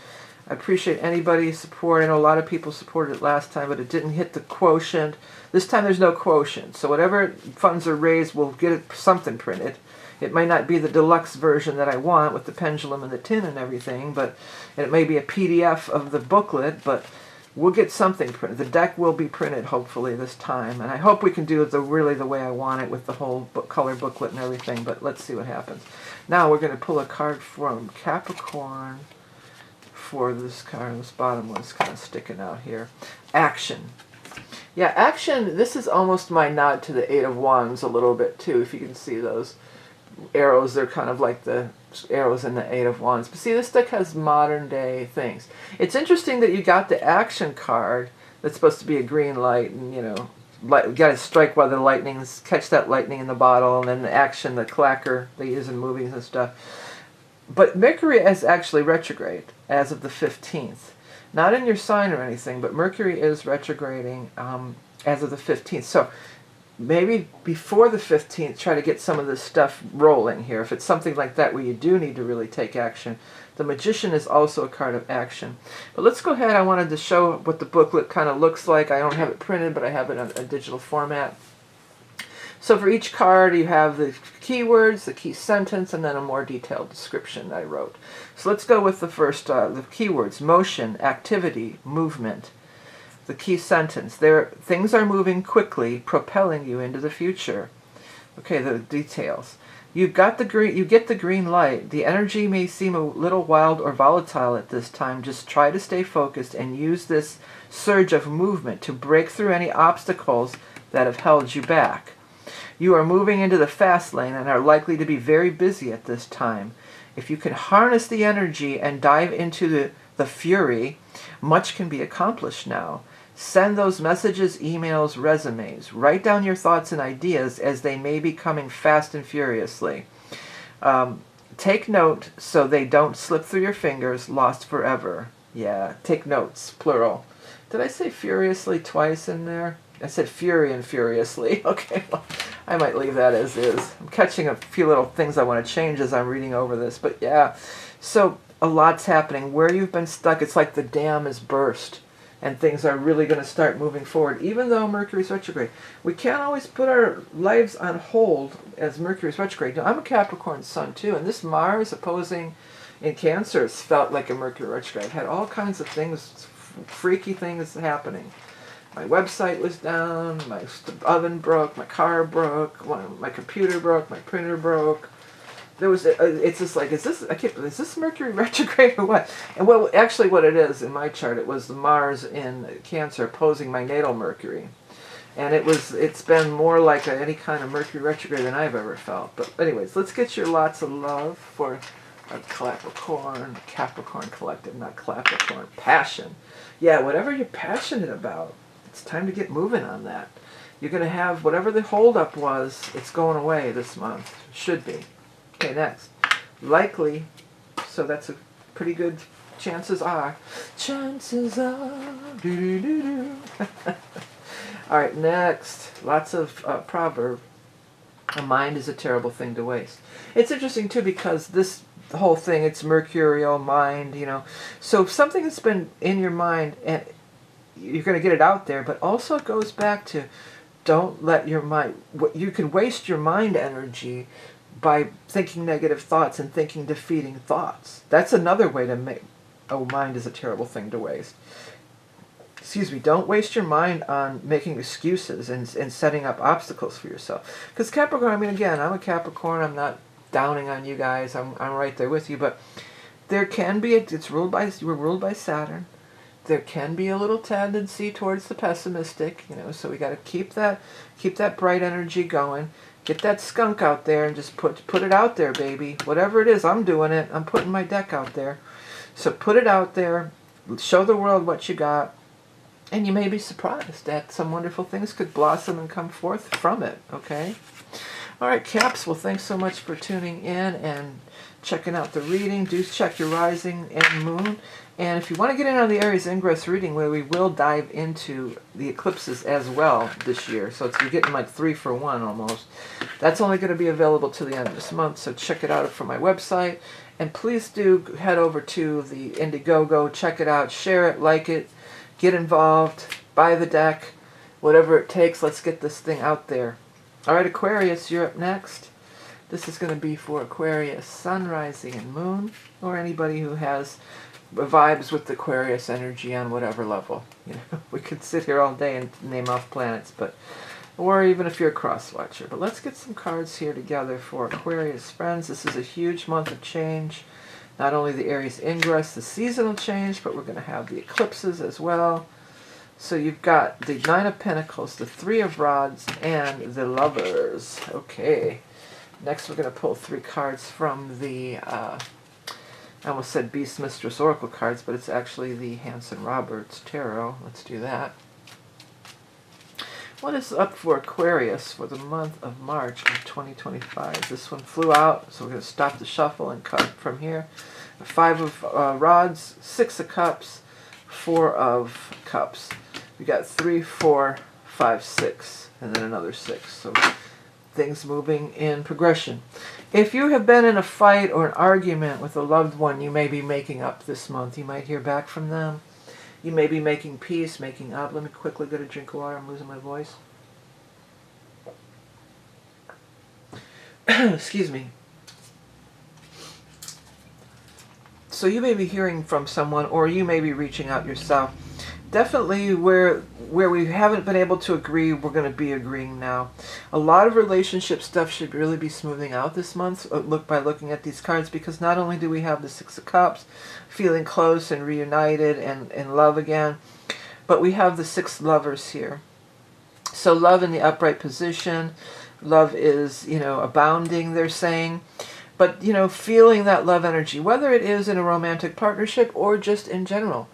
I appreciate anybody's support. I know a lot of people supported it last time, but it didn't hit the quotient. This time there's no quotient. So whatever funds are raised, we'll get it, something printed. It might not be the deluxe version that I want with the pendulum and the tin and everything, but it may be a PDF of the booklet, but we'll get something printed. The deck will be printed, hopefully, this time, and I hope we can do it really the way I want it with the whole color booklet and everything, but let's see what happens. Now we're going to pull a card from Capricorn for this card. This bottom one's kind of sticking out here. Action. Yeah, action, this is almost my nod to the Eight of Wands a little bit, too, if you can see those arrows. They're kind of like the arrows in the Eight of Wands. But see, this deck has modern day things. It's interesting that you got the action card that's supposed to be a green light, and you know, you got to strike while the lightning's, catch that lightning in the bottle, and then the action, the clacker they use in movies and stuff. But Mercury is actually retrograde as of the 15th. Not in your sign or anything, but Mercury is retrograding as of the 15th. So maybe before the 15th, try to get some of this stuff rolling here. If it's something like that where you do need to really take action, The Magician is also a card of action. But let's go ahead. I wanted to show what the booklet kind of looks like. I don't have it printed, but I have it in a digital format. So for each card, you have the keywords, the key sentence, and then a more detailed description that I wrote. So let's go with the first, the keywords: motion, activity, movement. The key sentence: things are moving quickly, propelling you into the future. Okay, the details. You get the green light. The energy may seem a little wild or volatile at this time. Just try to stay focused and use this surge of movement to break through any obstacles that have held you back. You are moving into the fast lane and are likely to be very busy at this time. If you can harness the energy and dive into the fury, much can be accomplished now. Send those messages, emails, resumes. Write down your thoughts and ideas as they may be coming fast and furiously. Take note so they don't slip through your fingers, lost forever. Yeah, take notes, plural. Did I say furiously twice in there? I said fury and furiously. Okay, well, I might leave that as is. I'm catching a few little things I want to change as I'm reading over this. But yeah, so a lot's happening. Where you've been stuck, it's like the dam is burst. And things are really going to start moving forward. Even though Mercury's retrograde, we can't always put our lives on hold as Mercury's retrograde. Now, I'm a Capricorn sun too, and this Mars opposing in Cancer felt like a Mercury retrograde. I've had all kinds of things, freaky things happening. My website was down, my oven broke, my car broke, my computer broke, my printer broke. There was it's just like, is this Mercury retrograde or what? And well, actually what it is in my chart, it was the Mars in Cancer opposing my natal Mercury. And it's been more like any kind of Mercury retrograde than I've ever felt. But anyways, let's get your lots of love for Capricorn collective, not Capricorn, passion. Yeah, whatever you're passionate about, it's time to get moving on that. You're going to have whatever the holdup was, it's going away this month. Should be. Okay, next. Likely, so that's a pretty good chances are. Chances are. Doo-doo-doo-doo. All right, next. Lots of proverb. A mind is a terrible thing to waste. It's interesting, too, because the whole thing, it's mercurial, mind, you know. So if something that's been in your mind, and you're going to get it out there, but also it goes back to don't let your mind, you can waste your mind energy by thinking negative thoughts and thinking defeating thoughts. That's another way to make, mind is a terrible thing to waste. Excuse me, don't waste your mind on making excuses and setting up obstacles for yourself. Because Capricorn, I mean, again, I'm a Capricorn, I'm not downing on you guys, I'm right there with you, but there can be, we're ruled by Saturn. There can be a little tendency towards the pessimistic, you know, so we got to keep that bright energy going. Get that skunk out there and just put it out there, baby. Whatever it is, I'm doing it. I'm putting my deck out there. So put it out there. Show the world what you got. And you may be surprised that some wonderful things could blossom and come forth from it, okay? All right, Caps, well, thanks so much for tuning in and checking out the reading. Do check your rising and moon. And if you want to get in on the Aries Ingress reading, where we will dive into the eclipses as well this year, so you're getting like 3 for 1 almost, that's only going to be available to the end of this month, so check it out from my website. And please do head over to the Indiegogo, check it out, share it, like it, get involved, buy the deck, whatever it takes. Let's get this thing out there. All right, Aquarius, you're up next. This is going to be for Aquarius, Sun, Rising, and Moon, or anybody who has vibes with Aquarius energy on whatever level. You know, we could sit here all day and name off planets, or even if you're a cross-watcher. But let's get some cards here together for Aquarius friends. This is a huge month of change. Not only the Aries Ingress, the seasonal change, but we're going to have the eclipses as well. So you've got the Nine of Pentacles, the Three of Rods, and the Lovers. Okay. Next we're going to pull 3 cards from the, I almost said Beast Mistress Oracle cards, but it's actually the Hanson Roberts Tarot. Let's do that. What is up for Aquarius for the month of March of 2025? This one flew out, so we're going to stop the shuffle and cut from here. 5 of Rods, 6 of Cups, 4 of Cups. We got 3, 4, 5, 6, and then another 6. So things moving in progression. If you have been in a fight or an argument with a loved one, you may be making up this month. You might hear back from them. You may be making peace, making up. Let me quickly get a drink of water. I'm losing my voice. Excuse me. So you may be hearing from someone, or you may be reaching out yourself. Definitely where we haven't been able to agree, we're going to be agreeing now. A lot of relationship stuff should really be smoothing out this month by looking at these cards, because not only do we have the Six of Cups, feeling close and reunited and in love again, but we have the Six Lovers here. So love in the upright position. Love is, abounding, they're saying. But, feeling that love energy, whether it is in a romantic partnership or just in general.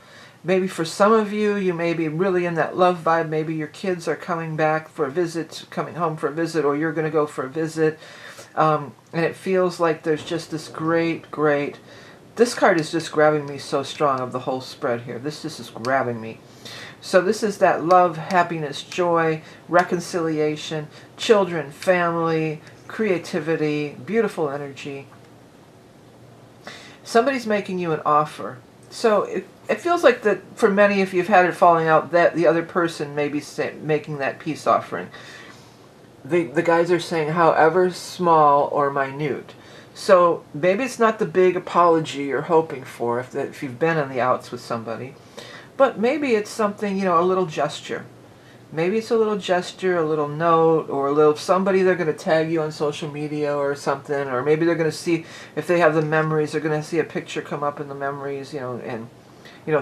Maybe for some of you, you may be really in that love vibe. Maybe your kids are coming back for a visit, coming home for a visit, or you're going to go for a visit. And it feels like there's just this great... This card is just grabbing me so strong of the whole spread here. This just is grabbing me. So this is that love, happiness, joy, reconciliation, children, family, creativity, beautiful energy. Somebody's making you an offer. So it feels like that for many, if you've had it falling out, that the other person may be making that peace offering. The guys are saying, however small or minute. So maybe it's not the big apology you're hoping for if you've been on the outs with somebody. But maybe it's something, a little gesture. Maybe it's a little gesture, a little note, or a little somebody they're going to tag you on social media or something. Or maybe they're going to see, if they have the memories, they're going to see a picture come up in the memories, and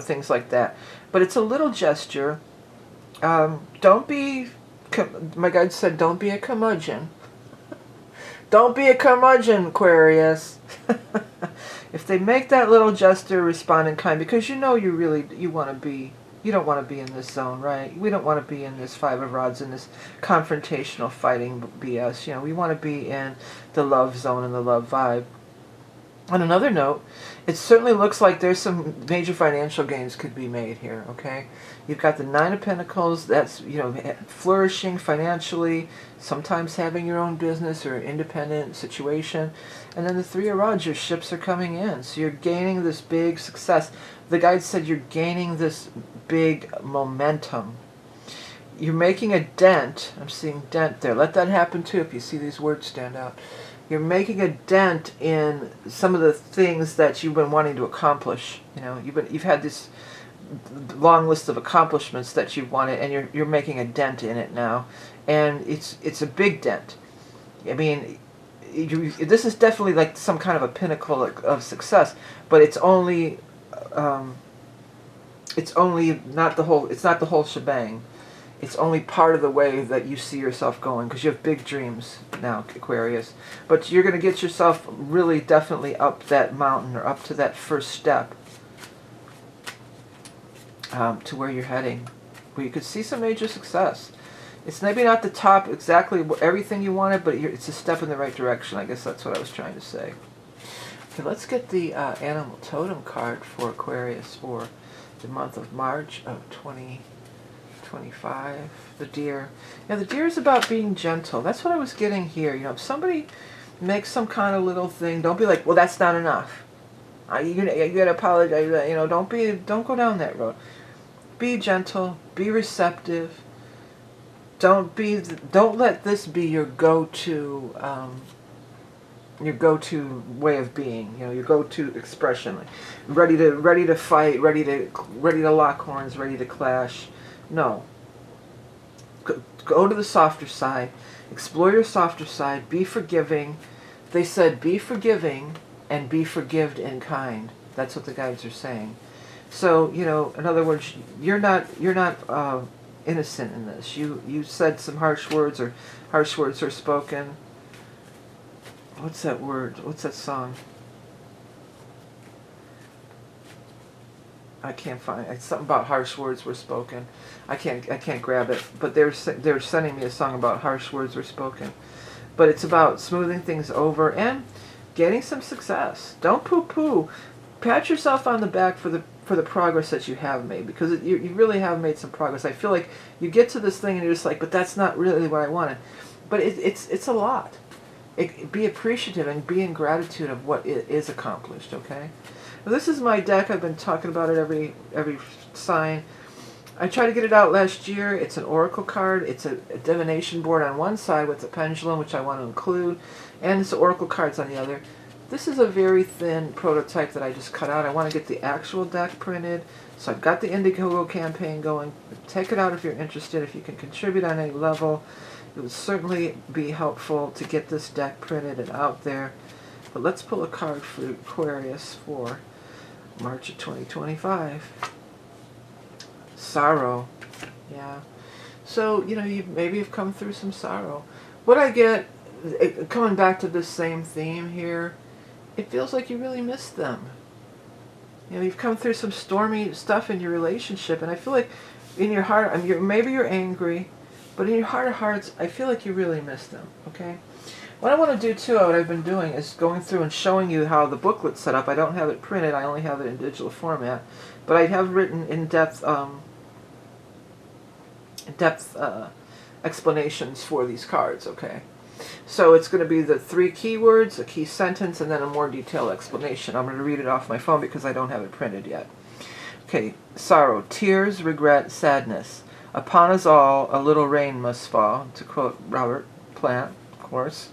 things like that. But it's a little gesture. Don't be, my guide said, don't be a curmudgeon. Don't be a curmudgeon, Aquarius. If they make that little gesture, respond in kind, because you don't want to be in this zone, right? We don't want to be in this Five of Rods, in this confrontational fighting BS. We want to be in the love zone and the love vibe. On another note, it certainly looks like there's some major financial gains could be made here, okay? You've got the Nine of Pentacles, that's, flourishing financially, sometimes having your own business or independent situation. And then the Three of Rods, your ships are coming in. So you're gaining this big success. The guide said you're gaining this big momentum. You're making a dent. I'm seeing dent there. Let that happen too if you see these words stand out. You're making a dent in some of the things that you've been wanting to accomplish. You've had this long list of accomplishments that you've wanted, and you're making a dent in it now, and it's a big dent. I mean, this is definitely like some kind of a pinnacle of success, but it's only not the whole. It's not the whole shebang. It's only part of the way that you see yourself going, because you have big dreams now, Aquarius. But you're going to get yourself really definitely up that mountain, or up to that first step to where you're heading, where you could see some major success. It's maybe not the top, exactly everything you wanted, but it's a step in the right direction. I guess that's what I was trying to say. Okay, let's get the animal totem card for Aquarius for the month of March of 2025. The deer. Now the deer is about being gentle. That's what I was getting here. If somebody makes some kind of little thing, don't be like, well, that's not enough. You gotta apologize. Don't go down that road. Be gentle. Be receptive. Don't let this be your go-to way of being. Your go-to expression. Like, ready to fight. Ready to lock horns. Ready to clash. No. Go to the softer side. Explore your softer side. Be forgiving. They said be forgiving and be forgived in kind. That's what the guides are saying. So, in other words, you're not innocent in this. You said some harsh words, or harsh words are spoken. What's that word? What's that song? I can't find. It's something about harsh words were spoken. I can't grab it. But they're sending me a song about harsh words were spoken. But it's about smoothing things over and getting some success. Don't poo-poo. Pat yourself on the back for the progress that you have made, because you really have made some progress. I feel like you get to this thing and you're just like, but that's not really what I wanted. but it's a lot. Be appreciative and be in gratitude of what is accomplished, okay? Now, this is my deck. I've been talking about it every sign. I tried to get it out last year. It's an oracle card. It's a divination board on one side with a pendulum, which I want to include, and it's oracle cards on the other. This is a very thin prototype that I just cut out. I want to get the actual deck printed. So I've got the Indiegogo campaign going. Take it out if you're interested, if you can contribute on any level. It would certainly be helpful to get this deck printed and out there. But let's pull a card for Aquarius for March of 2025. Sorrow. Yeah. So, you know, maybe you've come through some sorrow. What I get, coming back to this same theme here, it feels like you really miss them. You know, you've come through some stormy stuff in your relationship, and I feel like in your heart, I mean, maybe you're angry, but in your heart of hearts, I feel like you really miss them, okay? What I want to do, too, what I've been doing, is going through and showing you how the booklet's set up. I don't have it printed. I only have it in digital format. But I have written in-depth explanations for these cards, okay? So it's going to be the 3 keywords, a key sentence, and then a more detailed explanation. I'm going to read it off my phone because I don't have it printed yet. Okay, sorrow, tears, regret, sadness. Upon us all, a little rain must fall, to quote Robert Plant, of course.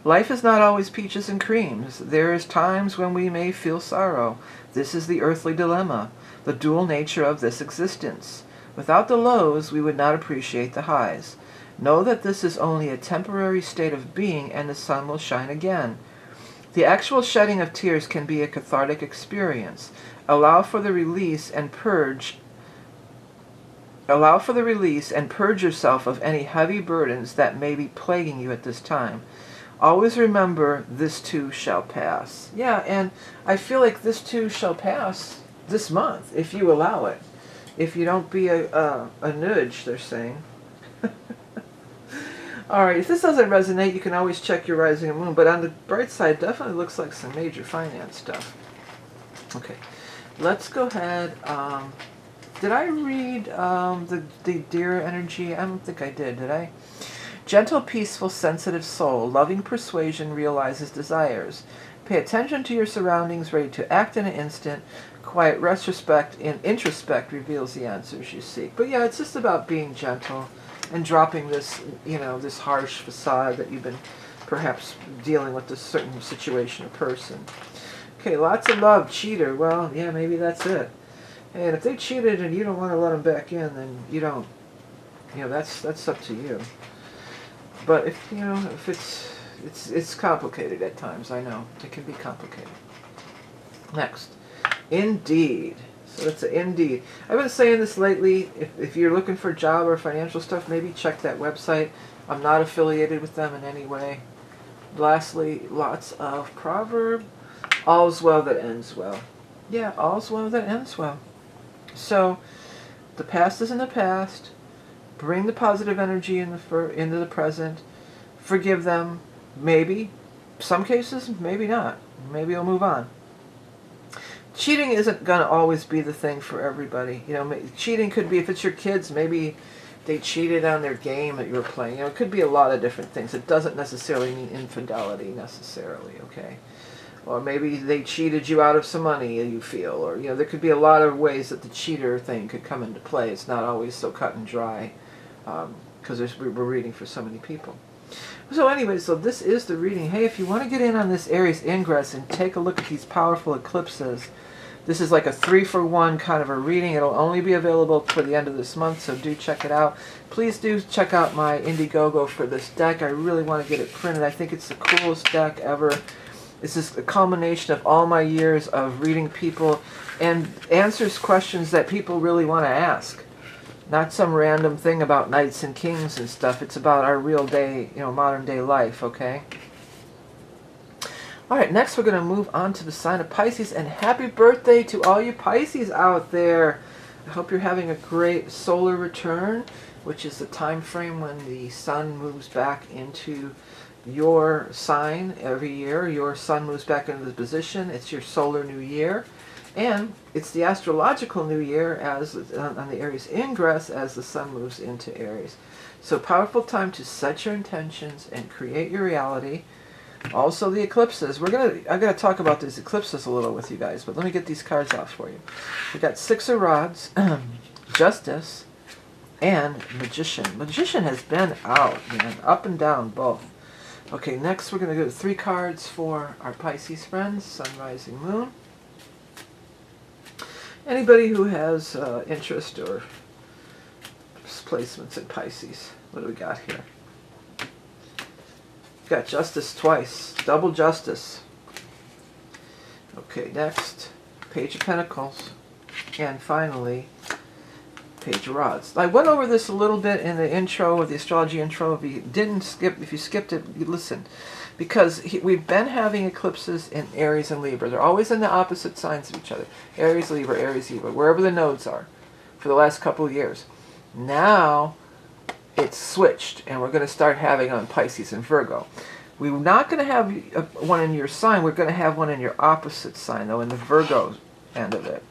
Life is not always peaches and creams. There is times when we may feel sorrow. This is the earthly dilemma, the dual nature of this existence. Without the lows, we would not appreciate the highs. Know that this is only a temporary state of being, and the sun will shine again. The actual shedding of tears can be a cathartic experience. Allow for the release and purge yourself of any heavy burdens that may be plaguing you at this time. Always remember, this too shall pass. Yeah, and I feel like this too shall pass this month, if you allow it. If you don't be a nudge, they're saying. Alright, if this doesn't resonate, you can always check your rising and moon. But on the bright side, definitely looks like some major finance stuff. Okay, let's go ahead. Did I read the deer energy? I don't think I did I? Gentle, peaceful, sensitive soul, loving persuasion realizes desires. Pay attention to your surroundings, ready to act in an instant. Quiet retrospect and introspect reveals the answers you seek. But yeah, it's just about being gentle and dropping this, you know, this harsh facade that you've been perhaps dealing with this certain situation or person. Okay, lots of love, cheater. Well, yeah, maybe that's it. And if they cheated and you don't want to let them back in, then you don't, you know, that's up to you. But if, you know, if it's complicated at times, I know. It can be complicated. Next. Indeed. So it's an Indeed. I've been saying this lately. If you're looking for job or financial stuff, maybe check that website. I'm not affiliated with them in any way. Lastly, lots of proverb. All's well that ends well. Yeah, all's well that ends well. So, the past is in the past. Bring the positive energy into the present. Forgive them. Maybe. Some cases, maybe not. Maybe you'll move on. Cheating isn't going to always be the thing for everybody. You know, cheating could be, if it's your kids, maybe they cheated on their game that you were playing. You know, it could be a lot of different things. It doesn't necessarily mean infidelity necessarily, okay? Or maybe they cheated you out of some money, you feel. Or, you know, there could be a lot of ways that the cheater thing could come into play. It's not always so cut and dry, because we're reading for so many people. So anyway, so this is the reading. Hey, if you want to get in on this Aries Ingress and take a look at these powerful eclipses, this is like a 3-for-1 kind of a reading. It'll only be available for the end of this month, so do check it out. Please do check out my Indiegogo for this deck. I really want to get it printed. I think it's the coolest deck ever. This is a culmination of all my years of reading people and answers questions that people really want to ask. Not some random thing about knights and kings and stuff. It's about our real day, you know, modern day life, okay? Alright, next we're going to move on to the sign of Pisces, and happy birthday to all you Pisces out there. I hope you're having a great solar return, which is the time frame when the sun moves back into your sign every year. Your sun moves back into the position. It's your solar new year. And it's the astrological new year as on the Aries Ingress as the sun moves into Aries. So powerful time to set your intentions and create your reality. Also the eclipses. I'm gonna talk about these eclipses a little with you guys, but let me get these cards off for you. We got Six of Rods, Justice, and Magician. Magician has been out, man, up and down both. Okay, next we're gonna go to 3 cards for our Pisces friends, Sun, Rising, Moon. Anybody who has interest or placements in Pisces. What do we got here? Got Justice twice. Double Justice. Okay, next. Page of Pentacles. And finally, Page of Rods. I went over this a little bit in the intro, of the astrology intro. If you skipped it, you listen. Because we've been having eclipses in Aries and Libra. They're always in the opposite signs of each other. Aries, Libra, wherever the nodes are for the last couple of years. Now it's switched, and we're going to start having on Pisces and Virgo. We're not going to have one in your sign. We're going to have one in your opposite sign, though, in the Virgo end of it,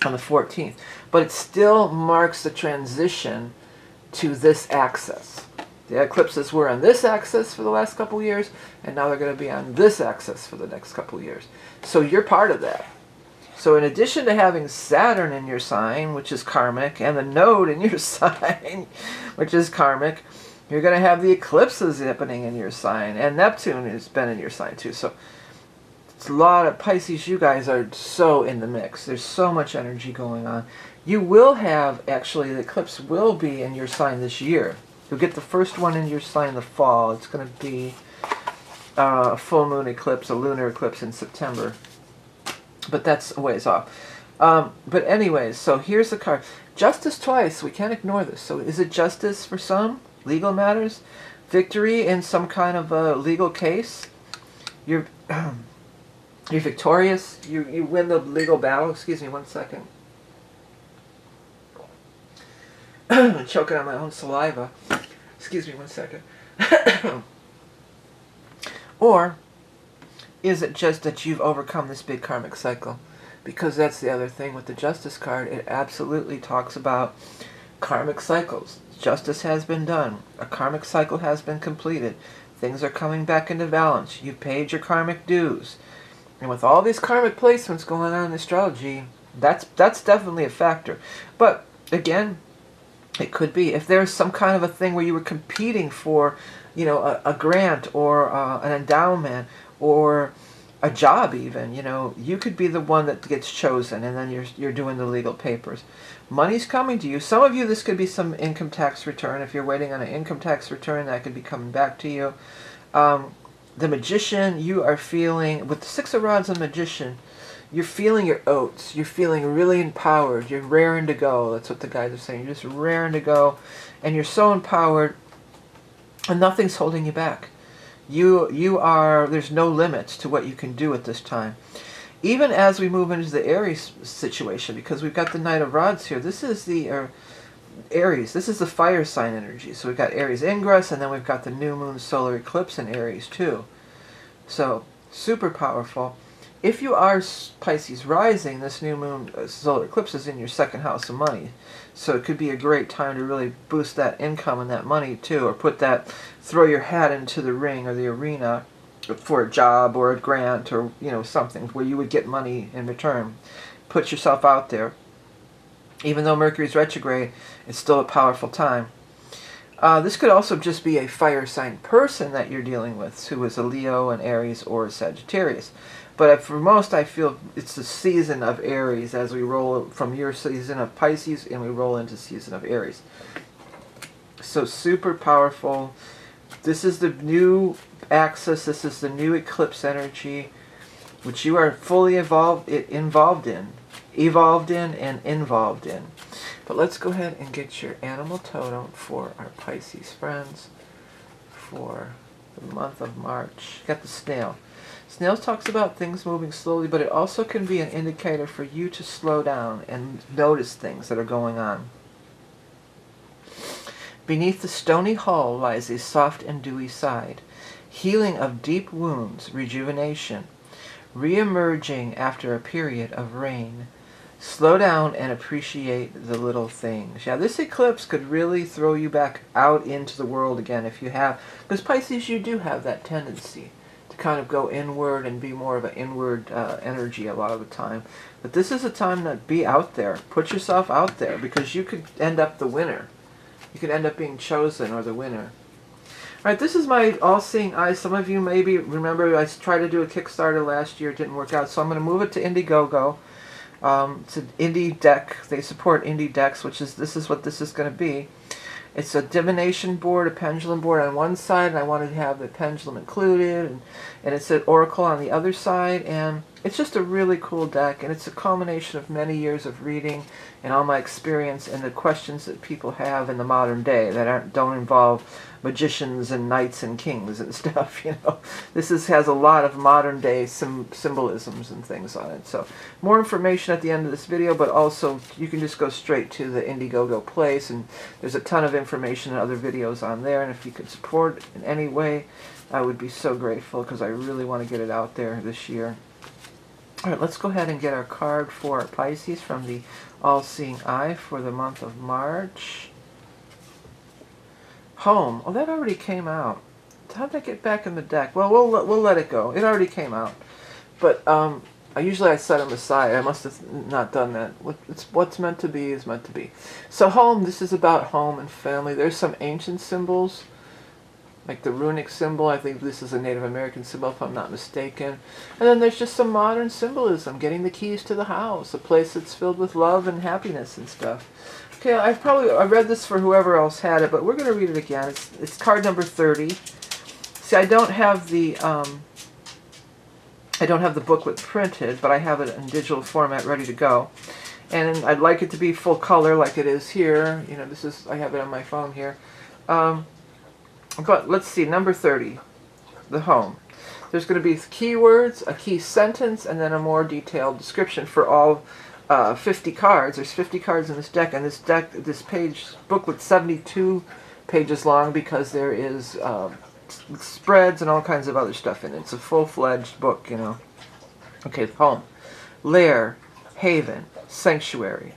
on the 14th. But it still marks the transition to this axis. The eclipses were on this axis for the last couple of years, and now they're going to be on this axis for the next couple of years. So you're part of that. So in addition to having Saturn in your sign, which is karmic, and the node in your sign, which is karmic, you're going to have the eclipses happening in your sign, and Neptune has been in your sign too. So it's a lot of Pisces. You guys are so in the mix. There's so much energy going on. You will have, actually, the eclipse will be in your sign this year. You'll get the first one in your sign in the fall. It's going to be a full moon eclipse, a lunar eclipse in September. But that's a ways off. But anyways, so here's the card. Justice twice. We can't ignore this. So is it justice for some? Legal matters? Victory in some kind of a legal case? You're victorious. You win the legal battle. Excuse me one second. I'm choking on my own saliva. Excuse me one second. Or is it just that you've overcome this big karmic cycle? Because that's the other thing with the Justice card. It absolutely talks about karmic cycles. Justice has been done. A karmic cycle has been completed. Things are coming back into balance. You've paid your karmic dues. And with all these karmic placements going on in astrology, that's definitely a factor. But again, it could be if there's some kind of a thing where you were competing for, you know, a grant or an endowment or a job even, you know, you could be the one that gets chosen, and then you're doing the legal papers. Money's coming to you. Some of you, this could be some income tax return. If you're waiting on an income tax return, that could be coming back to you. The Magician, you are feeling, with the Six of Rods and Magician, you're feeling your oats. You're feeling really empowered. You're raring to go. That's what the guys are saying. You're just raring to go, and you're so empowered, and nothing's holding you back. You are, there's no limits to what you can do at this time. Even as we move into the Aries situation, because we've got the Knight of Rods here, this is the Aries, this is the fire sign energy. So we've got Aries Ingress, and then we've got the new moon solar eclipse in Aries too. So, super powerful. If you are Pisces rising, this new moon solar eclipse is in your second house of money. So it could be a great time to really boost that income and that money too, or throw your hat into the ring or the arena for a job or a grant or, you know, something where you would get money in return. Put yourself out there. Even though Mercury's retrograde, it's still a powerful time. This could also just be a fire sign person that you're dealing with, who is a Leo, an Aries, or a Sagittarius. But for most, I feel it's the season of Aries as we roll from your season of Pisces and we roll into season of Aries. So super powerful. This is the new axis. This is the new eclipse energy, which you are fully involved in. But let's go ahead and get your animal totem for our Pisces friends for the month of March. Got the snail. Snail talks about things moving slowly, but it also can be an indicator for you to slow down and notice things that are going on. Beneath the stony hull lies a soft and dewy side, healing of deep wounds, rejuvenation. re-emerging after a period of rain. Slow down and appreciate the little things. Yeah, this eclipse could really throw you back out into the world again if you have, because Pisces, you do have that tendency to kind of go inward and be more of an inward energy a lot of the time. But this is a time to be out there. Put yourself out there, because you could end up the winner. You could end up being chosen or the winner. All right, this is my all-seeing eye. Some of you maybe remember I tried to do a Kickstarter last year. It didn't work out, so I'm going to move it to Indiegogo. It's an indie deck. They support indie decks, which is, this is what this is going to be. It's a divination board, a pendulum board on one side, and I wanted to have the pendulum included, and it's an oracle on the other side, and it's just a really cool deck, and it's a culmination of many years of reading and all my experience and the questions that people have in the modern day that don't involve magicians and knights and kings and stuff, you know. This has a lot of modern day symbolisms and things on it. So more information at the end of this video, but also you can just go straight to the Indiegogo place, and there's a ton of information and other videos on there, and if you could support in any way, I would be so grateful, because I really want to get it out there this year. All right, let's go ahead and get our card for Pisces from the All-Seeing Eye for the month of March. Home. Oh, that already came out. How did I get back in the deck? Well, we'll let it go. It already came out. But usually I set them aside. I must have not done that. What's meant to be is meant to be. So home, this is about home and family. There's some ancient symbols, like the runic symbol. I think this is a Native American symbol, if I'm not mistaken. And then there's just some modern symbolism, getting the keys to the house, a place that's filled with love and happiness and stuff. Okay, I read this for whoever else had it, but we're going to read it again. It's card number 30. See, I don't have the booklet printed, but I have it in digital format ready to go. And I'd like it to be full color like it is here. You know, I have it on my phone here. But let's see, number 30, the home. There's going to be keywords, a key sentence, and then a more detailed description for all 50 cards. There's 50 cards in this deck, and this booklet's 72 pages long, because there is spreads and all kinds of other stuff in it. It's a full-fledged book, you know. Okay, home. Lair, haven, sanctuary.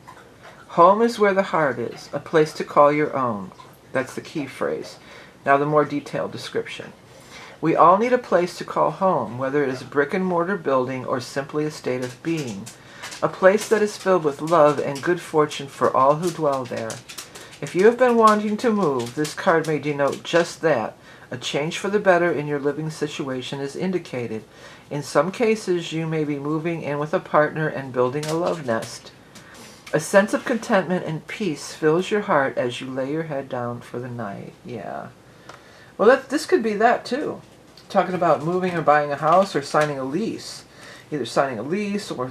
Home is where the heart is, a place to call your own. That's the key phrase. Now the more detailed description. We all need a place to call home, whether it is a brick-and-mortar building or simply a state of being. A place that is filled with love and good fortune for all who dwell there. If you have been wanting to move, this card may denote just that. A change for the better in your living situation is indicated. In some cases, you may be moving in with a partner and building a love nest. A sense of contentment and peace fills your heart as you lay your head down for the night. Yeah. Well, this could be that too. Talking about moving or buying a house or signing a lease. Either signing a lease or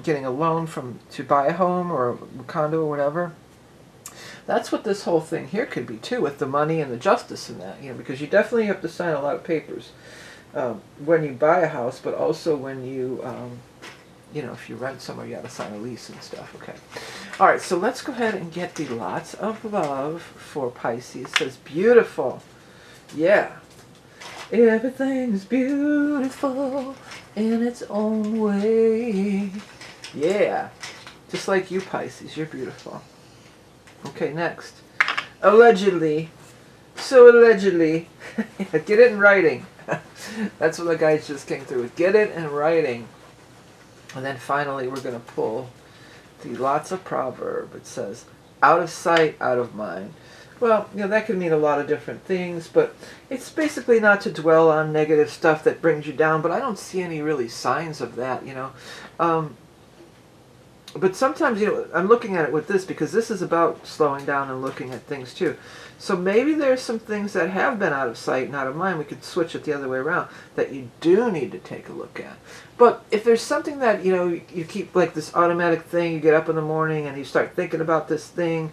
getting a loan to buy a home or a condo or whatever. That's what this whole thing here could be too, with the money and the justice in that. You know, because you definitely have to sign a lot of papers when you buy a house, but also when you, you know, if you rent somewhere, you got to sign a lease and stuff. Okay. All right. So let's go ahead and get the lots of love for Pisces. It says beautiful. Yeah. Everything's beautiful in its own way. Yeah. Just like you, Pisces. You're beautiful. Okay, next. Allegedly. So allegedly. Get it in writing. That's what the guys just came through with. Get it in writing. And then finally we're going to pull the lots of proverb. It says, out of sight, out of mind. Well, you know, that can mean a lot of different things, but it's basically not to dwell on negative stuff that brings you down, but I don't see any really signs of that, you know. But sometimes, you know, I'm looking at it with this because this is about slowing down and looking at things too. So maybe there's some things that have been out of sight and out of mind. We could switch it the other way around, that you do need to take a look at. But if there's something that, you know, you keep like this automatic thing, you get up in the morning and you start thinking about this thing,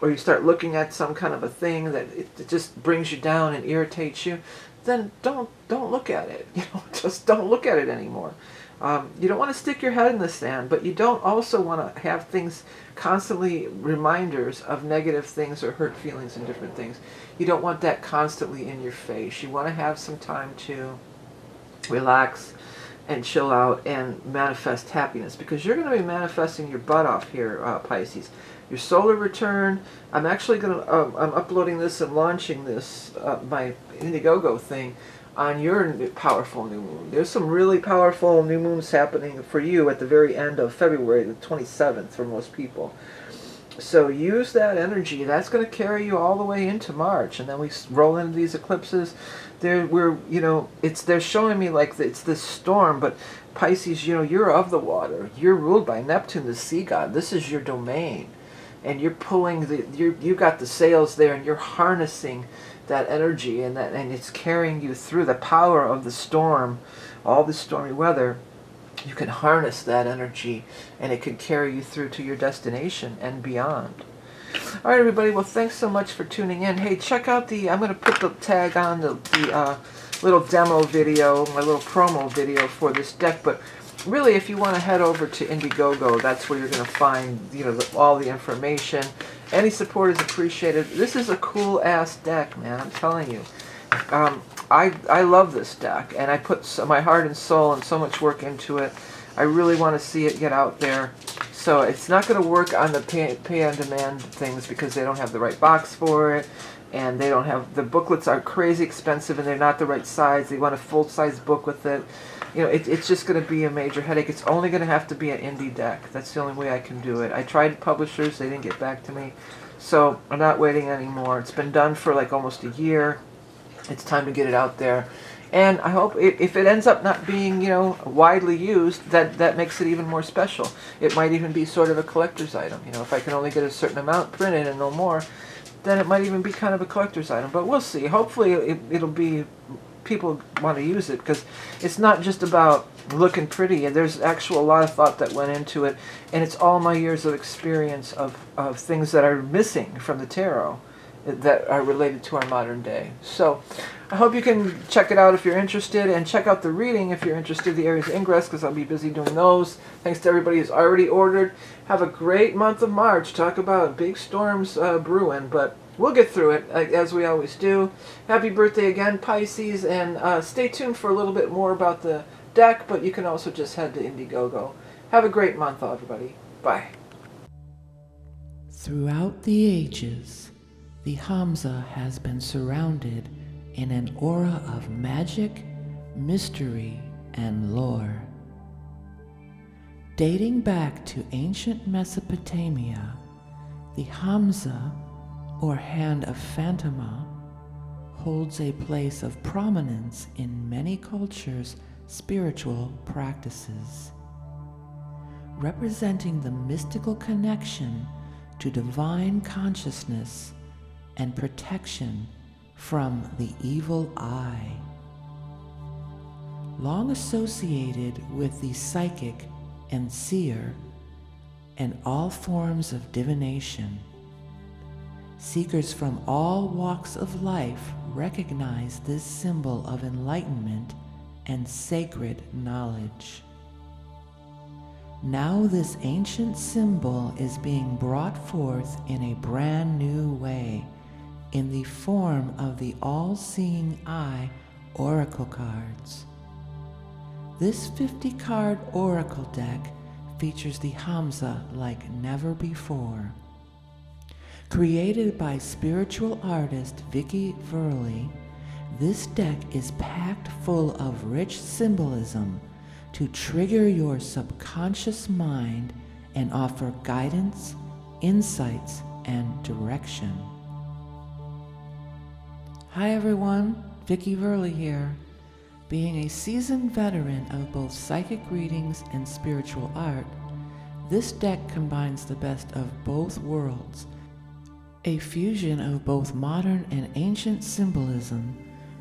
or you start looking at some kind of a thing that it just brings you down and irritates you, then don't look at it. You know, just don't look at it anymore. You don't want to stick your head in the sand, but you don't also want to have things constantly reminders of negative things or hurt feelings and different things. You don't want that constantly in your face. You want to have some time to relax, and chill out and manifest happiness, because you're going to be manifesting your butt off here, Pisces. Your solar return, I'm actually going to, I'm uploading this and launching this, my Indiegogo thing, on your powerful new moon. There's some really powerful new moons happening for you at the very end of February, the 27th for most people. So use that energy. That's going to carry you all the way into March, and then we roll into these eclipses. They're showing me like it's this storm, but Pisces, you're of the water. You're ruled by Neptune, the sea god. This is your domain, and you're pulling you got the sails there, and you're harnessing that energy, and it's carrying you through the power of the storm, all the stormy weather. You can harness that energy, and it can carry you through to your destination and beyond. All right, everybody. Well, thanks so much for tuning in. Hey, check out I'm going to put the tag on the little demo video, my little promo video for this deck. But really, if you want to head over to Indiegogo, that's where you're going to find, all the information. Any support is appreciated. This is a cool-ass deck, man. I'm telling you. I love this deck, and I put my heart and soul and so much work into it. I really want to see it get out there. So it's not going to work on the pay-on-demand things because they don't have the right box for it, and they don't have, the booklets are crazy expensive, and they're not the right size. They want a full-size book with it. It's just going to be a major headache. It's only going to have to be an indie deck. That's the only way I can do it. I tried publishers. They didn't get back to me. So I'm not waiting anymore. It's been done for like almost a year. It's time to get it out there. And I hope if it ends up not being, widely used, that makes it even more special. It might even be sort of a collector's item. If I can only get a certain amount printed and no more, then it might even be kind of a collector's item. But we'll see. Hopefully it'll be, people want to use it, because it's not just about looking pretty. And there's actually a lot of thought that went into it. And it's all my years of experience of things that are missing from the tarot that are related to our modern day. So I hope you can check it out if you're interested, and check out the reading if you're interested, the Aries Ingress, because I'll be busy doing those. Thanks to everybody who's already ordered. Have a great month of March. Talk about big storms brewing, but we'll get through it, as we always do. Happy birthday again, Pisces, and stay tuned for a little bit more about the deck, but you can also just head to Indiegogo. Have a great month, everybody. Bye. Throughout the ages, the Hamza has been surrounded in an aura of magic, mystery, and lore. Dating back to ancient Mesopotamia, the Hamza, or Hand of Phantoma, holds a place of prominence in many cultures' spiritual practices, representing the mystical connection to divine consciousness and protection from the evil eye. Long associated with the psychic and seer and all forms of divination, seekers from all walks of life recognize this symbol of enlightenment and sacred knowledge. Now this ancient symbol is being brought forth in a brand new way, in the form of the all-seeing eye oracle cards. This 50-card oracle deck features the Hamza like never before. Created by spiritual artist vickieverlie, this deck is packed full of rich symbolism to trigger your subconscious mind and offer guidance, insights, and direction. Hi everyone, Vickieverlie here. Being a seasoned veteran of both psychic readings and spiritual art, this deck combines the best of both worlds, a fusion of both modern and ancient symbolism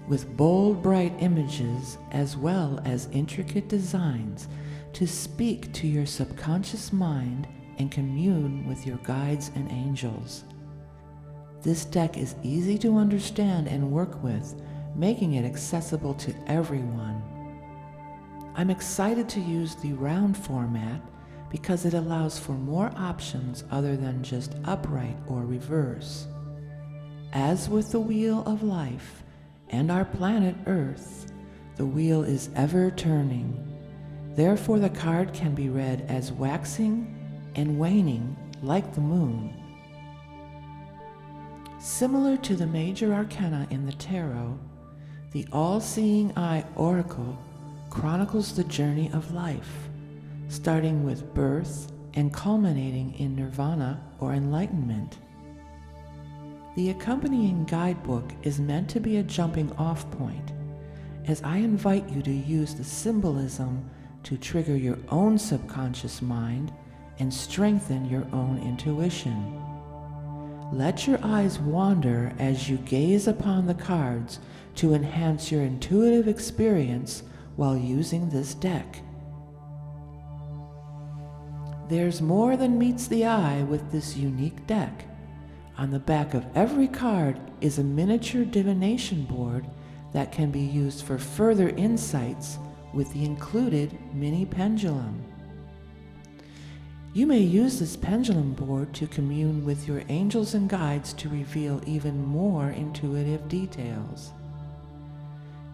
with bold, bright images as well as intricate designs to speak to your subconscious mind and commune with your guides and angels. This deck is easy to understand and work with, making it accessible to everyone. I'm excited to use the round format because it allows for more options other than just upright or reverse. As with the wheel of life and our planet Earth, the wheel is ever turning, Therefore, the card can be read as waxing and waning like the moon. Similar to the major arcana in the tarot, the all-seeing eye oracle chronicles the journey of life, starting with birth and culminating in nirvana or enlightenment. The accompanying guidebook is meant to be a jumping-off point, as I invite you to use the symbolism to trigger your own subconscious mind and strengthen your own intuition. Let your eyes wander as you gaze upon the cards to enhance your intuitive experience while using this deck. There's more than meets the eye with this unique deck. On the back of every card is a miniature divination board that can be used for further insights with the included mini pendulum. You may use this pendulum board to commune with your angels and guides to reveal even more intuitive details.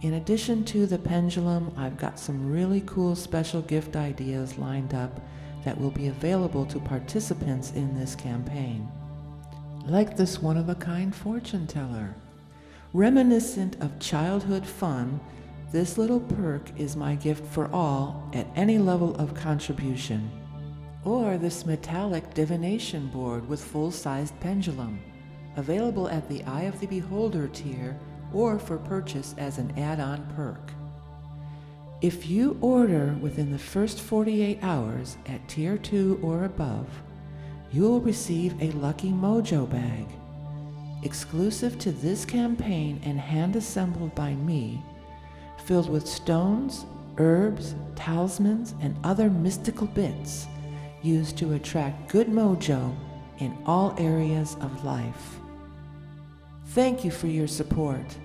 In addition to the pendulum, I've got some really cool special gift ideas lined up that will be available to participants in this campaign. Like this one-of-a-kind fortune teller. Reminiscent of childhood fun, this little perk is my gift for all at any level of contribution. Or this metallic divination board with full-sized pendulum, available at the Eye of the Beholder tier or for purchase as an add-on perk. If you order within the first 48 hours at Tier 2 or above, you will receive a Lucky Mojo bag, exclusive to this campaign and hand-assembled by me, filled with stones, herbs, talismans, and other mystical bits used to attract good mojo in all areas of life. Thank you for your support.